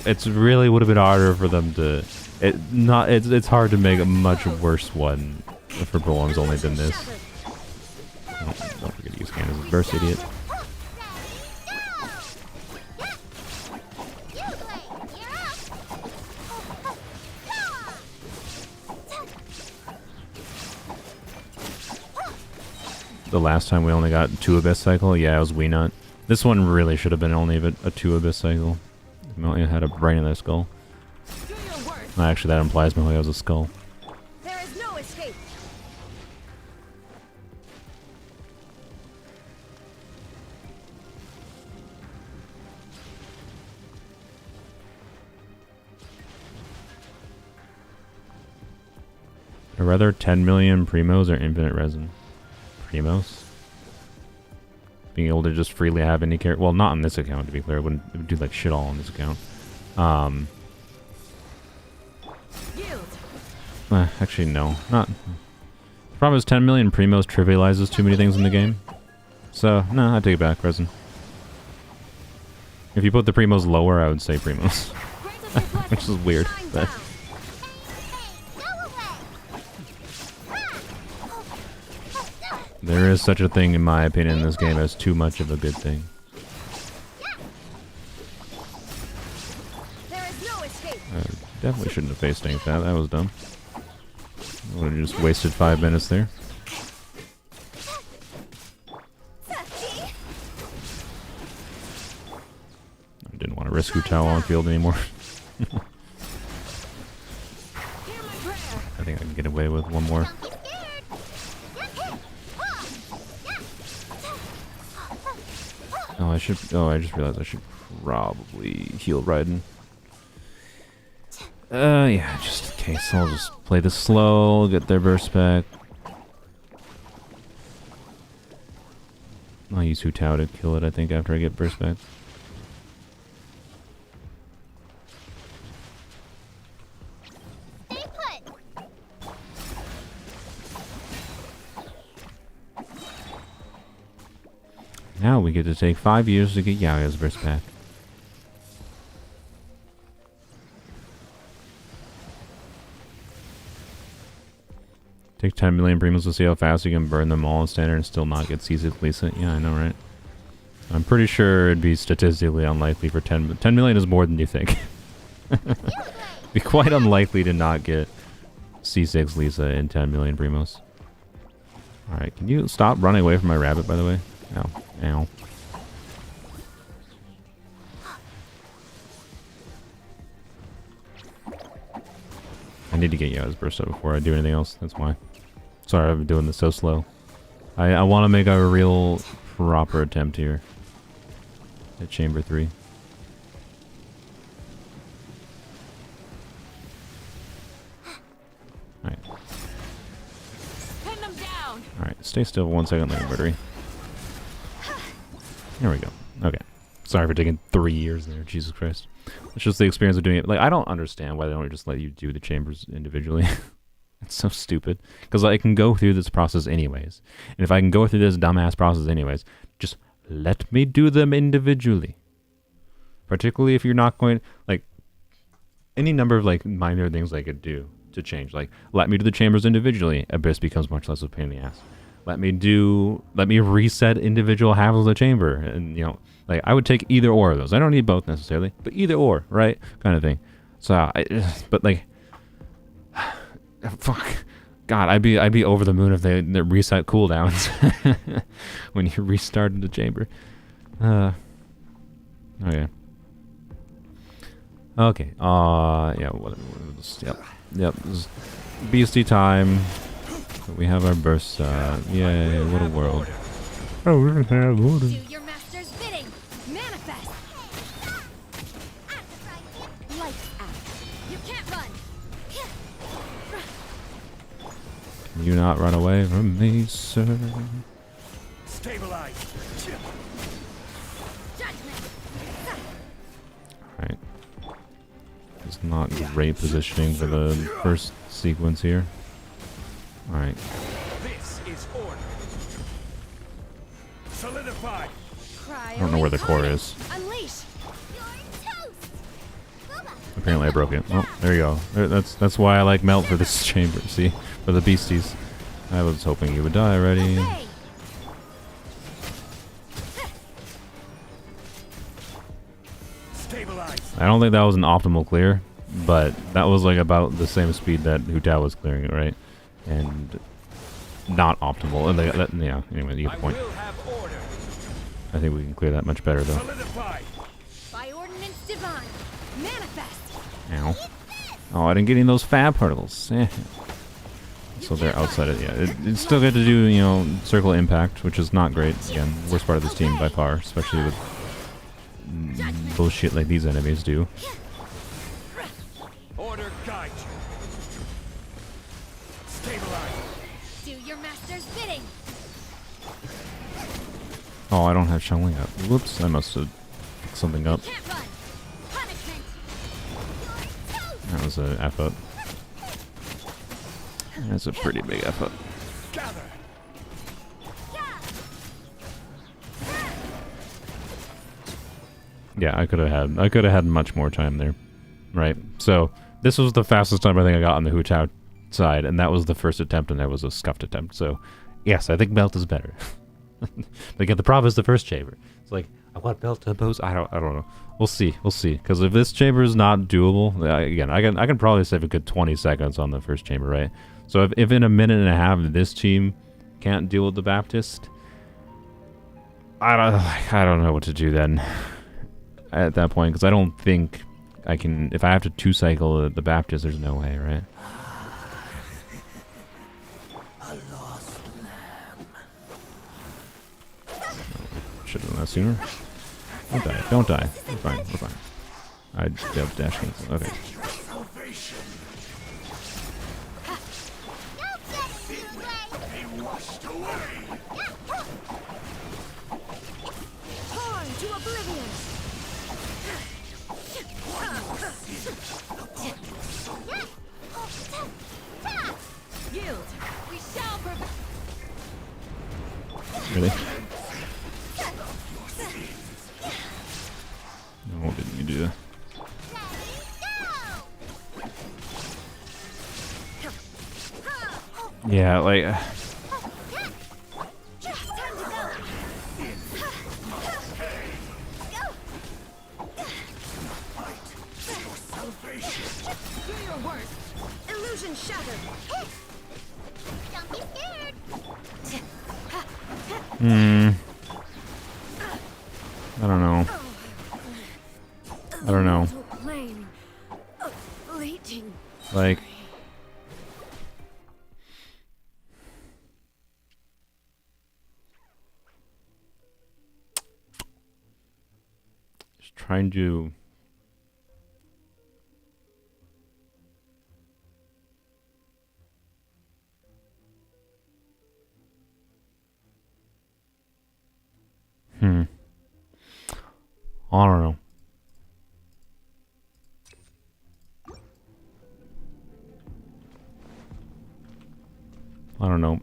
it's really would have been harder for them to... It's hard to make a much worse one for Polearms Only than this. Don't forget to use Candace's burst, idiot. The last time we only got 2 Abyss cycle, yeah, it was Weenut. This one really should have been only a 2 Abyss cycle. Mihoyo had a brain in their skull. Actually, that implies Mihoyo has a skull. There is no escape. Or rather, 10 million Primos or infinite resin? Primos? Being able to just freely have any character. Well, not on this account, to be clear. It would do like shit all on this account. Actually, no. Not. The problem is 10 million Primos trivializes too many things in the game. So, no, I take it back, resin. If you put the Primos lower, I would say Primos. Which is weird, but... There is such a thing, in my opinion, in this game as too much of a good thing. I definitely shouldn't have face tanked that. That was dumb. I would have just wasted 5 minutes there. I didn't want to risk Hu Tao on field anymore. I think I can get away with one more. Oh, I should. Oh, I just realized I should probably heal Raiden. Yeah, just in case. I'll just play this slow, get their burst back. I'll use Hu Tao to kill it, I think, after I get burst back. Now we get to take 5 years to get Yaya's burst back. Take 10 million Primos to see how fast you can burn them all in standard and still not get C6 Lisa. Yeah, I know, right? I'm pretty sure it'd be statistically unlikely for 10 million is more than you think. It'd be quite unlikely to not get C6 Lisa in 10 million Primos. Alright, can you stop running away from my rabbit, by the way? Ow. Ow. I need to get Yaya's burst up before I do anything else. That's why. Sorry, I've been doing this so slow. I want to make a real proper attempt here at chamber 3. Alright. Pin them down. Alright, stay still 1 second there, Bertie. There we go. Okay. Sorry for taking 3 years there, Jesus Christ. It's just the experience of doing it. Like, I don't understand why they don't just let you do the chambers individually. It's so stupid. Because I can go through this process anyways. And if I can go through this dumbass process anyways, just let me do them individually. Particularly if you're not going... Like, any number of, like, minor things I could do to change. Like, let me do the chambers individually. Abyss becomes much less of a pain in the ass. Let me reset individual halves of the chamber. And, you know, like, I would take either or of those. I don't need both necessarily, but either or, right? Kind of thing. So, but, like... Fuck. God, I'd be over the moon if they reset cooldowns when you restarted the chamber. Okay. Okay. Yeah. Yep. This is beastie time. We have our burst. Yay! What a world. Oh, we have order. Do your master's bidding. Manifest. Lights out. You can't run. Can you not run away from me, sir? Stabilize. Judgment. Alright. It's not great positioning for the first sequence here. Alright. This is order. Solidify. Cry. I don't know where the core is. Unleash. Apparently I broke it. Oh, there you go. That's why I like melt for this chamber, see? For the beasties. I was hoping you would die already. Obey. Stabilize. I don't think that was an optimal clear, but that was like about the same speed that Hu Tao was clearing it, right? And not optimal. And yeah, anyway, you get the point. will have order. I think we can clear that much better though. Solidify. By ordinance divine. Manifest. Ow. Oh, I didn't get any of those fab particles. Eh. So they're outside of, yeah. It's still good to do, you know, circle impact, which is not great. Again, worst part of this team by far, especially with bullshit like these enemies do. Order guide you. Stabilize. Do your master's bidding. Oh, I don't have Shangling up. Whoops, I must have picked something up. Can't run. Punishment. That was a F up. That's a pretty big F up. Gather. Yeah, I could have had much more time there. Right. So this was the fastest time I think I got on the Hu Tao side, and that was the first attempt, and that was a scuffed attempt. So yes, I think melt is better. But again, the problem is the first chamber. It's like, I want melt to oppose. I don't know. We'll see. Because if this chamber is not doable, again, I can probably save a good 20 seconds on the first chamber, right? So if in a minute and a half this team can't deal with the Baptist, I don't know what to do then at that point, because I don't think I can. If I have to 2-cycle the Baptist, there's no way, right? Should have done that sooner. Don't die. Don't die. We're fine. We're fine. I have dash cancel. Okay. Torn to oblivion. Yield. We shall prevail. Really? No, didn't you do that? Yeah, like... Do your worst. Illusion shattered. Don't be scared. I don't know. I don't know. Like... trying to... I don't know. I don't know.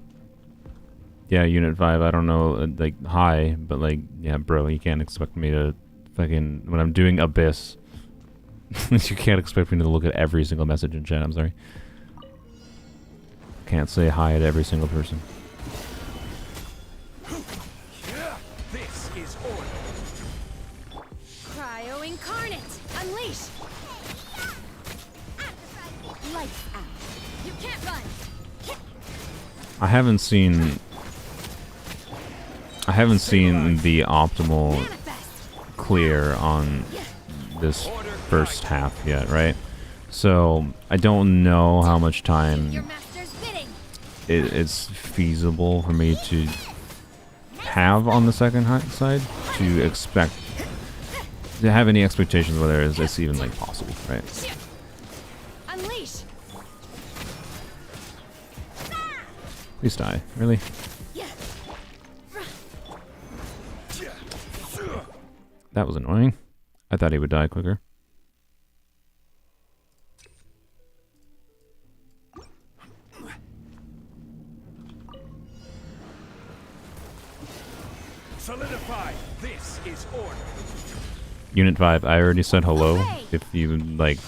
Yeah, Unit 5, I don't know, like, hi, but, like, yeah, bro, you can't expect me to fucking... When I'm doing Abyss, you can't expect me to look at every single message in chat, I'm sorry. Can't say hi to every single person. This is order. Cryo incarnate! Unleash! Lights out. You can't run! I haven't seen the optimal Manifest! clear on this first half yet, right? So I don't know how much time Your master's bidding! it's feasible for me to have on the second side to expect to have any expectations whether it's even like possible, right? Unleash! Please die, really? That was annoying. I thought he would die quicker. Solidify. This is order. Unit 5, I already said hello. If you, like,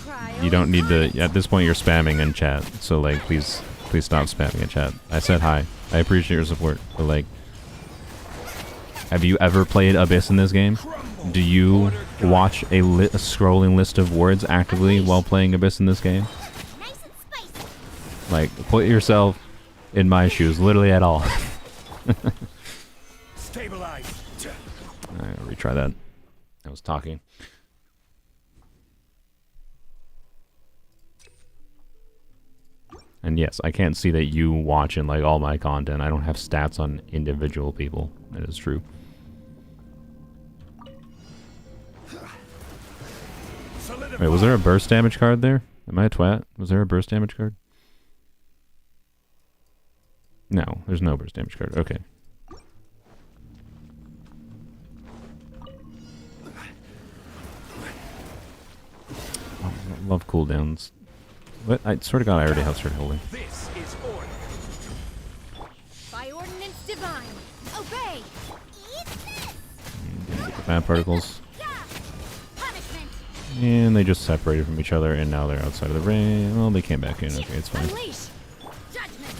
you don't need to... At this point, you're spamming in chat. So, like, please stop spamming in chat. I said hi. I appreciate your support. But, like... Have you ever played Abyss in this game? Do you watch a scrolling list of words actively while playing Abyss in this game? Nice and spicy! Like, put yourself in my shoes, literally at all. Stabilize. Alright, retry that. I was talking. And yes, I can't see that you watching like all my content. I don't have stats on individual people. That is true. Wait, was there a burst damage card there? Am I a twat? Was there a burst damage card? No, there's no burst damage card. Okay. Oh, love cooldowns. What? I swear to God, I already have started holding. This is order. By ordinance divine! Obey! Eat this! Get the bad particles. Yeah! Punishment! And they just separated from each other, and now they're outside of the ring. Well, they came back in. Okay, it's fine. Unleash! Judgment!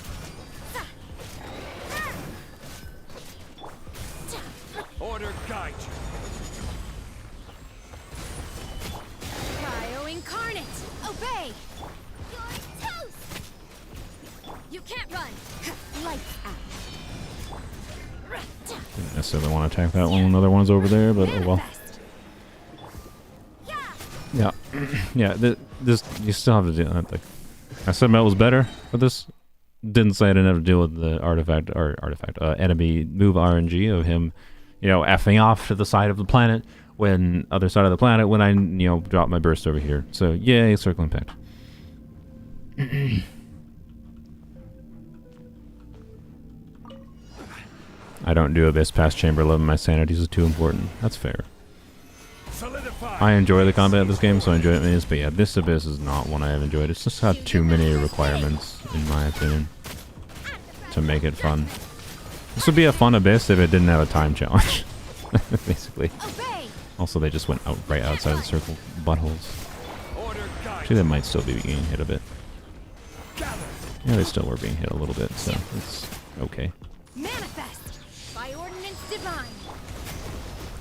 Order guide you. Cryo incarnate! Obey! You're toast! You can't run! Lights out! Didn't necessarily want to attack that one. Another one's over there, but oh well. Manifest. Yeah. Yeah, this, you still have to do that. Like, I said Melt was better, but this didn't say I didn't have to deal with the enemy move RNG of him, you know, effing off to the side of the planet other side of the planet when I, you know, drop my burst over here. So, yay, Circle Impact. I don't do Abyss past Chamber 11. My sanities is too important. That's fair. Solidify. I enjoy the combat of this game, so I enjoy it. But yeah, this Abyss is not one I have enjoyed. It's just got too many requirements, in my opinion, to make it fun. This would be a fun Abyss if it didn't have a time challenge, basically. Obey! Also, they just went out right outside the circle buttholes. Order guide. Actually, they might still be getting hit a bit. Gather. Yeah, they still were being hit a little bit, so it's okay. Manifest! By ordinance divine!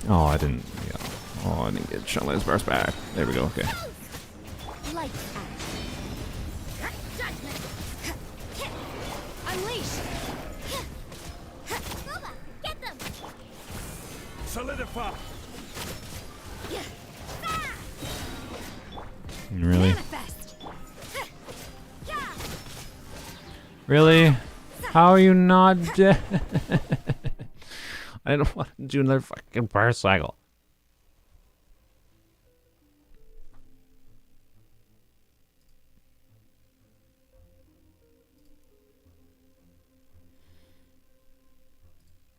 Oh, I didn't. Yeah. Oh, I didn't get Shunlai's burst back. There we go. Okay. Lights out! Judgment! Unleash! Nova, get them! Solidify. Really? Manifest! Really? How are you not dead? I don't want to do another fucking burst cycle.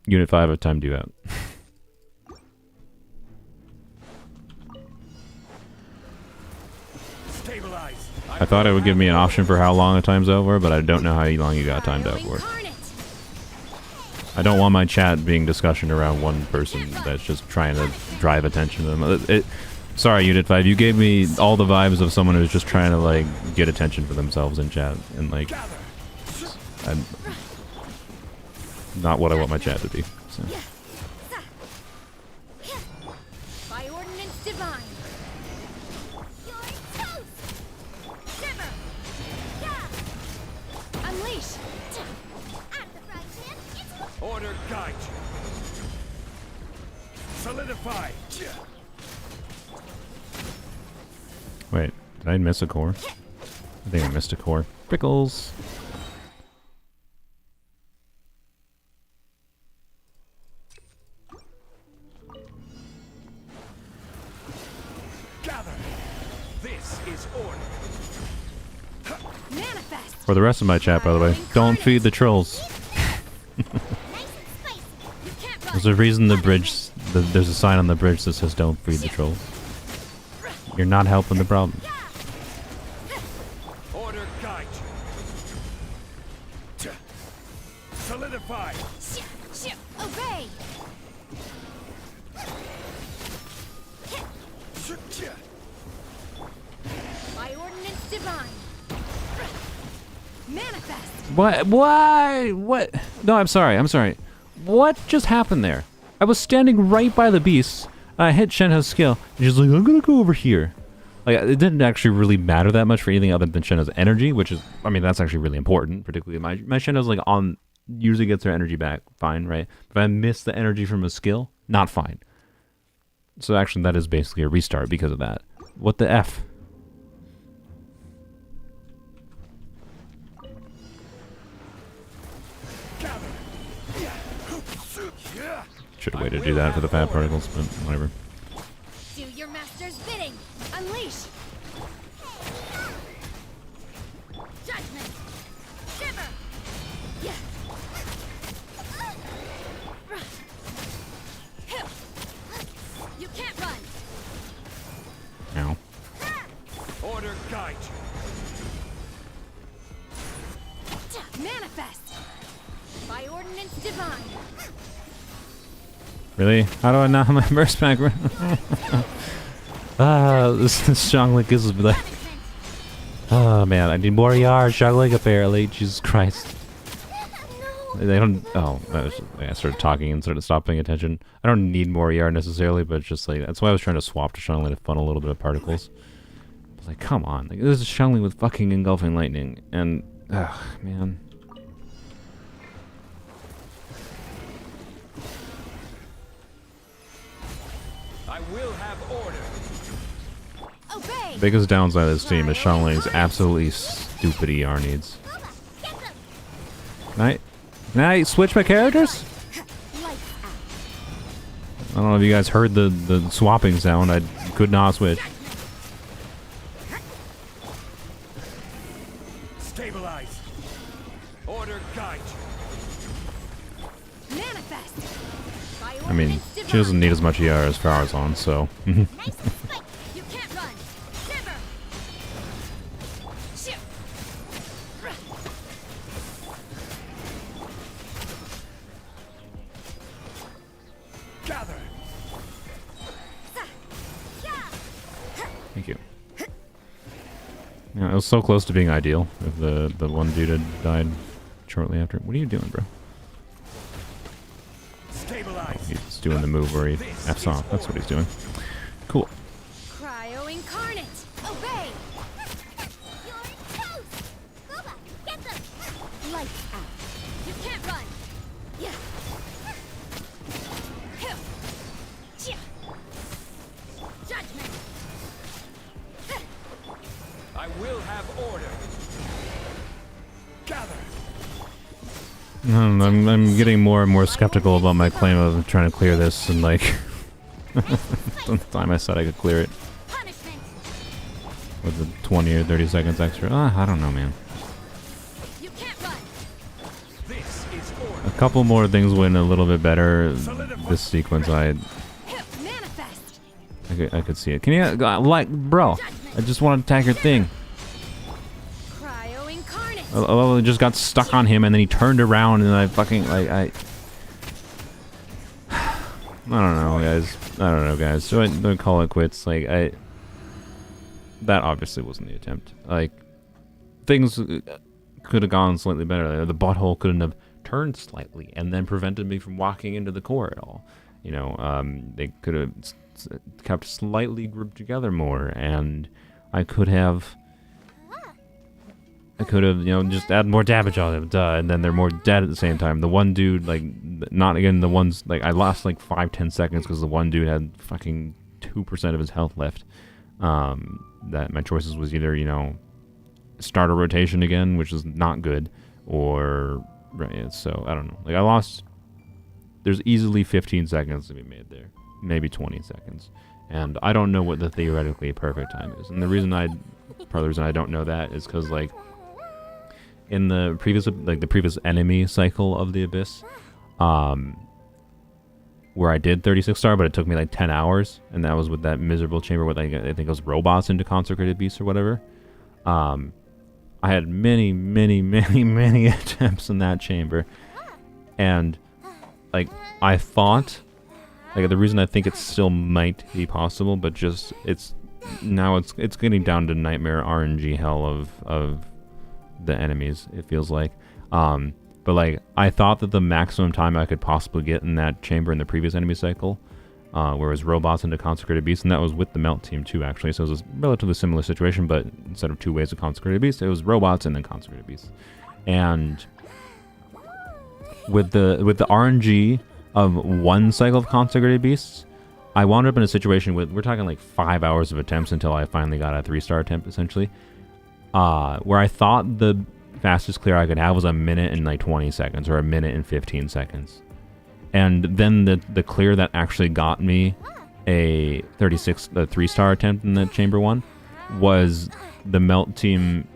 Unit 5, I've timed you out. Stabilize. I thought it would give me an option for how long a time's out for, but I don't know how long you got timed out for. I don't want my chat being discussion around one person that's just trying to drive attention to them. Sorry, Unit 5, you gave me all the vibes of someone who's just trying to, like, get attention for themselves in chat. And, like, I'm not what I want my chat to be. So. By ordinance divine. You're toast. Shiver. Yeah. Unleash. Out the frying pan into Order guide you. Solidify. Wait, did I miss a core? I think I missed a core. Pickles! Gather. This is order. manifest. For the rest of my chat, by the way, don't feed the trolls. Nice and spicy. You can't run. There's a reason the bridge, there's a sign on the bridge that says don't feed the trolls. You're not helping the problem. Order guide you. Solidify. Obey. By ordinance divine. Manifest. What? Why? What? No, I'm sorry. I'm sorry. What just happened there? I was standing right by the beast. I hit Shenhe's skill. And she's like, I'm gonna go over here. Like, it didn't actually really matter that much for anything other than Shenhe's energy, which is, I mean, that's actually really important. Particularly my Shenhe's like on, usually gets her energy back, fine, right? If I miss the energy from a skill, not fine. So actually, that is basically a restart because of that. What the F? Should have waited to do that for the fat particles, but whatever. Do your master's bidding. Unleash. Judgment. Shiver. Yeah. You can't run. Ow. Order guide you. Manifest. By ordinance divine. Really? How do I not have my burst back? This Xiangling is like... Oh man, I need more ER Xiangling apparently. Jesus Christ. They don't... Oh, I started talking and started stopping paying attention. I don't need more ER necessarily, but it's just like... That's why I was trying to swap to Xiangling to funnel a little bit of particles. I was like, come on. Like, this is Xiangling with fucking engulfing lightning. And... Ugh, man. I will have order. Obey. The biggest downside of this team is Xiangling's absolutely stupid ER needs. Can I switch my characters? I don't know if you guys heard the swapping sound. I could not switch. Stabilize. Order guide you. Manifest. By I mean, ordinance she divine. doesn't need as much ER as Farah's on, so... Nice and spike. You can't run. Shiver. Shoot. Gather. Thank you. Yeah, it was so close to being ideal if the one dude had died shortly after. What are you doing, bro? Stabilize. He's doing the move where he F's off. That's what he's doing. Cool. Cryo incarnate. Obey. You're toast. Booba, get them. Lights out. You can't run. Yeah. Hill. Chia. Judgment. I will have order. Gather. I'm getting more and more skeptical about my claim of trying to clear this, and like the time I said I could clear it Punishment. with the 20 or 30 seconds extra. I don't know, man. You can't run. This is order. couple more things went a little bit better. This sequence, Manifest. I could see it. Can you, like, bro? I just want to attack your thing. Cryo incarnate. I just got stuck on him, and then he turned around, and I fucking, like, I don't know, guys. So I don't call it quits. Like, that obviously wasn't the attempt. Like, things could have gone slightly better. The butthole couldn't have turned slightly and then prevented me from walking into the core at all. You know, they could have kept slightly grouped together more, and I could have, you know, just add more damage on them, and then they're more dead at the same time. The one dude, like, not again, the ones, like, I lost like 5-10 seconds because the one dude had fucking 2% of his health left. That my choices was either, you know, start a rotation again, which is not good, or, right, so, I don't know. Like, I lost, there's easily 15 seconds to be made there. Maybe 20 seconds. And I don't know what the theoretically perfect time is. And the reason part of the reason I don't know that is because, like, in the previous enemy cycle of the Abyss, where I did 36 star, but it took me like 10 hours, and that was with that miserable chamber with, like, I think it was robots into consecrated beasts or whatever. I had many attempts in that chamber, and, like, I thought, like, the reason I think it still might be possible, but just it's getting down to nightmare RNG hell of the enemies, it feels like. But, like, I thought that the maximum time I could possibly get in that chamber in the previous enemy cycle, where it was robots into consecrated beasts, and that was with the melt team too, actually. So it was a relatively similar situation, but instead of 2 waves of consecrated beasts, it was robots and then consecrated beasts. And with the RNG of 1 cycle of consecrated beasts, I wound up in a situation with, we're talking like 5 hours of attempts until I finally got a 3-star attempt, essentially, where I thought the fastest clear I could have was a minute and like 20 seconds or a minute and 15 seconds. And then the clear that actually got me a 3-star attempt in the chamber one was the melt team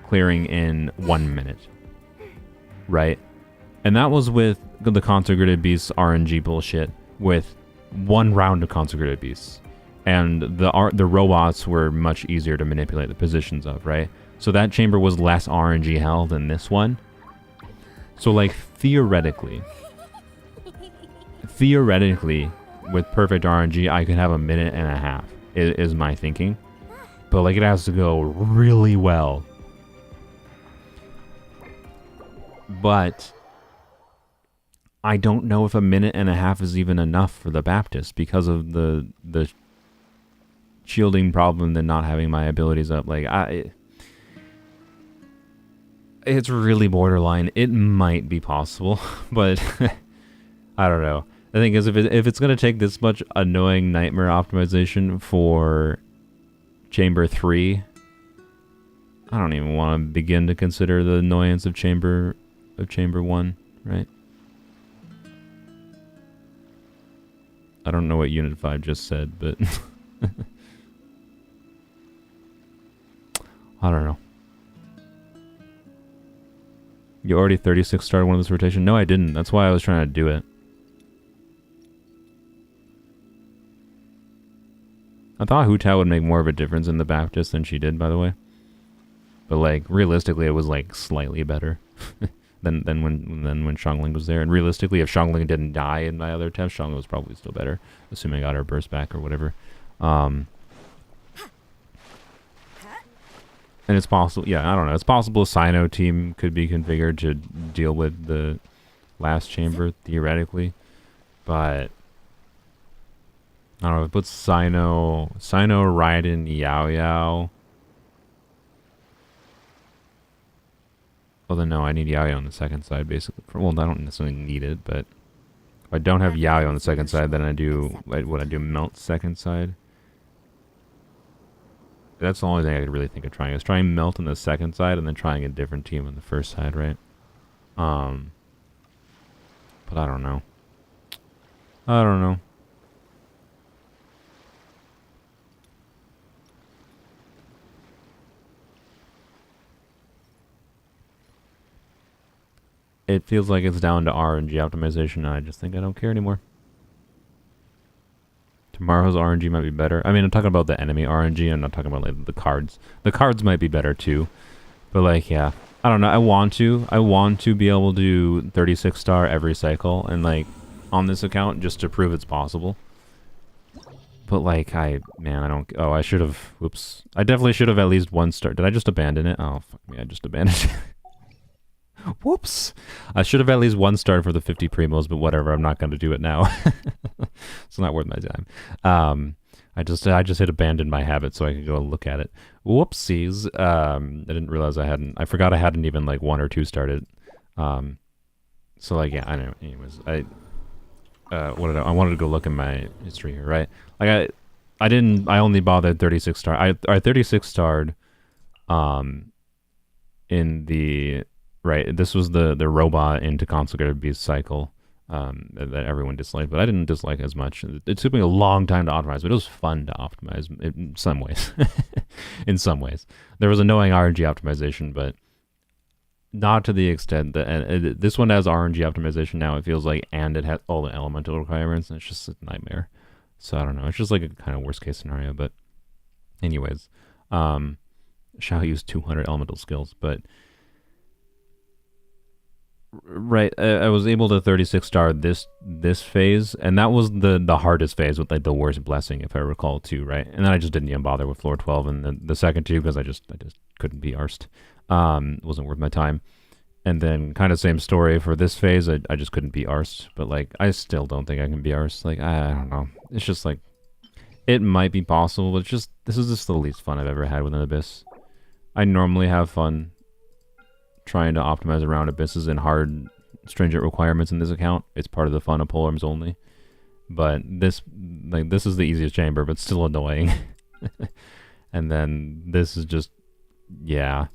clearing in 1 minute, right? And that was with the consecrated beasts RNG bullshit, with 1 round of consecrated beasts, and the robots were much easier to manipulate the positions of, right? So that chamber was less RNG hell than this one. So, like, theoretically, with perfect RNG, I could have a minute and a half, is my thinking. But, like, it has to go really well. But I don't know if a minute and a half is even enough for the Baptist because of the shielding problem, and not having my abilities up. Like, it's really borderline. It might be possible, but I don't know. The thing is, if it's going to take this much annoying nightmare optimization for Chamber 3, I don't even want to begin to consider the annoyance of Chamber 1, right? I don't know what Unit 5 just said, but I don't know. You already 36 started one of this rotation? No, I didn't. That's why I was trying to do it. I thought Hu Tao would make more of a difference in the Baptist than she did, by the way. But, like, realistically, it was, like, slightly better than when Xiangling was there. And realistically, if Xiangling didn't die in my other attempts, Xiangling was probably still better, assuming I got her burst back or whatever. And it's possible, yeah, I don't know. It's possible a Sino team could be configured to deal with the last chamber, theoretically. But I don't know, if it puts Sino, Raiden, Yao Yao. Well, then no, I need Yao Yao on the second side, basically. Well, I don't necessarily need it, but if I don't have Yao Yao on the second side, then I do Melt second side. That's the only thing I could really think of trying, is trying Melt on the second side and then trying a different team on the first side, right? But I don't know. it feels like it's down to RNG optimization, and I just think I don't care anymore. Tomorrow's RNG might be better. I mean, I'm talking about the enemy RNG. I'm not talking about like the cards. The cards might be better too, but like, yeah, I don't know. I want to be able to do 36 star every cycle, and like on this account just to prove it's possible. But like, man, I don't. Oh, I should have. Whoops. I definitely should have at least 1 star. Did I just abandon it? Oh, fuck me. I just abandoned it. Whoops. I should have at least 1 star for the 50 primos, but whatever. I'm not going to do it now. It's not worth my time. I just hit abandon my habit so I could go and look at it. Whoopsies. I didn't realize I forgot I hadn't even like 1 or 2 started. So like, yeah, I know. Anyways, I wanted to go look in my history here, right? Like I only bothered 36 star. I 36 starred in the right. This was the robot into Consecrated Beast cycle that everyone disliked, but I didn't dislike as much. It took me a long time to optimize, but it was fun to optimize in some ways. In some ways, there was annoying RNG optimization, but not to the extent that this one has RNG optimization now. It feels like, and it has all the elemental requirements, and it's just a nightmare. So I don't know. It's just like a kind of worst case scenario. But anyways, shall use 200 elemental skills, but right, I was able to 36 star this phase, and that was the hardest phase with like the worst blessing, if I recall too, right? And then I just didn't even bother with floor 12 and the second two because I just couldn't be arsed. It wasn't worth my time. And then kind of same story for this phase. I just couldn't be arsed, but like I still don't think I can be arsed. Like I don't know. It's just like it might be possible, but this is just the least fun I've ever had with an Abyss. I normally have fun trying to optimize around Abysses and hard stringent requirements in this account. It's part of the fun of Polearms Only. But this is the easiest chamber, but still annoying. And then this is just, yeah.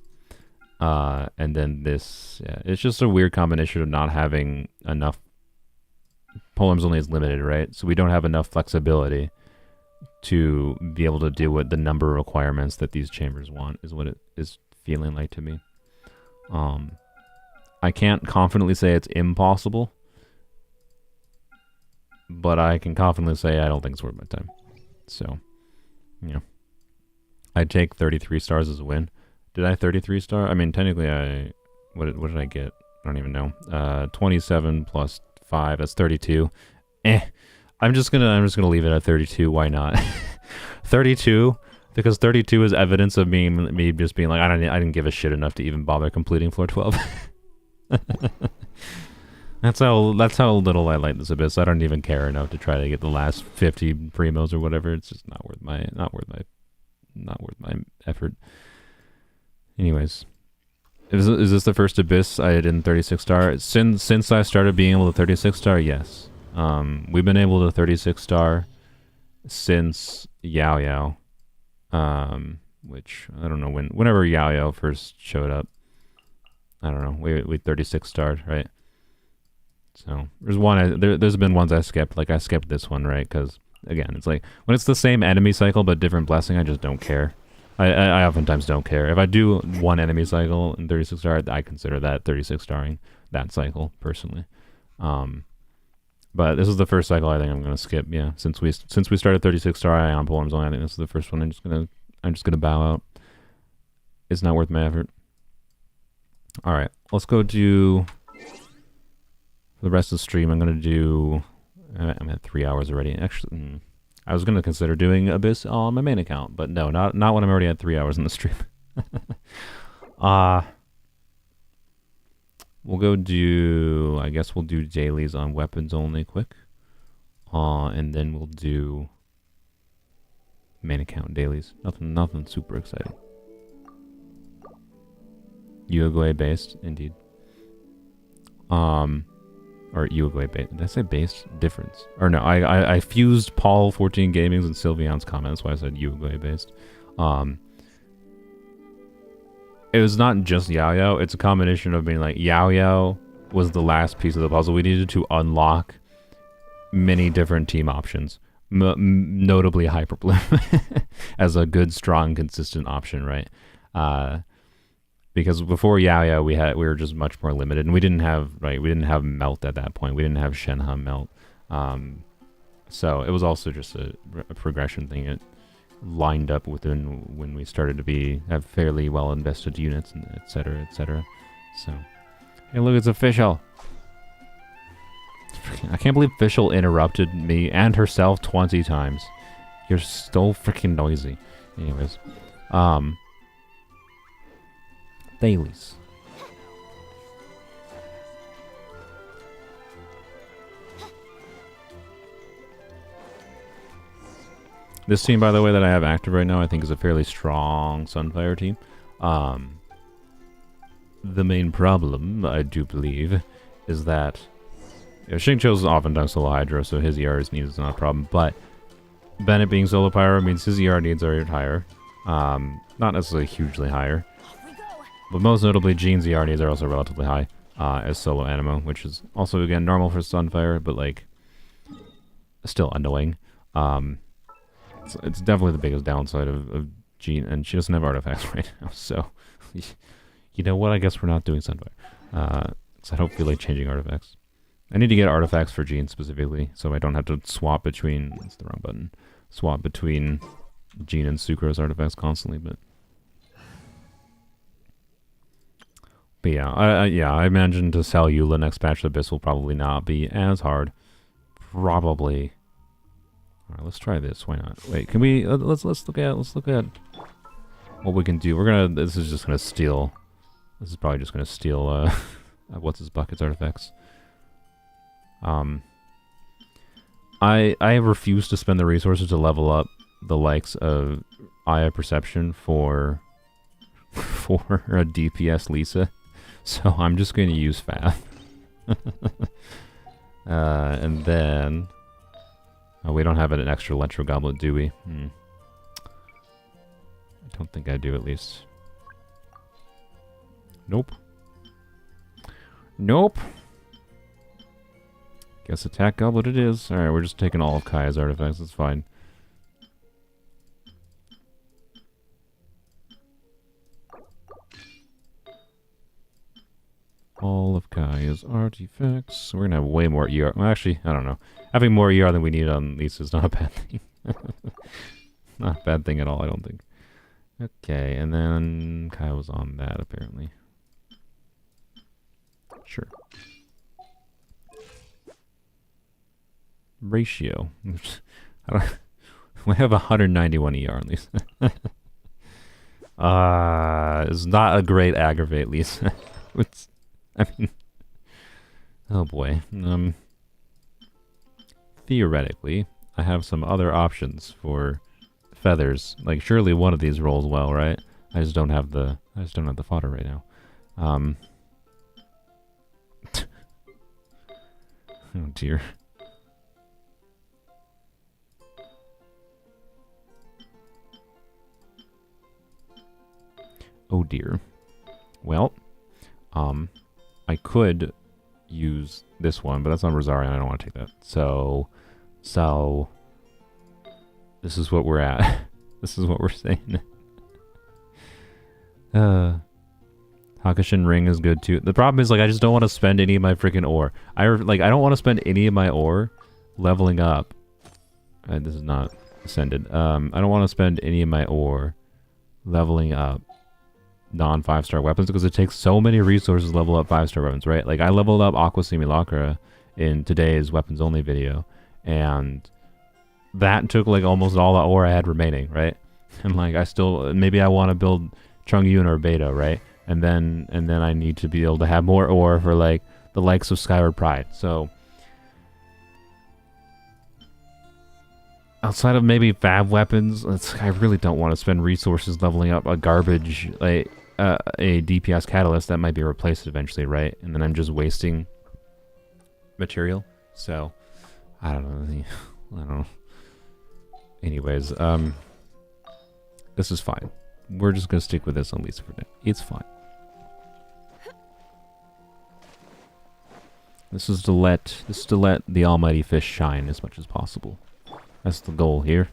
And then this, yeah, it's just a weird combination of not having enough. Polearms Only is limited, right? So we don't have enough flexibility to be able to deal with the number of requirements that these chambers want, is what it is feeling like to me. I can't confidently say it's impossible, but I can confidently say I don't think it's worth my time. So, you know, I'd take 33 stars as a win. Did I 33 star? I mean, technically, what did I get? I don't even know. 27 plus 5, that's 32. I'm just gonna leave it at 32. Why not? 32, because 32 is evidence of me just being like, I didn't give a shit enough to even bother completing floor 12. That's how little I like this Abyss. I don't even care enough to try to get the last 50 primos or whatever. It's just not worth my effort. Anyways, is this the first Abyss I did in 36 star? Since I started being able to 36 star, yes. We've been able to 36 star since Yao Yao, which I don't know whenever Yao Yao first showed up. I don't know. We 36 starred, right? So there's one. There's been ones I skipped. Like I skipped this one, right? Because again, it's like when it's the same enemy cycle but different blessing, I just don't care. I oftentimes don't care. If I do one enemy cycle in 36 star, I consider that 36 starring that cycle personally. But this is the first cycle I think I'm gonna skip. Yeah, since we started 36 star on Polearms Only, I think this is the first one. I'm just gonna bow out. It's not worth my effort. All right, let's go do for the rest of the stream. I'm gonna do. I'm at 3 hours already. Actually, I was gonna consider doing Abyss on my main account, but no, not when I'm already at 3 hours in the stream. We'll go do. I guess we'll do dailies on weapons only quick, and then we'll do main account dailies. Nothing super exciting. Uruguay based, indeed. Or Uruguay based. Did I say based? Difference. Or no, I fused Paul 14 Gaming's and Sylvian's comments. That's why I said Uruguay based. It was not just Yao Yao. It's a combination of being like Yao Yao was the last piece of the puzzle. We needed to unlock many different team options, notably Hyperbloom as a good, strong, consistent option, right? because before Yaya we were just much more limited, and we didn't have melt at that point. We didn't have Shenhe melt, so it was also just a progression thing. It lined up within when we started to have fairly well invested units, and etc. etc. So, hey, look, it's official. I can't believe Official interrupted me and herself 20 times. You're so freaking noisy. Anyways, Dailies. This team, by the way, that I have active right now, I think is a fairly strong Sunfire team. The main problem, I do believe, is that Xingqiu's oftentimes solo Hydro, so his ER's needs is not a problem, but Bennett being solo Pyro means his ER needs are higher. Not necessarily hugely higher. But most notably, Jean's ER needs are also relatively high as solo Animo, which is also, again, normal for Sunfire, but, like, still annoying. It's definitely the biggest downside of Jean, and she doesn't have artifacts right now, so... You know what? I guess we're not doing Sunfire. Because I don't feel like changing artifacts. I need to get artifacts for Jean specifically, so I don't have to swap between... That's the wrong button. Swap between Jean and Sucrose artifacts constantly, but yeah, I imagine to sell Eula next patch of Abyss will probably not be as hard. Probably. Alright, let's try this. Why not? Wait, can we... let's look at what we can do. This is just gonna steal... This is probably just gonna steal, what's his bucket's artifacts. I refuse to spend the resources to level up the likes of Aya Perception for a DPS Lisa, so I'm just going to use Fath. And then... Oh, we don't have an extra Electro Goblet, do we? I don't think I do, at least. Nope. Nope. Guess attack goblet it is. Alright, we're just taking all of Kaya's artifacts, that's fine. All of Kaya's artifacts. We're gonna have way more ER. Well, actually, I don't know. Having more ER than we need on Lisa is not a bad thing. Not a bad thing at all, I don't think. Okay, and then Kaya was on that, apparently. Sure. Ratio. We have 191 ER at least. It's not a great aggravate, Lisa. I mean, oh boy. Theoretically, I have some other options for feathers. Like, surely one of these rolls well, right? I just don't have the fodder right now. Oh dear. Oh dear. Well, I could use this one, but that's on Rosarian. I don't want to take that. So this is what we're at. This is what we're saying. Hakushin Ring is good too. The problem is, like, I just don't want to spend any of my freaking ore. I don't want to spend any of my ore leveling up. This is not ascended. I don't want to spend any of my ore leveling up non-5-star weapons because it takes so many resources to level up 5-star weapons, right? Like, I leveled up Aqua Simulacra in today's Weapons Only video, and that took, like, almost all the ore I had remaining, right? And, like, maybe I want to build Chongyun or Beta, right? And then I need to be able to have more ore for, like, the likes of Skyward Pride. So outside of maybe fab weapons, I really don't want to spend resources leveling up a garbage, like, a DPS catalyst that might be replaced eventually, right? And then I'm just wasting material. So I don't know. Anyways, this is fine. We're just gonna stick with this on Lisa for now. It's fine. This is to let the almighty fish shine as much as possible. That's the goal here.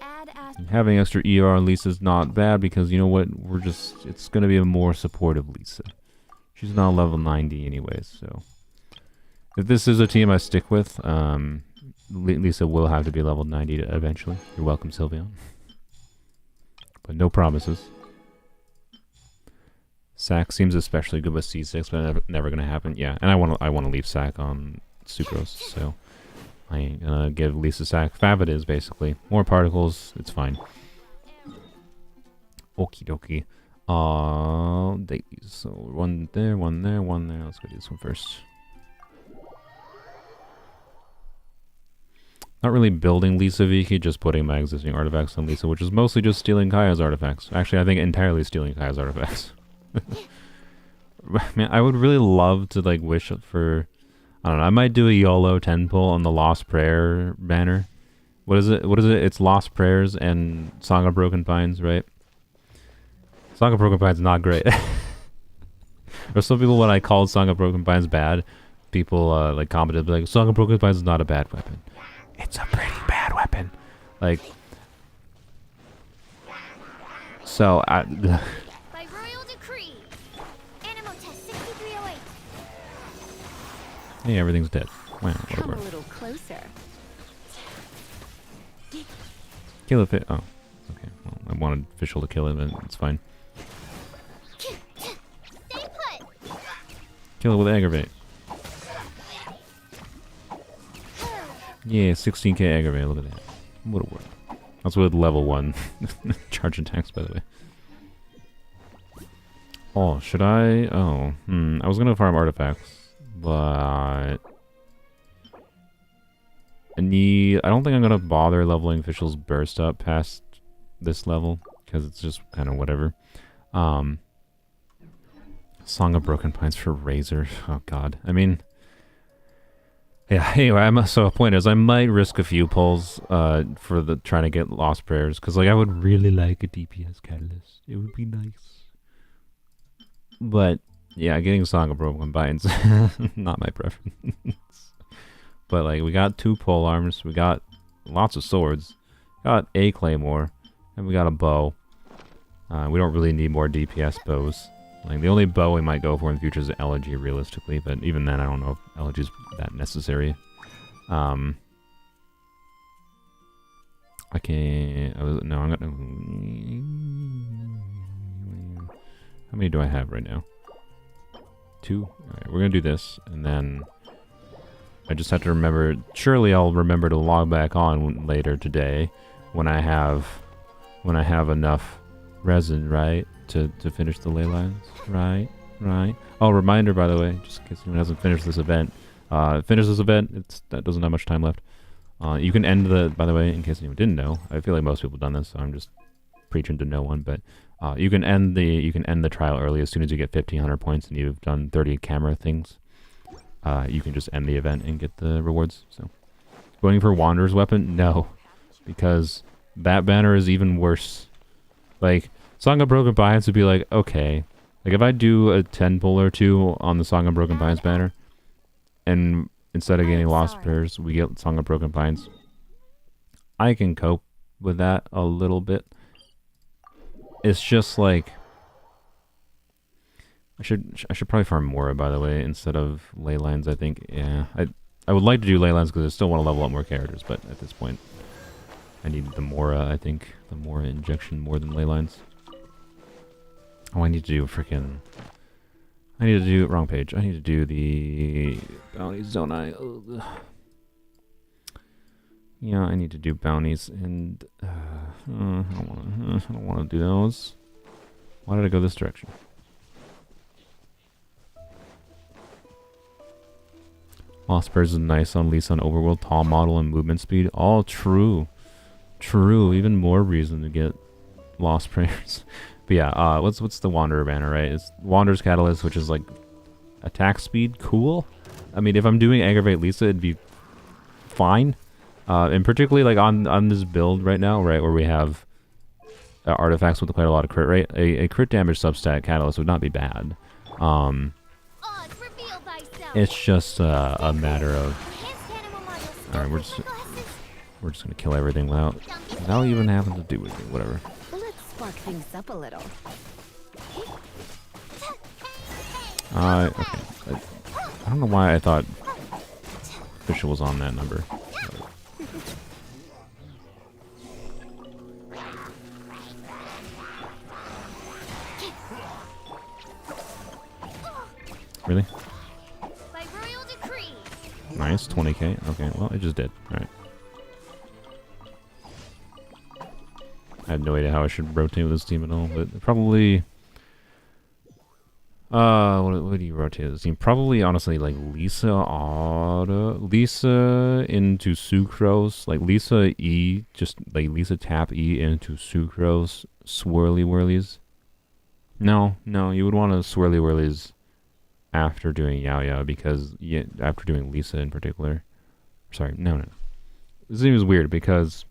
Add Having extra ER on Lisa's not bad because you know what? It's gonna be a more supportive Lisa. She's not level 90 anyways, so if this is a team I stick with, Lisa will have to be level 90 eventually. You're welcome, Sylveon. But no promises. Sack seems especially good with C6, but never gonna happen. Yeah, and I wanna leave Sack on Sucrose, so I ain't gonna give Lisa Sack. Fab it is basically. More particles, it's fine. Okie dokie. Dailies. So one there, one there, one there. Let's go do this one first. Not really building Lisa Viki, just putting my existing artifacts on Lisa, which is mostly just stealing Kaya's artifacts. Actually, I think entirely stealing Kaya's artifacts. Man, I would really love to like wish for, I don't know, I might do a YOLO 10 pull on the Lost Prayer banner. What is it? It's Lost Prayers and Song of Broken Pines, right? Song of Broken Pines not great. Or some people, when I called Song of Broken Pines bad, people like commented like, Song of Broken Pines is not a bad weapon. It's a pretty bad weapon. Like, so By royal decree, Animal Test 6308. hey, everything's dead. Wow, Come whatever. a little closer. Kill it. Oh, okay. Well, I wanted Fischl to kill it, but it's fine. Stay put. Kill it with aggravate. Yeah, 16k aggravate. Look at that. What'll work. That's with level 1 charge attacks, by the way. Oh, should I? Oh, I was gonna farm artifacts, but I don't think I'm gonna bother leveling Fischl's burst up past this level because it's just kind of whatever. Song of Broken Pines for Razor. Oh God. I mean. Yeah, anyway, so a point is I might risk a few pulls for the trying to get Lost Prayers, because like I would really like a DPS catalyst. It would be nice. But yeah, getting Song of Broken Pines not my preference. But like we got 2 polearms, we got lots of swords, got a claymore, and we got a bow. We don't really need more DPS bows. Like, the only bow we might go for in the future is Elegy, realistically, but even then, I don't know if Elegy's that necessary. I can't... no, I'm gonna... How many do I have right now? 2? Alright, we're gonna do this, and then... I just have to remember... Surely I'll remember to log back on later today, when I have enough resin, right? To finish the ley lines, right? Oh, reminder, by the way, just in case anyone hasn't finished this event. Finish this event. That doesn't have much time left. You can end by the way, in case anyone didn't know, I feel like most people have done this, so I'm just preaching to no one. But you can end the trial early as soon as you get 1,500 points and you've done 30 camera things. You can just end the event and get the rewards. So, going for Wanderer's Weapon, no, because that banner is even worse. Like. Song of Broken Pines would be like, okay. Like, if I do a 10 pull or 2 on the Song of Broken Pines banner, and instead of getting Lost Prayers, we get Song of Broken Pines, I can cope with that a little bit. It's just like... I should probably farm Mora, by the way, instead of Ley Lines, I think. Yeah, I would like to do Ley Lines because I still want to level up more characters, but at this point, I need the Mora, I think. The Mora injection more than Ley Lines. Oh, I need to do freaking... wrong page. I need to do the bounties, don't I? Ugh. Yeah, I need to do bounties, and I don't want to do those. Why did I go this direction? Lost Prayers is nice on Lisa on Overworld, tall model, and movement speed. All true. True. Even more reason to get Lost Prayers. But yeah, what's the Wanderer banner, right? It's Wanderer's Catalyst, which is like attack speed. Cool. I mean, if I'm doing Aggravate Lisa, it'd be fine. And particularly like on this build right now, right, where we have artifacts with quite a lot of crit rate, a crit damage substat Catalyst would not be bad. Reveal thyself. It's just a matter of... Alright, we're just... We're just gonna kill everything without even having to do anything. Whatever. Let's spark things up a little. Okay. I don't know why I thought Official was on that number. Really? By royal decree. Nice, 20k. Okay, well, it just did. Alright. I had no idea how I should rotate with this team at all, but probably... what do you rotate with this team? Probably, honestly, like Lisa into Sucrose. Like Lisa E, just like Lisa tap E into Sucrose. Swirly Whirlies. No, you would want to Swirly Whirlies after doing Yao because after doing Lisa in particular. Sorry, no. This seems weird because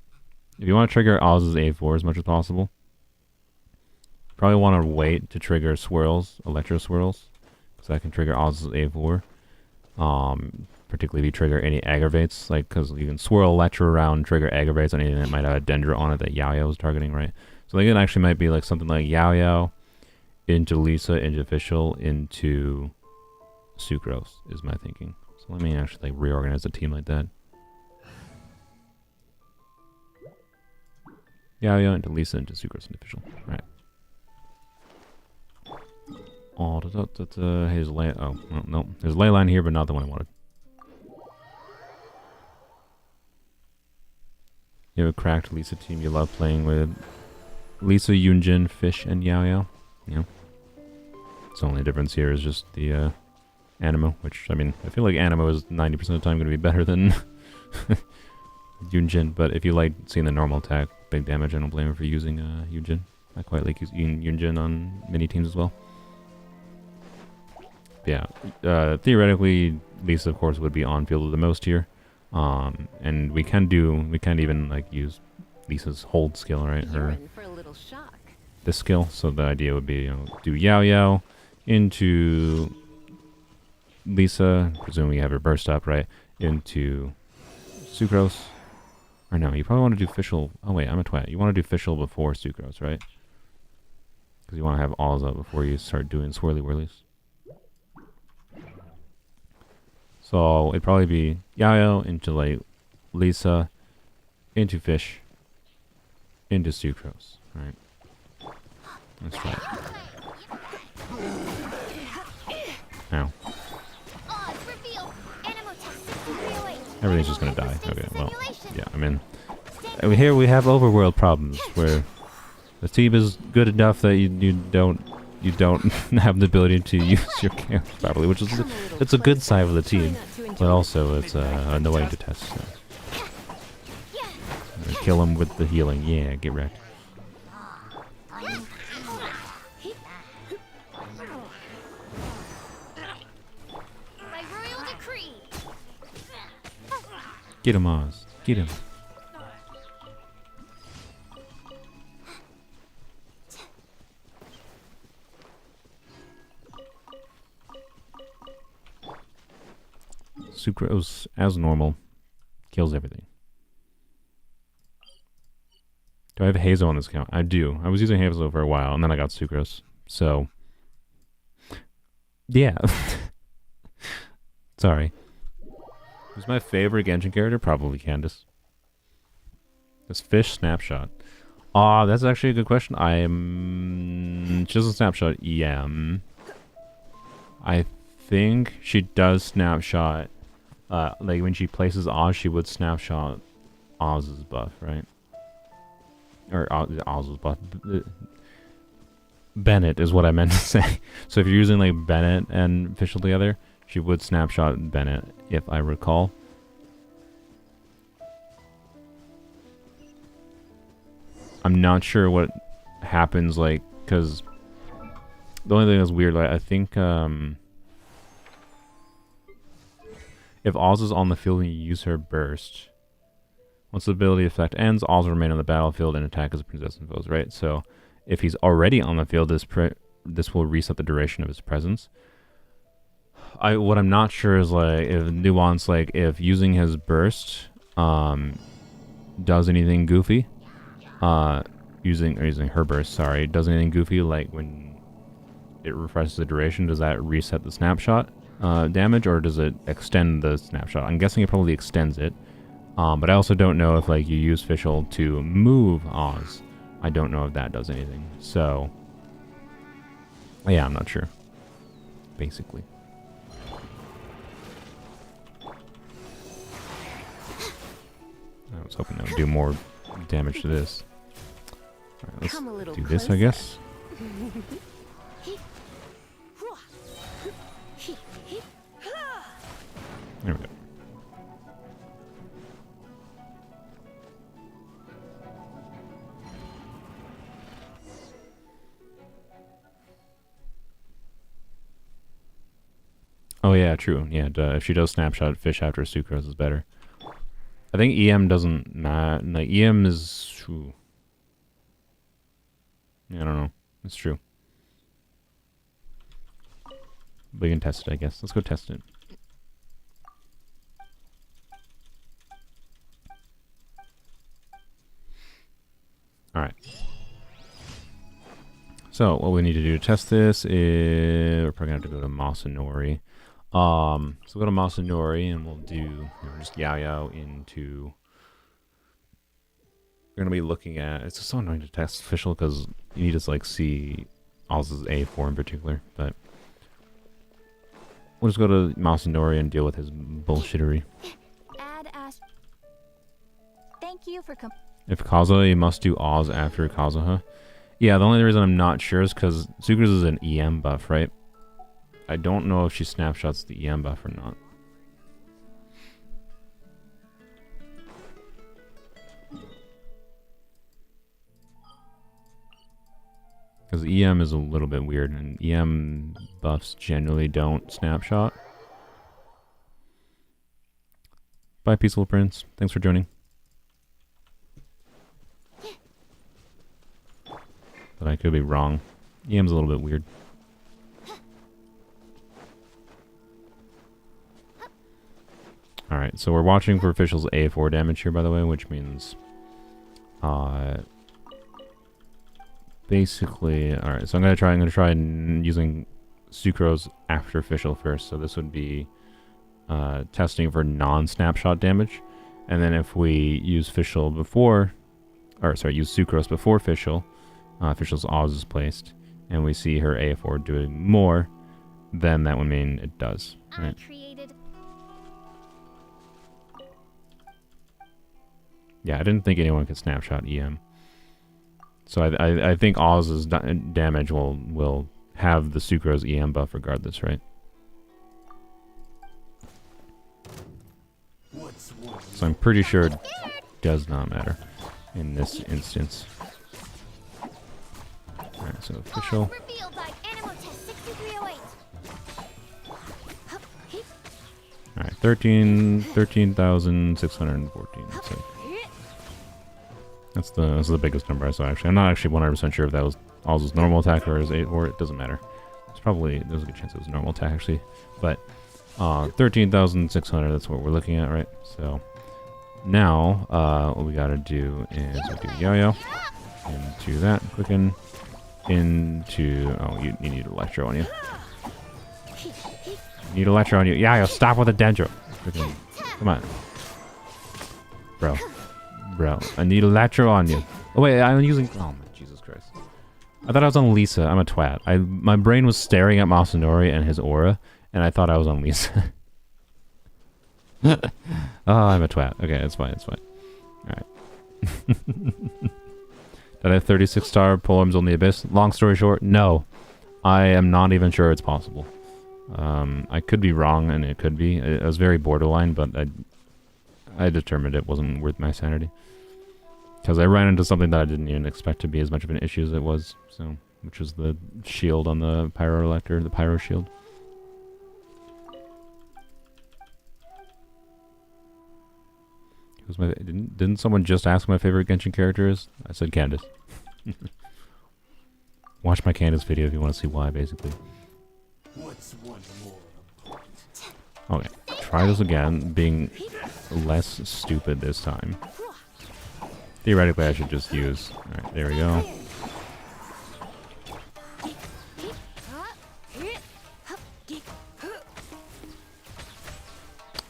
if you want to trigger Oz's A4 as much as possible, probably want to wait to trigger swirls, electro swirls, because that can trigger Oz's A4. Particularly if you trigger any aggravates, like because you can swirl electro around, trigger aggravates on anything that might have a Dendra on it that Yao is targeting, right? So like it actually might be like something like Yao into Lisa, into Official, into Sucrose is my thinking. So let me actually like reorganize the team like that. Yao into Lisa, into Sucrose, into Official. Right. Oh, here's ley. Oh, no, there's ley line here, but not the one I wanted. You have a cracked Lisa team you love playing with. Lisa, Yunjin, Fish, and Yao. Yeah. The only difference here is just the Animo, which, I mean, I feel like Animo is 90% of the time going to be better than Yunjin, but if you like seeing the normal attack, big damage, I don't blame him for using Yunjin. I quite like using Yunjin on mini teams as well. Yeah, theoretically, Lisa, of course, would be on field the most here. And we can even like use Lisa's hold skill, right? Her For a little shock. this skill. So the idea would be, do Yao into Lisa, presumably you have her burst up, right? Into Sucrose. Or no, you probably want to do Official. Oh wait, I'm a twat. You want to do Official before Sucrose, right? Because you want to have Alza before you start doing Swirly Whirlies. So it'd probably be Yao into like Lisa, into Fish, into Sucrose. Right. Let's try it. Ow. Odds reveal. Animo test 6308. Everything's just gonna die. Okay, well, yeah, I mean, here we have overworld problems where the team is good enough that you don't have the ability to use your camps properly, which is it's a good side of the team, but also it's annoying to test. So. Kill him with the healing. Yeah, get wrecked. By royal decree. Get him, Oz. Get him. Sucrose, as normal, kills everything. Do I have Hazo on this account? I do. I was using Hazo for a while, and then I got Sucrose. So, yeah. Sorry. Who's my favorite Genshin character? Probably Candace. This Fish snapshot. That's actually a good question. Just a snapshot. EM. I think she does snapshot. Like when she places Oz, she would snapshot Oz's buff, right? Or Oz's buff. Bennett is what I meant to say. So if you're using like Bennett and Official together, she would snapshot Bennett, if I recall. I'm not sure what happens, like, because the only thing that's weird, like, I think, if Oz is on the field and you use her burst, once the ability effect ends, Oz will remain on the battlefield and attack as a princess and foes, right? So if he's already on the field, this will reset the duration of his presence. What I'm not sure is like if nuance, like if using his burst, does anything goofy. Using her burst, sorry, does anything goofy, like when it refreshes the duration, does that reset the snapshot damage, or does it extend the snapshot? I'm guessing it probably extends it. But I also don't know if, like, you use Fischl to move Oz. I don't know if that does anything. So, yeah, I'm not sure. Basically. I was hoping that would do more damage to this. Alright, let's Come a little do this, I closer. guess. There we go. Oh yeah, true. Yeah, if she does snapshot fish after sucrose is better. I think EM doesn't matter. Like EM is. Ooh. Yeah, I don't know. It's true. We can test it, I guess. Let's go test it. Alright. So, what we need to do to test this is... We're probably going to have to go to Masanori. So we'll go to Masanori and we'll do... just Yao into... We're going to be looking at... It's just so annoying to test Fischl because you need to, like, see Oz's A4 in particular, but... We'll just go to Masanori and deal with his bullshittery. Add Ash. Thank you for If Kazuha, you must do Oz after Kazuha. Yeah, the only reason I'm not sure is because Sucrose is an EM buff, right? I don't know if she snapshots the EM buff or not. Because EM is a little bit weird, and EM buffs generally don't snapshot. Bye, Peaceful Prince. Thanks for joining. But I could be wrong. EM's a little bit weird. Alright, so we're watching for Fischl's A4 damage here, by the way, which means... basically... Alright, so I'm gonna try using Sucrose after Fischl first. So this would be testing for non-snapshot damage. And then if we use Fischl before... Or, sorry, use Sucrose before Fischl... Fischl's Oz is placed, and we see her A4 doing more, then that would mean it does. Right? Yeah, I didn't think anyone could snapshot EM. So I think Oz's damage will have the Sucrose EM buff regardless, right? So I'm pretty sure it does not matter in this instance. Alright, so Fischl. Alright, 13,614. That's the biggest number I saw, actually. I'm not actually 100% sure if that was Oz's normal attack or his 8, or it doesn't matter. There's a good chance it was normal attack, actually. But 13,600, that's what we're looking at, right? So now what we gotta do is we do Yo-Yo into that, quicken into... Oh, you need Electro on you. You need Electro on you. Yo-Yo, stop with the Dendro. Quicken. Come on. Bro, I need Electro on you. Oh wait, I'm using... Oh my Jesus Christ. I thought I was on Lisa. I'm a twat. My brain was staring at Masanori and his aura, and I thought I was on Lisa. Oh, I'm a twat. Okay, it's fine. Alright. Did I have 36-star Polearms Only Abyss? Long story short, no. I am not even sure it's possible. I could be wrong, and it could be. It was very borderline, but I determined it wasn't worth my sanity. Because I ran into something that I didn't even expect to be as much of an issue as it was. So, which was the shield on the Pyroelector, the Pyro Shield. Didn't someone just ask my favorite Genshin character is? I said Candace. Watch my Candace video if you want to see why, basically. Okay, try this again, being less stupid this time. Theoretically, I should just use. Alright, there we go.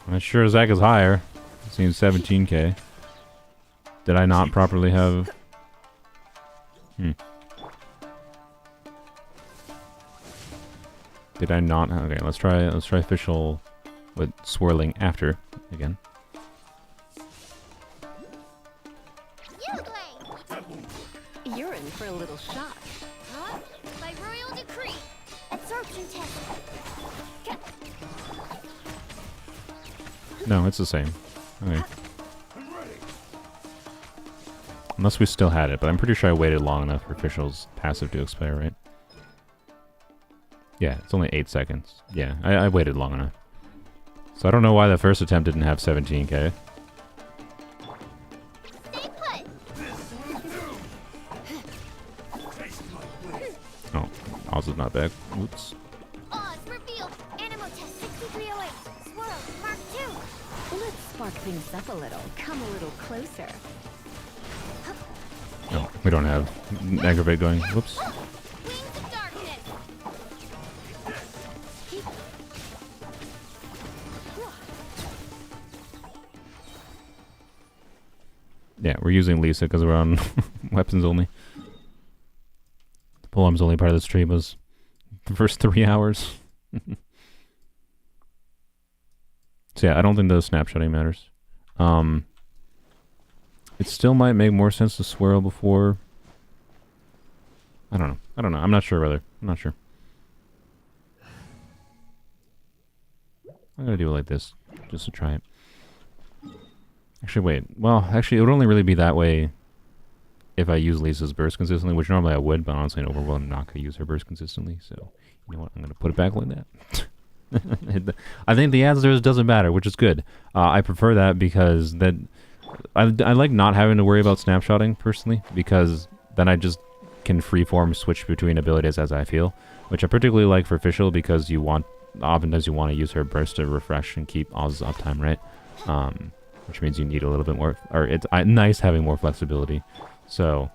I'm sure Zach is higher. It seems 17k. Did I not properly have... Did I not? Okay, let's try official with swirling after again. You're in for a little shock. Huh? By royal decree. Absorption test. No, it's the same. Okay. Unless we still had it, but I'm pretty sure I waited long enough for official's passive to expire, right? Yeah, it's only 8 seconds. Yeah, I waited long enough. So I don't know why the first attempt didn't have 17k. Stay put. Oh, Oz is not bad. Oops. Oz revealed. Animo test 6308. Swirl. Mark 2. Let's spark things up a little. Come a little closer. No, we don't have aggravate going. Whoops. Wings of darkness. Yeah, we're using Lisa because we're on weapons only. The Polearms Only part of the stream was the first 3 hours. So yeah, I don't think the snapshotting matters. It still might make more sense to swirl before. I don't know. I'm not sure whether. I'm not sure. I'm gonna do it like this, just to try it. Actually, wait. Well, actually, it would only really be that way if I use Lisa's burst consistently, which normally I would, but honestly, in Overworld, I'm not gonna use her burst consistently. So, you know what? I'm gonna put it back like that. I think the answer is doesn't matter, which is good. I prefer that because that I like not having to worry about snapshotting personally, because then I just can freeform switch between abilities as I feel, which I particularly like for official because oftentimes you want to use her burst to refresh and keep Oz's uptime, right? Which means you need a little bit more, or it's nice having more flexibility. So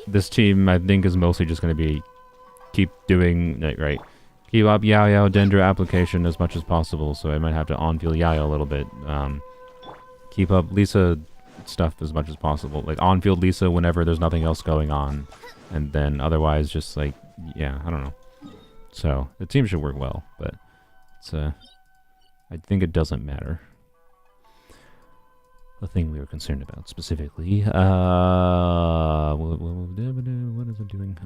this team I think is mostly just going to be keep doing right. Keep up Yao Dendra application as much as possible, so I might have to on-field Yao a little bit. Keep up Lisa stuff as much as possible. Like on-field Lisa whenever there's nothing else going on. And then otherwise just like, yeah, I don't know. So the team should work well, but it's I think it doesn't matter. The thing we were concerned about specifically. What is it doing?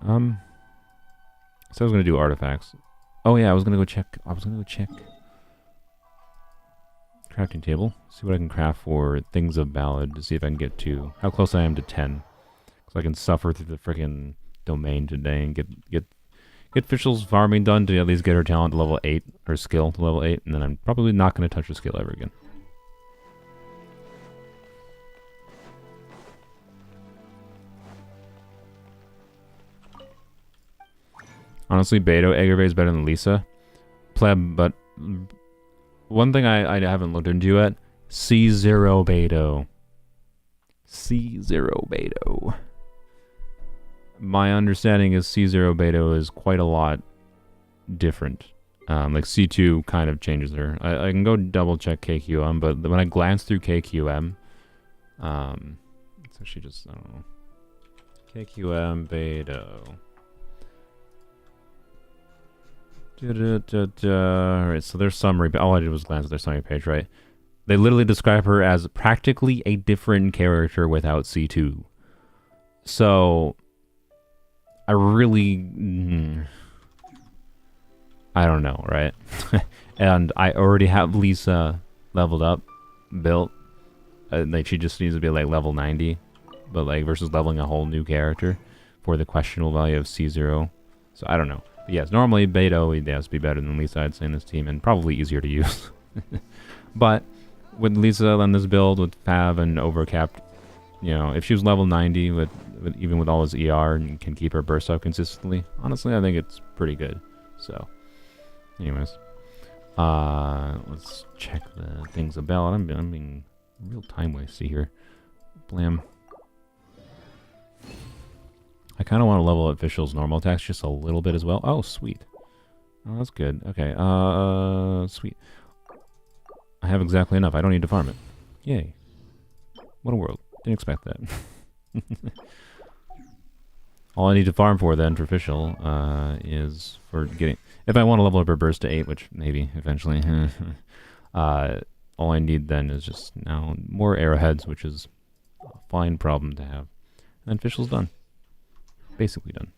So I was gonna do artifacts. Oh yeah, I was gonna go check crafting table. See what I can craft for things of ballad to see if I can get to how close I am to 10. So I can suffer through the freaking domain today and get officials farming done to at least get her talent to level 8 or skill to level 8, and then I'm probably not gonna touch the skill ever again. Honestly, Beto Aggravate is better than Lisa. Pleb, but one thing I haven't looked into yet, C0 Beto. C0 Beto. My understanding is C0 Beto is quite a lot different. Like C2 kind of changes her. I can go double check KQM, but when I glance through KQM, it's actually just, I don't know. KQM Beto. Alright, so their summary, all I did was glance at their summary page, right? They literally describe her as practically a different character without C2. So, I really... I don't know, right? And I already have Lisa leveled up, built. Like, she just needs to be like level 90. But like, versus leveling a whole new character for the questionable value of C0. So, I don't know. But yes, normally Beto has to be better than Lisa, I'd say, in this team, and probably easier to use. But with Lisa on this build, with Fav and overcapped, you know, if she was level 90 with even with all his ER and can keep her burst up consistently, honestly, I think it's pretty good. So, anyways, let's check the things about. I'm being real time wasty here. Blam. I kind of want to level up Official's normal attacks just a little bit as well. Oh, sweet. Oh, that's good. Okay, sweet. I have exactly enough. I don't need to farm it. Yay. What a world. Didn't expect that. All I need to farm for then for Official is for getting... If I want to level up her burst to 8, which maybe eventually... all I need then is just now more arrowheads, which is a fine problem to have. And Official's done. Basically done.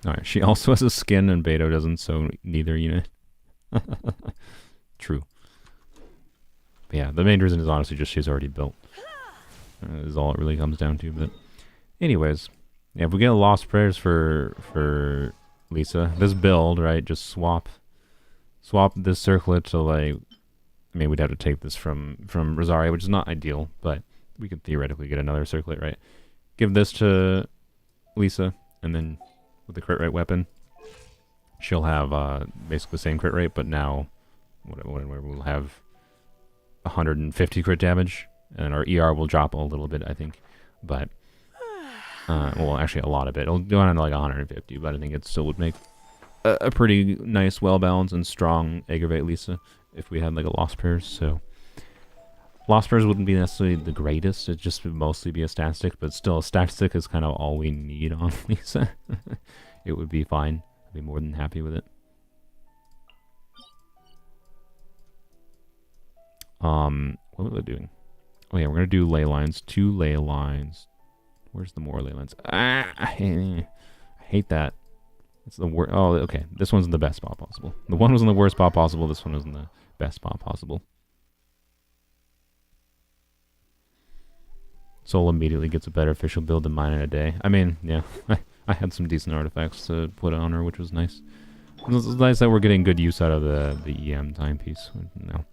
Alright, she also has a skin and Beto doesn't, so neither unit. True. But yeah, the main reason is honestly just she's already built. Is all it really comes down to. But anyways, yeah, if we get a Lost Prayers for Lisa, this build, right, just swap this circlet to, like, I mean, we'd have to take this from Rosaria, which is not ideal, but we could theoretically get another circlet, right? Give this to Lisa, and then with the crit rate weapon, she'll have basically the same crit rate, but now we'll have 150 crit damage, and our ER will drop a little bit, I think. But, well, actually a lot of it. It'll go down to like 150, but I think it still would make a pretty nice, well-balanced, and strong Aggravate Lisa if we had like a Lost Prayers. So, Lost Prayers wouldn't be necessarily the greatest. It'd just mostly be a stat stick, but still, a stat stick is kind of all we need on Lisa. It would be fine. I'd be more than happy with it. What was I doing? Oh yeah, we're gonna do ley lines. 2 ley lines. Where's the more ley lines? Ah, I hate that. It's the worst. Oh, okay. This one's in the best spot possible. The one was in the worst spot possible. This one was in the best spot possible. Soul immediately gets a better official build than mine in a day. I mean, yeah, I had some decent artifacts to put on her, which was nice. It's nice that we're getting good use out of the EM timepiece. You know,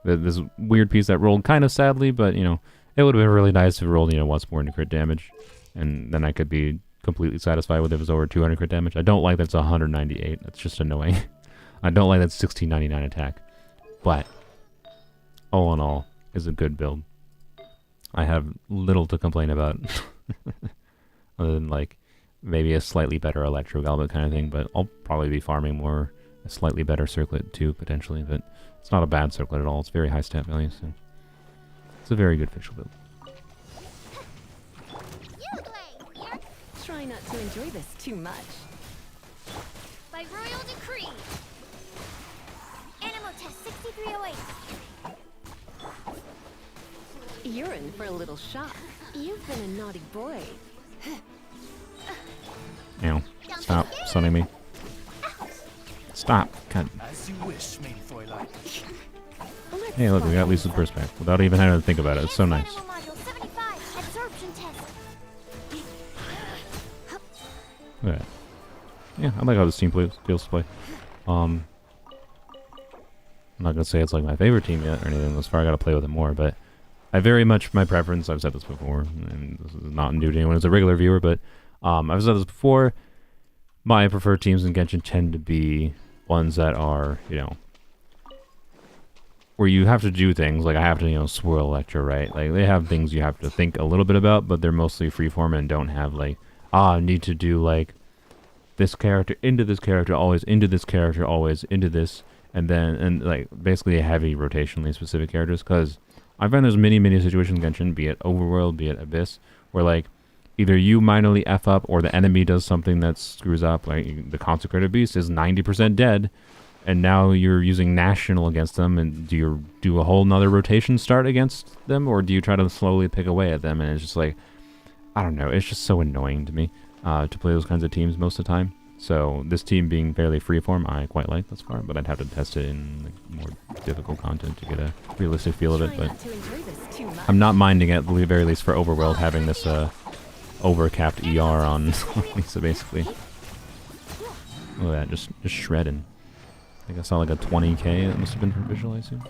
this weird piece that rolled kind of sadly, but you know, it would have been really nice if it rolled, you know, once more into crit damage, and then I could be completely satisfied with it if it was over 200 crit damage. I don't like that it's 198. That's just annoying. I don't like that 1699 attack, but all in all, is a good build. I have little to complain about, other than like maybe a slightly better Electro Galbot kind of thing. But I'll probably be farming more a slightly better circlet too potentially. But it's not a bad circlet at all. It's very high stat value, so it's a very good official build. Try not to enjoy this too much. By royal decree. Animal test 6308. You're in for a little shock. You've been a naughty boy. Ow. Stop sunning me. Stop. God. As you wish, main Fräulein. Hey, look, we got Lisa's burst back without even having to think about it. It's so nice. Animal module 75. Absorption test. Look at that. Yeah, I like how this team feels to play. I'm not gonna say it's like my favorite team yet or anything. Thus far, I gotta play with it more, but I very much, my preference, I've said this before, and this is not new to anyone as a regular viewer, but I've said this before, my preferred teams in Genshin tend to be ones that are, you know, where you have to do things, like I have to, you know, swirl Electro, right? Like, they have things you have to think a little bit about, but they're mostly freeform and don't have, like, I need to do, like, this character into this character, always into this character, always into this, and then, and, like, basically a heavy rotationally specific characters, because I find there's many situations in Genshin, be it Overworld, be it Abyss, where, like, either you minorly F up or the enemy does something that screws up. Like, the Consecrated Beast is 90% dead, and now you're using National against them, and do you do a whole nother rotation start against them, or do you try to slowly pick away at them? And it's just like, I don't know, it's just so annoying to me to play those kinds of teams most of the time. So this team being fairly freeform, I quite like thus far, but I'd have to test it in like, more difficult content to get a realistic feel of it. But I'm not minding it, at the very least for Overworld, having this overcapped ER on Lisa, basically. Look at that, just shredding. I think I saw like a 20k, that must have been from visual, I assume.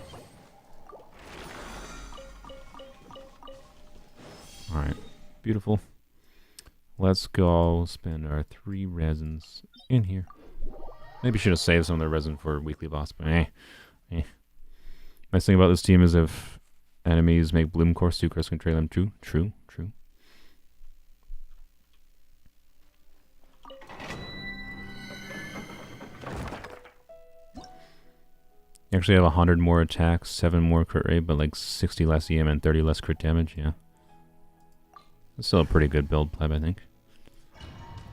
Alright, beautiful. Let's go spend our 3 resins in here. Maybe should have saved some of the resin for weekly boss, but Nice thing about this team is if enemies make Bloom Core, Sucrose can trade them. True. You actually have 100 more attacks, 7 more crit rate, but like 60 less EM and 30 less crit damage, yeah. It's still a pretty good build pleb, I think.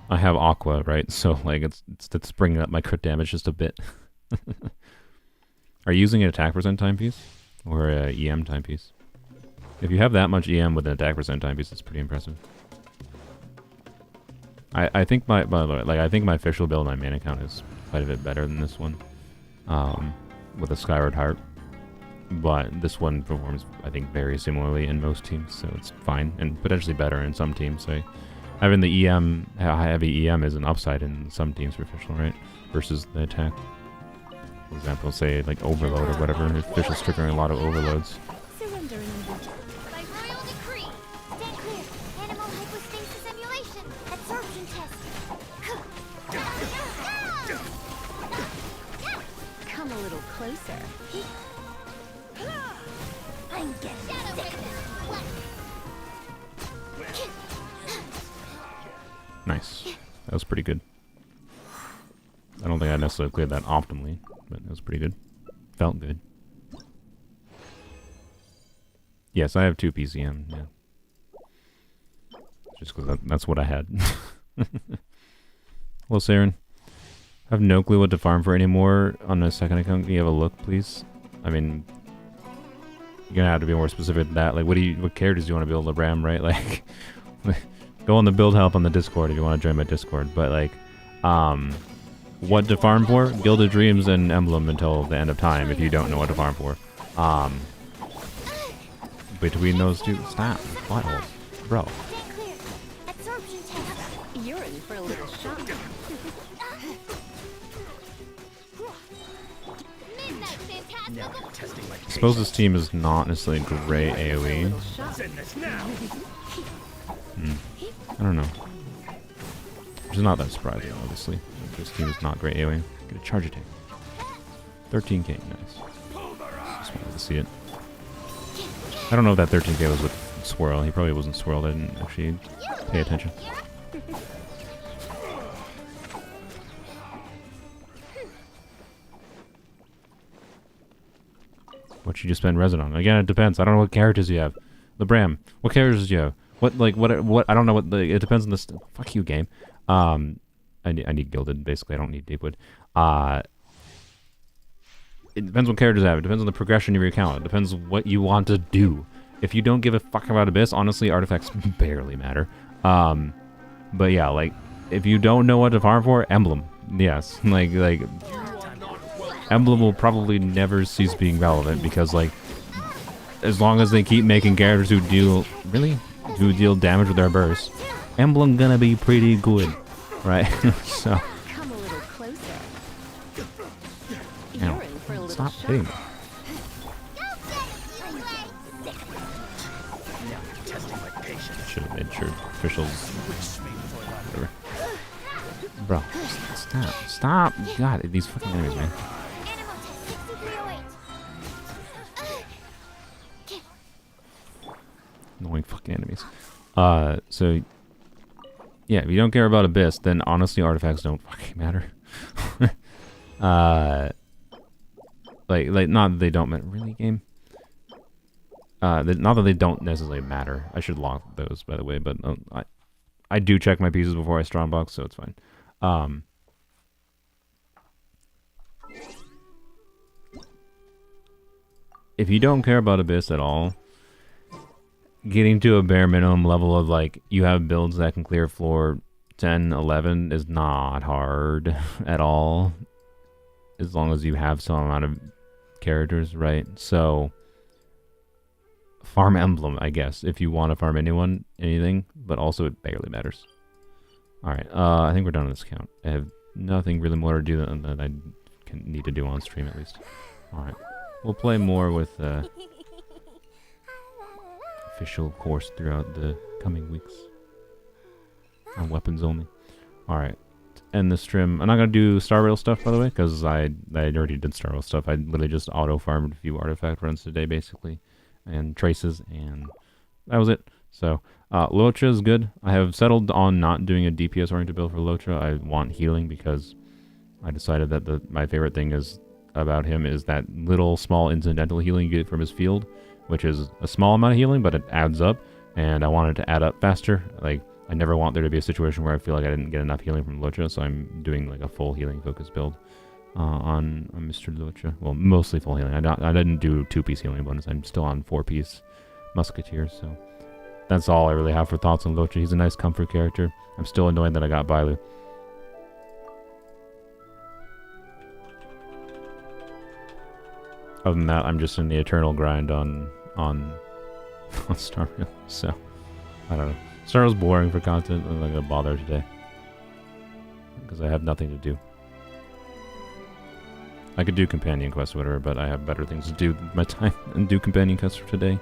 I have Aqua, right? So like it's bringing up my crit damage just a bit. Are you using an attack percent timepiece? Or a EM timepiece? If you have that much EM with an attack percent timepiece, it's pretty impressive. I think my official build on my main account is quite a bit better than this one. With a Skyward Heart. But this one performs, I think, very similarly in most teams, so it's fine, and potentially better in some teams. So having the EM, heavy EM is an upside in some teams for official, right? Versus the attack. For example, say like Overload or whatever, official's triggering a lot of overloads. Surrender in inventory. By royal decree, stand clear. Animal hypostasis emulation. Absorption test. Come a little closer. I'm getting sick. Nice. That was pretty good. I don't think I necessarily cleared that optimally, but it was pretty good. Felt good. Yes, I have 2 PCM, yeah. Just because that's what I had. Hello, Saren. I have no clue what to farm for anymore on a second account. Can you have a look, please? I mean, you're gonna have to be more specific than that. Like, what characters do you want to build? Labram, right? Like, go on the build help on the Discord if you want to join my Discord. But like, what to farm for? Gilded Dreams and Emblem until the end of time. If you don't know what to farm for, between those two, stop, butthole, bro. Stand clear. Absorption test. You're in for a little shock. Midnight Now phantasmical. you're testing my I suppose this team is not necessarily great AoE. Little shock. Send this now. I don't know. Which is not that surprising, obviously. This team is not great AoE. Get a charge attack. 13k, nice. Just wanted to see it. I don't know if that 13k was with Swirl. He probably wasn't swirled. I didn't actually pay attention. What should you spend resin on? Again, it depends. I don't know what characters you have. Labram, what characters do you have? What? I don't know what. It depends on this. Fuck you, game. I need gilded. Basically, I don't need deepwood. It depends what characters you have. It depends on the progression of your account. It depends what you want to do. If you don't give a fuck about Abyss, honestly, artifacts barely matter. But yeah, like if you don't know what to farm for, Emblem. Yes, like Emblem will probably never cease being relevant because like as long as they keep making characters who deal damage with their burst, Emblem gonna be pretty good, right? So Come a little closer. Ow. You're in for a little Stop shock. hitting me. Now you're testing my patience. Should have made sure officials. Wish me for life. Whatever. Bro, stop! God, these fucking enemies, man. Animal test 6308. Annoying fucking enemies. So yeah, if you don't care about Abyss, then honestly artifacts don't fucking matter. Like not that they don't matter. Really, game? Not that they don't necessarily matter. I should lock those, by the way, but I do check my pieces before I strongbox, so it's fine. If you don't care about Abyss at all, getting to a bare minimum level of like you have builds that can clear floor 10, 11 is not hard at all, as long as you have some amount of characters, right? So farm Emblem, I guess, if you want to farm anything, but also it barely matters. All right, I think we're done on this count. I have nothing really more to do than that I need to do on stream at least. All right, we'll play more with official course throughout the coming weeks on weapons only. All right, to end the stream, I'm not gonna do Star Rail stuff, by the way, because I already did Star Rail stuff. I literally just auto farmed a few artifact runs today, basically, and traces, and that was it. So Lotra is good. I have settled on not doing a DPS oriented build for Lotra. I want healing because I decided that my favorite thing is about him is that little small incidental healing you get from his field, which is a small amount of healing, but it adds up, and I wanted to add up faster. Like, I never want there to be a situation where I feel like I didn't get enough healing from Lucha, so I'm doing like a full healing focus build on Mr. Lucha. Well, mostly full healing. I didn't do 2-piece healing bonus. I'm still on 4-piece Musketeer, so that's all I really have for thoughts on Lucha. He's a nice comfort character. I'm still annoyed that I got Bailu. Other than that, I'm just in the eternal grind on Star Rail, so I don't know. Star Rail's boring for content. I'm not gonna bother today because I have nothing to do. I could do companion quests or whatever, but I have better things to do with my time and do companion quests for today.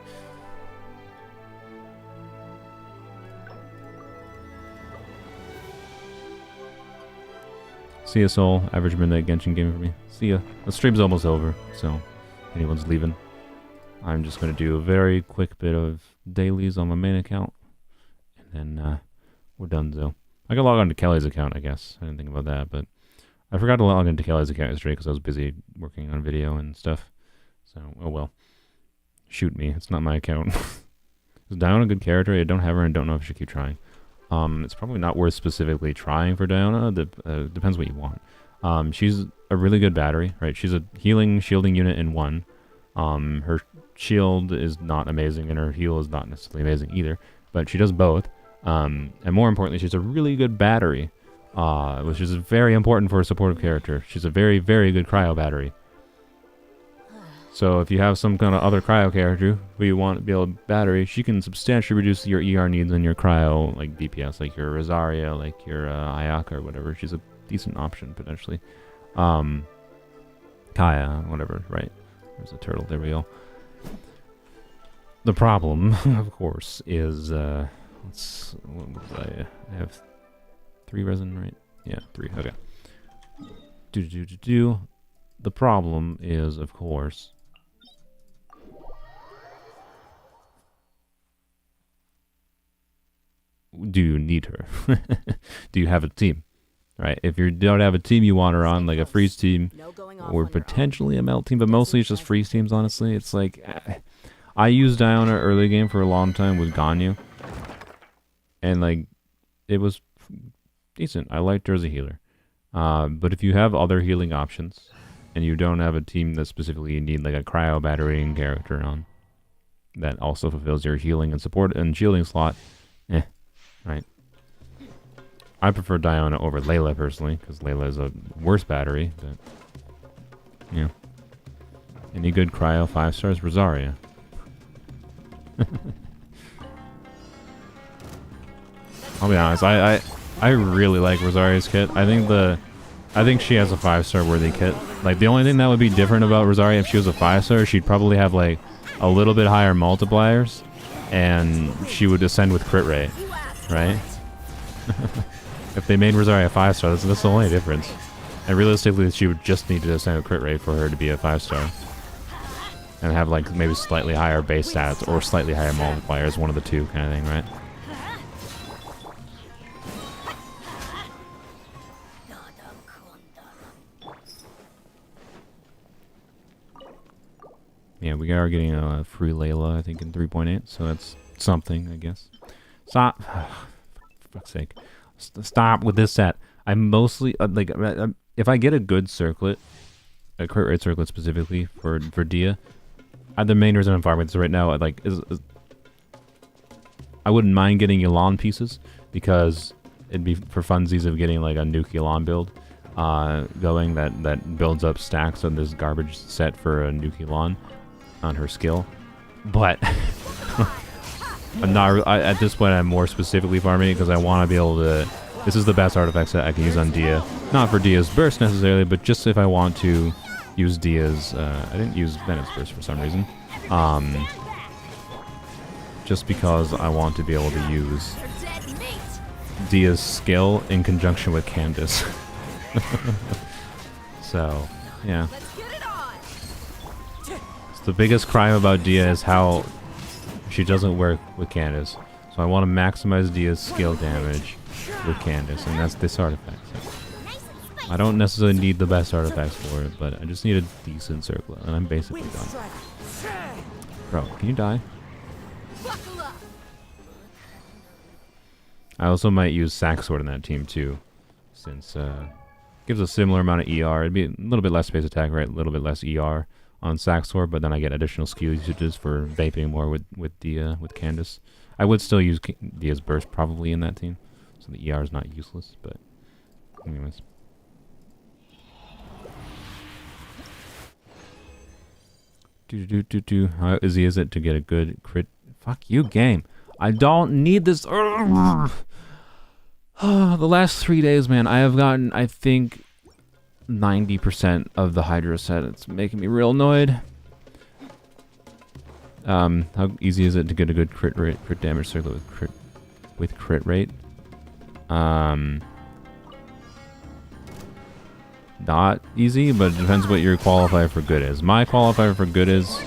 See ya, Soul. Average midnight Genshin game for me. See ya. The stream's almost over, so if anyone's leaving, I'm just going to do a very quick bit of dailies on my main account, and then we're done, though. I can log on to Kelly's account, I guess. I didn't think about that, but I forgot to log into Kelly's account yesterday because I was busy working on video and stuff. So, oh well. Shoot me. It's not my account. Is Diona a good character? I don't have her and don't know if I should keep trying. It's probably not worth specifically trying for Diona. Depends what you want. She's a really good battery, right? She's a healing, shielding unit in one. Her shield is not amazing, and her heal is not necessarily amazing either. But she does both. And more importantly, she's a really good battery, which is very important for a supportive character. She's a very, very good cryo battery. So if you have some kind of other cryo character who you want to be able to battery, she can substantially reduce your ER needs and your cryo, like DPS, like your Rosaria, like your Ayaka or whatever. She's a decent option, potentially. Kaya, whatever, right. There's a turtle, there we go. The problem, of course, is, what was I have 3 resin, right? Yeah, 3, okay. The problem is, of course, do you need her? Do you have a team? Right? If you don't have a team you want her on, like a freeze team, or potentially a melt team, but mostly it's just freeze teams, honestly. It's like, I used Diona early game for a long time with Ganyu, and like, it was decent. I liked her as a healer. But if you have other healing options, and you don't have a team that specifically you need like a cryo batterying character on, that also fulfills your healing and support and shielding slot, right? I prefer Diona over Layla personally, because Layla is a worse battery, but yeah. Any good cryo 5 stars? Rosaria. I'll be honest, I really like Rosaria's kit. I think she has a 5-star worthy kit. Like, the only thing that would be different about Rosaria if she was a 5-star, she'd probably have like a little bit higher multipliers, and she would ascend with crit rate, right? If they made Rosaria a 5-star, that's the only difference. And realistically, she would just need to ascend with crit rate for her to be a 5-star. And have like maybe slightly higher base stats or slightly higher multipliers, one of the two kind of thing, right? Yeah, we are getting a free Layla, I think, in 3.8, so that's something, I guess. Stop. For fuck's sake. Stop with this set. I'm mostly, like, if I get a good circlet, a crit rate circlet specifically for Dia, the main reason I'm farming this right now, like, is I wouldn't mind getting Elan pieces, because it'd be for funsies of getting, like, a nuke Elan build going that builds up stacks on this garbage set for a nuke Elan on her skill. But I'm not at this point. I'm more specifically farming it because I want to be able to. This is the best artifact set I can use on Dia. Not for Dia's burst necessarily, but just if I want to use Dia's. I didn't use Bennett's burst for some reason. Just because I want to be able to use Dia's skill in conjunction with Candace. So, yeah. The biggest crime about Dia is how she doesn't work with Candace. So I want to maximize Dia's skill damage with Candace, and that's this artifact. I don't necessarily need the best artifacts for it, but I just need a decent circlet, and I'm basically done. Bro, can you die? Buckle up. I also might use Sack Sword in that team too, since gives a similar amount of ER. It'd be a little bit less space attack, right? A little bit less ER on Sack Sword, but then I get additional skill usages for vaping more with Candace. I would still use Dia's Burst probably in that team, so the ER is not useless. But anyways. How easy is it to get a good crit? Fuck you, game. I don't need this. The last 3 days, man, I have gotten, I think, 90% of the Hydra set. It's making me real annoyed. How easy is it to get a good crit damage circlet with crit rate? Not easy, but it depends what your qualifier for good is. My qualifier for good is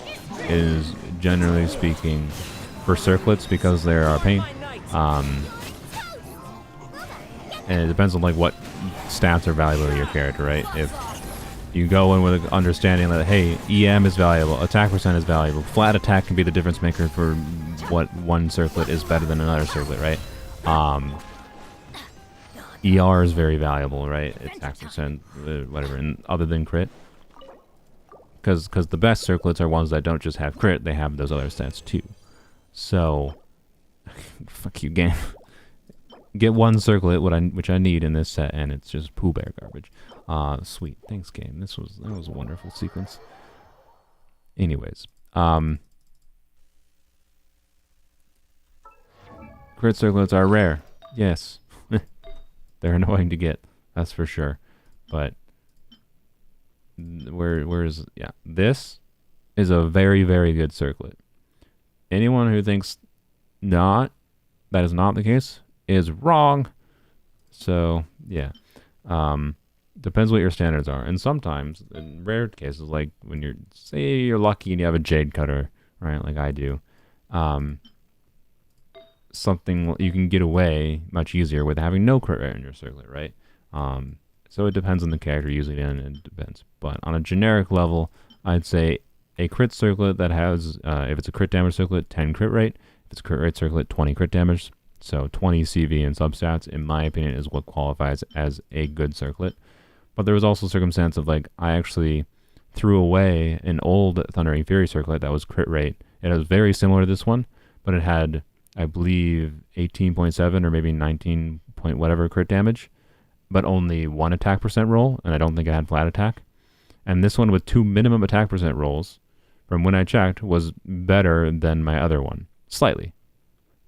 generally speaking for circlets because they are pain. And it depends on like what stats are valuable to your character, right? If you go in with an understanding that hey, EM is valuable, attack percent is valuable, flat attack can be the difference maker for what one circlet is better than another circlet, right? ER is very valuable, right? Attack percent, whatever, and other than crit. Because the best circlets are ones that don't just have crit, they have those other stats too. So, fuck you, game. Get one circlet, which I need in this set, and it's just Pooh Bear garbage. Sweet, thanks, game. That was a wonderful sequence. Anyways, crit circlets are rare. Yes. They're annoying to get, that's for sure. But this is a very, very good circlet. Anyone who thinks that is not the case is wrong. So yeah, depends what your standards are. And sometimes, in rare cases, like when you're lucky and you have a Jade Cutter, right? Like I do. Something you can get away much easier with having no crit rate in your circlet, right? So it depends on the character using it, and it depends. But on a generic level, I'd say a crit circlet that has, if it's a crit damage circlet, 10 crit rate. If it's a crit rate circlet, 20 crit damage. So 20 CV and substats, in my opinion, is what qualifies as a good circlet. But there was also circumstance of like, I actually threw away an old Thundering Fury circlet that was crit rate. It was very similar to this one, but it had, I believe, 18.7 or maybe 19 point whatever crit damage, but only 1 attack percent roll, and I don't think it had flat attack. And this one with 2 minimum attack percent rolls, from when I checked, was better than my other one. Slightly.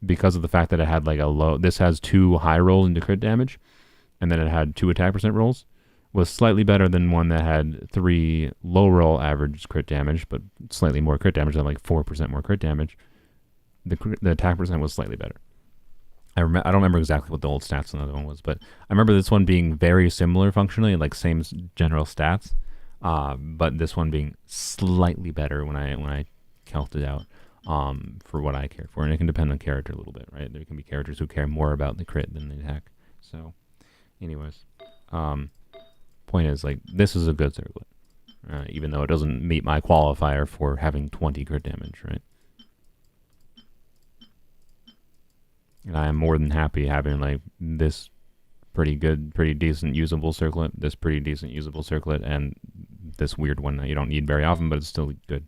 Because of the fact that it had like a low, this has 2 high rolls into crit damage, and then it had 2 attack percent rolls, was slightly better than one that had 3 low roll average crit damage, but slightly more crit damage, than like 4% more crit damage. The attack percent was slightly better. I don't remember exactly what the old stats on the other one was, but I remember this one being very similar functionally, like same general stats, but this one being slightly better when I calced it out for what I care for. And it can depend on character a little bit, right? There can be characters who care more about the crit than the attack. So, anyways, point is, like, this is a good circlet, even though it doesn't meet my qualifier for having 20 crit damage, right? And I am more than happy having like this pretty decent usable circlet, this pretty decent usable circlet, and this weird one that you don't need very often, but it's still good.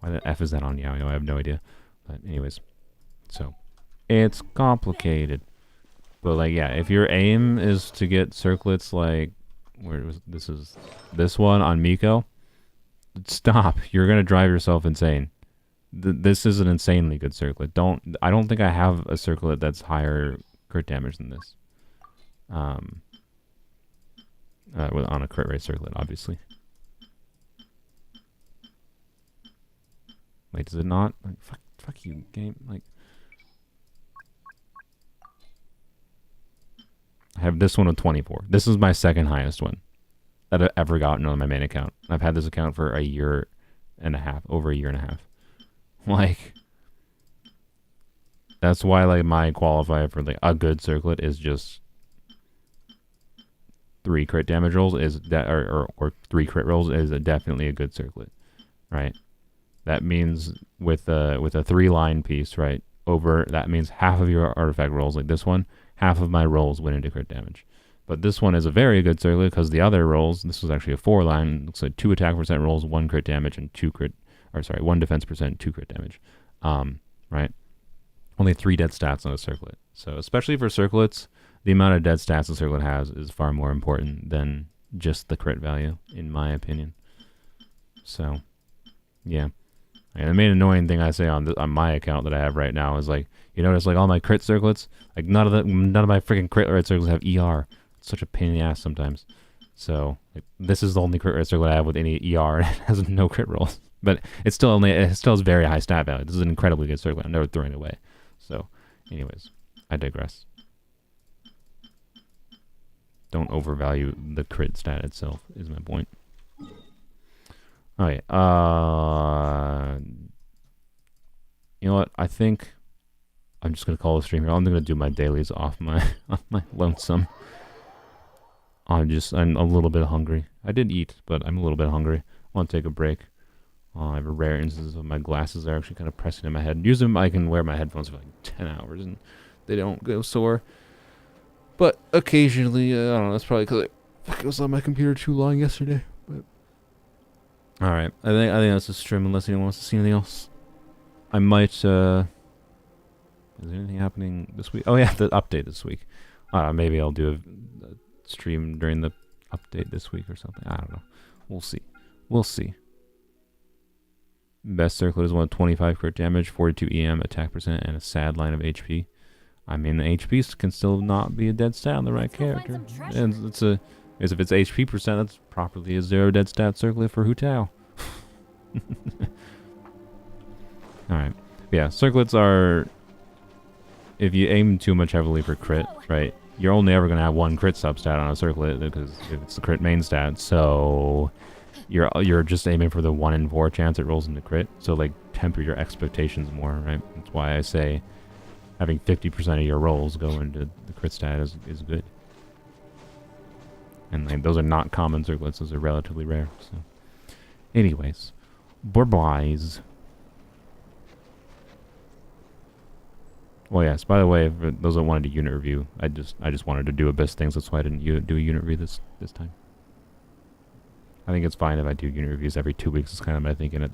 Why the F is that on Yaoyo? I have no idea. But anyways, so it's complicated. But like, yeah, if your aim is to get circlets like this one on Miko, stop. You're gonna drive yourself insane. This is an insanely good circlet. I don't think I have a circlet that's higher crit damage than this. On a crit rate circlet, obviously. Wait, does it not? Like, fuck you, game. Like, I have this one with 24. This is my second highest one that I've ever gotten on my main account. I've had this account for a year and a half, over a year and a half. Like, that's why like my qualifier for like a good circlet is just 3 crit damage rolls is or 3 crit rolls is definitely a good circlet, right? That means with a 3-line piece, right? That means half of your artifact rolls, like this one, half of my rolls went into crit damage. But this one is a very good circlet because the other rolls, this was actually a 4-line, looks like 2 attack percent rolls, 1 crit damage, and 1 defense percent, 2 crit damage. Right? Only 3 dead stats on a circlet. So especially for circlets, the amount of dead stats a circlet has is far more important than just the crit value, in my opinion. So, yeah. And the main annoying thing I say on my account that I have right now is like, you notice like all my crit circlets, like none of my freaking crit rate circlets have ER. It's such a pain in the ass sometimes. So like, this is the only crit rate circlet I have with any ER, and it has no crit rolls. But it still has very high stat value. This is an incredibly good circlet. I'm never throwing it away. So, anyways, I digress. Don't overvalue the crit stat itself, is my point. Okay, you know what? I think I'm just gonna call the stream here. I'm gonna do my dailies off my lonesome. I'm a little bit hungry. I did eat, but I'm a little bit hungry. I want to take a break. I have a rare instance of my glasses are actually kind of pressing in my head. Usually I can wear my headphones for like 10 hours and they don't go sore. But occasionally, I don't know, that's probably because I was on my computer too long yesterday. But alright, I think that's a stream unless anyone wants to see anything else. I might, is there anything happening this week? Oh yeah, the update this week. Maybe I'll do a stream during the update this week or something. I don't know. We'll see. We'll see. Best circlet is 125 crit damage, 42 EM, attack percent, and a sad line of HP. I mean, the HP can still not be a dead stat on the right character. And if it's HP percent, that's properly a 0 dead stat circlet for Hu Tao. Alright. Yeah, circlets are... If you aim too much heavily for crit, right, you're only ever going to have 1 crit substat on a circlet because it's the crit main stat, so... You're just aiming for the 1 in 4 chance it rolls into crit. So like temper your expectations more, right? That's why I say having 50% of your rolls go into the crit stat is good. And like, those are not common circlets, those are relatively rare. So anyways, bye-byes. Well, yes, by the way, for those that wanted a unit review, I just wanted to do Abyss things, that's why I didn't do a unit review this time. I think it's fine if I do unit reviews every 2 weeks. It's kind of my thinking at